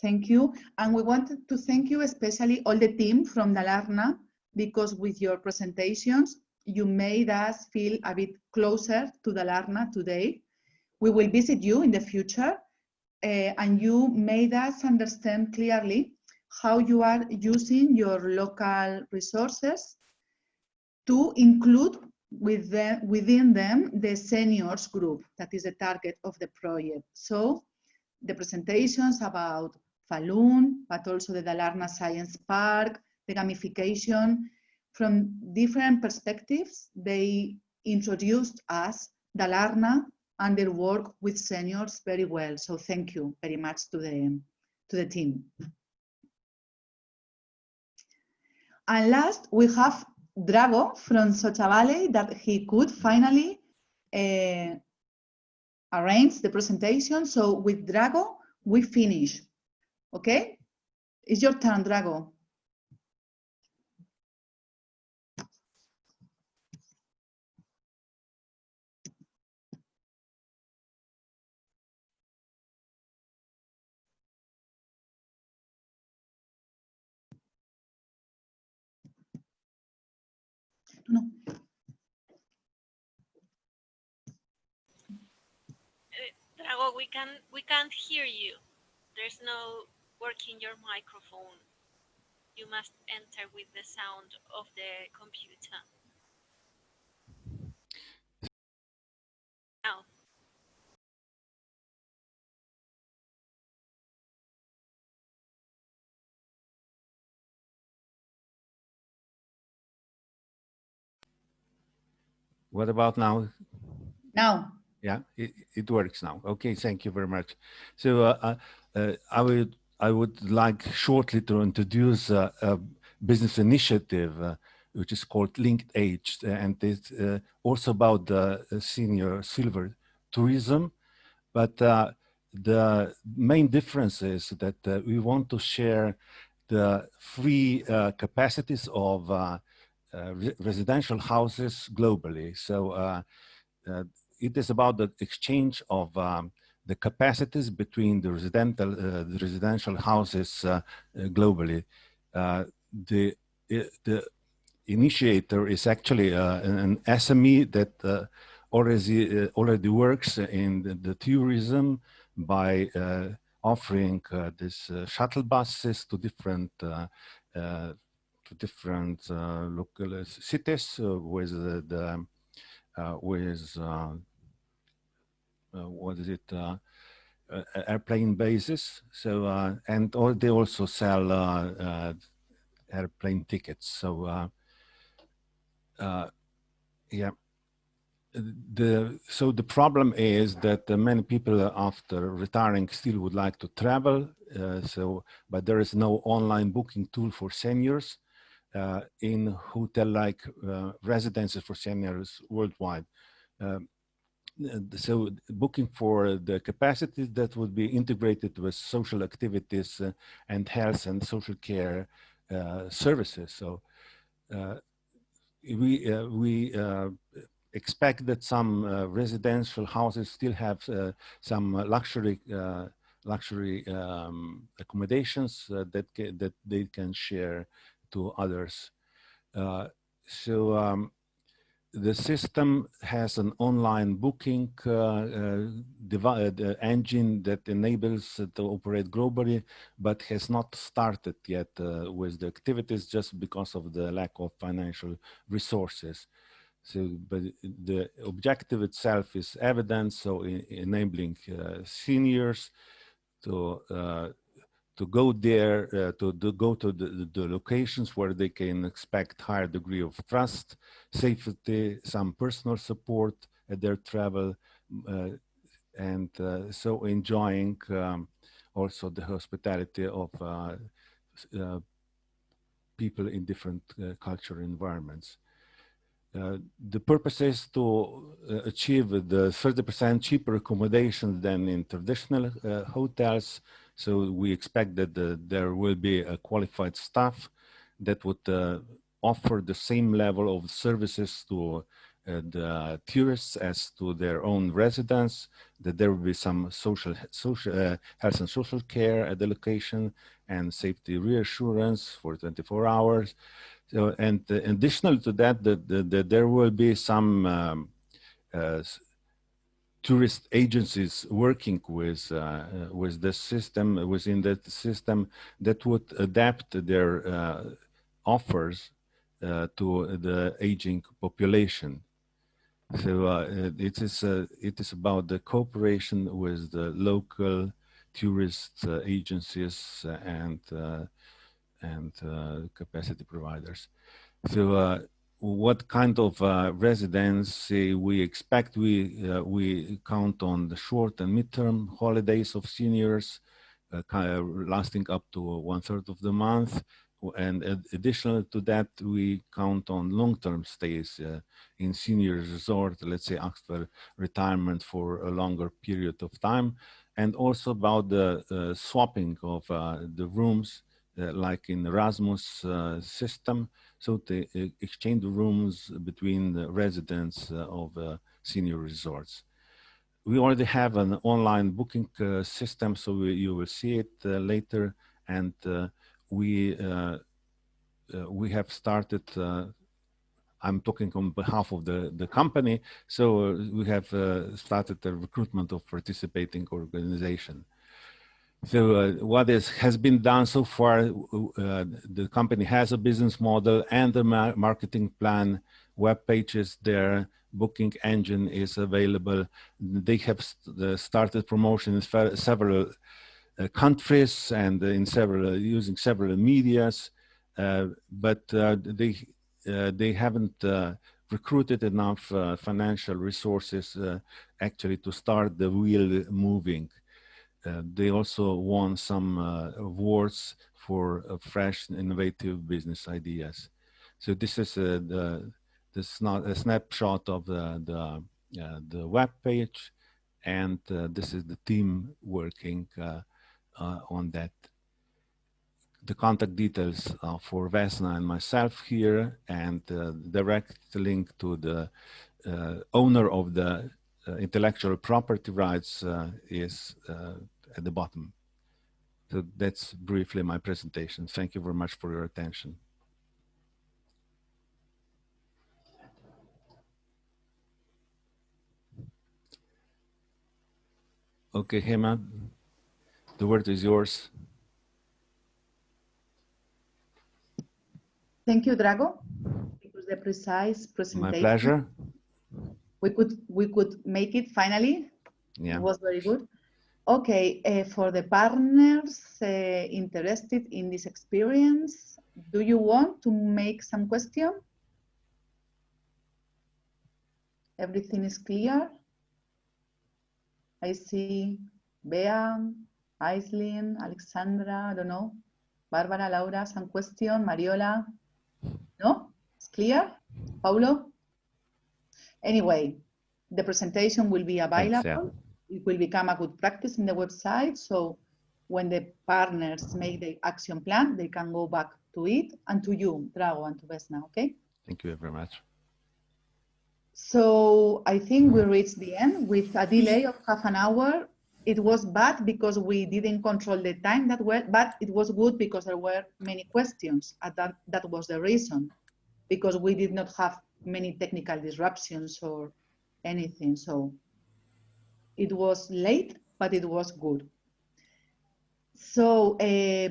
thank you. And we wanted to thank you, especially all the team from Dalarna, because with your presentations, you made us feel a bit closer to Dalarna today. We will visit you in the future, and you made us understand clearly how you are using your local resources to include within them the seniors group that is the target of the project. So the presentations about Falun, but also the Dalarna Science Park, the gamification, from different perspectives, they introduced us, Dalarna, and their work with seniors very well. So thank you very much to the team. And last, we have Drago from Sochavale that he could finally arrange the presentation. So with Drago, we finish. Okay? It's your turn, Drago. No. Drago, we can't hear you. There's no working your microphone. You must enter with the sound of the computer. Now. What about now? Now. Yeah, it works now. Okay, thank you very much. So I would like shortly to introduce a business initiative which is called Linked Age, and it's also about the senior silver tourism. But the main difference is that we want to share the free capacities of residential houses globally. So it is about the exchange of the capacities between the residential houses globally. The initiator is actually an SME that already works in the tourism by offering these shuttle buses to different local cities with what is it, airplane bases. So and they also sell airplane tickets. So yeah. So the problem is that many people after retiring still would like to travel. But there is no online booking tool for seniors in hotel-like residences for seniors worldwide. So booking for the capacities that would be integrated with social activities and health and social care services. So we expect that some residential houses still have some luxury accommodations that they can share to others. The system has an online booking engine that enables to operate globally, but has not started yet with the activities just because of the lack of financial resources. So, but the objective itself is evident. So, enabling seniors to go there, to go to the locations where they can expect higher degree of trust, safety, some personal support at their travel, and so enjoying also the hospitality of people in different cultural environments. The purpose is to achieve the 30% cheaper accommodation than in traditional hotels. So we expect that there will be a qualified staff that would offer the same level of services to the tourists as to their own residents, that there will be some social health and social care at the location and safety reassurance for 24 hours. So, and additional to that, there will be some tourist agencies working with this system, within that system, that would adapt their offers to the aging population. So it is about the cooperation with the local tourist agencies and capacity providers. So what kind of residency we expect? We count on the short and midterm holidays of seniors, lasting up to 1/3 of the month. And additional to that, we count on long-term stays in seniors resort, let's say after retirement for a longer period of time. And also about the swapping of the rooms, like in Erasmus system, so to exchange the rooms between the residents of senior resorts. We already have an online booking system, so you will see it later. And we have started, I'm talking on behalf of the company, so we have started the recruitment of participating organization. So what has been done so far, the company has a business model and a marketing plan, web pages there, booking engine is available. They have started promotion in several countries and in using several medias, but they haven't recruited enough financial resources actually to start the wheel moving. They also won some awards for fresh and innovative business ideas. So this is a snapshot of the web page, and this is the team working on that. The contact details for Vesna and myself here, and direct link to the owner of the intellectual property rights is at the bottom. So that's briefly my presentation. Thank you very much for your attention. Okay, Hema, the word is yours. Thank you, Drago. It was a precise presentation. My pleasure. We could make it finally. Yeah. It was very good. Okay, for the partners interested in this experience, do you want to make some question? Everything is clear? I see Bea, Aislinn, Alexandra, I don't know. Barbara, Laura, some question, Mariola? No? It's clear? Paulo? Anyway, the presentation will be available. Thanks, yeah. It will become a good practice in the website. So when the partners make the action plan, they can go back to it and to you, Drago, and to Vesna, okay? Thank you very much. So I think we reached the end with a delay of half an hour. It was bad because we didn't control the time that well, but it was good because there were many questions. And that was the reason, because we did not have many technical disruptions or anything. So it was late, but it was good. So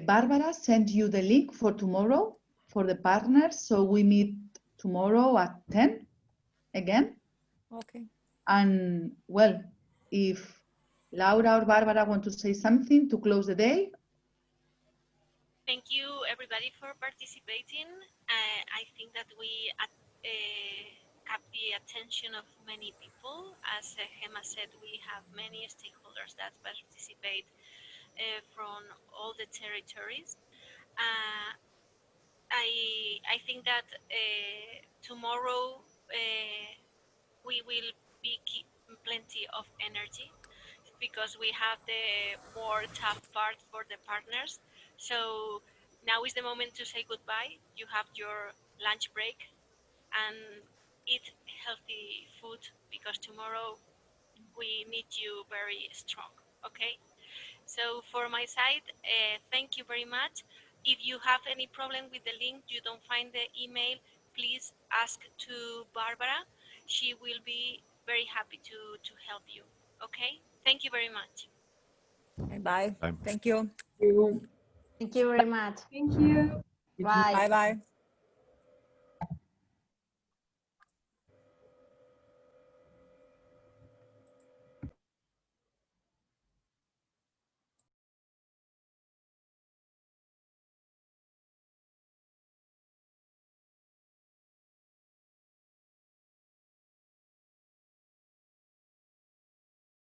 Barbara sent you the link for tomorrow for the partners. So we meet tomorrow at 10 again. Okay. And well, if Laura or Barbara want to say something to close the day. Thank you everybody for participating. I think that we have the attention of many people. As Gemma said, we have many stakeholders that participate from all the territories. I think that tomorrow we will be plenty of energy because we have the more tough part for the partners. So now is the moment to say goodbye. You have your lunch break and eat healthy food because tomorrow we need you very strong. Okay? So for my side, thank you very much. If you have any problem with the link, you don't find the email, please ask to Barbara. She will be very happy to help you. Okay? Thank you very much. Bye. Thank you. Thank you very much. Thank you. Bye. Bye-bye.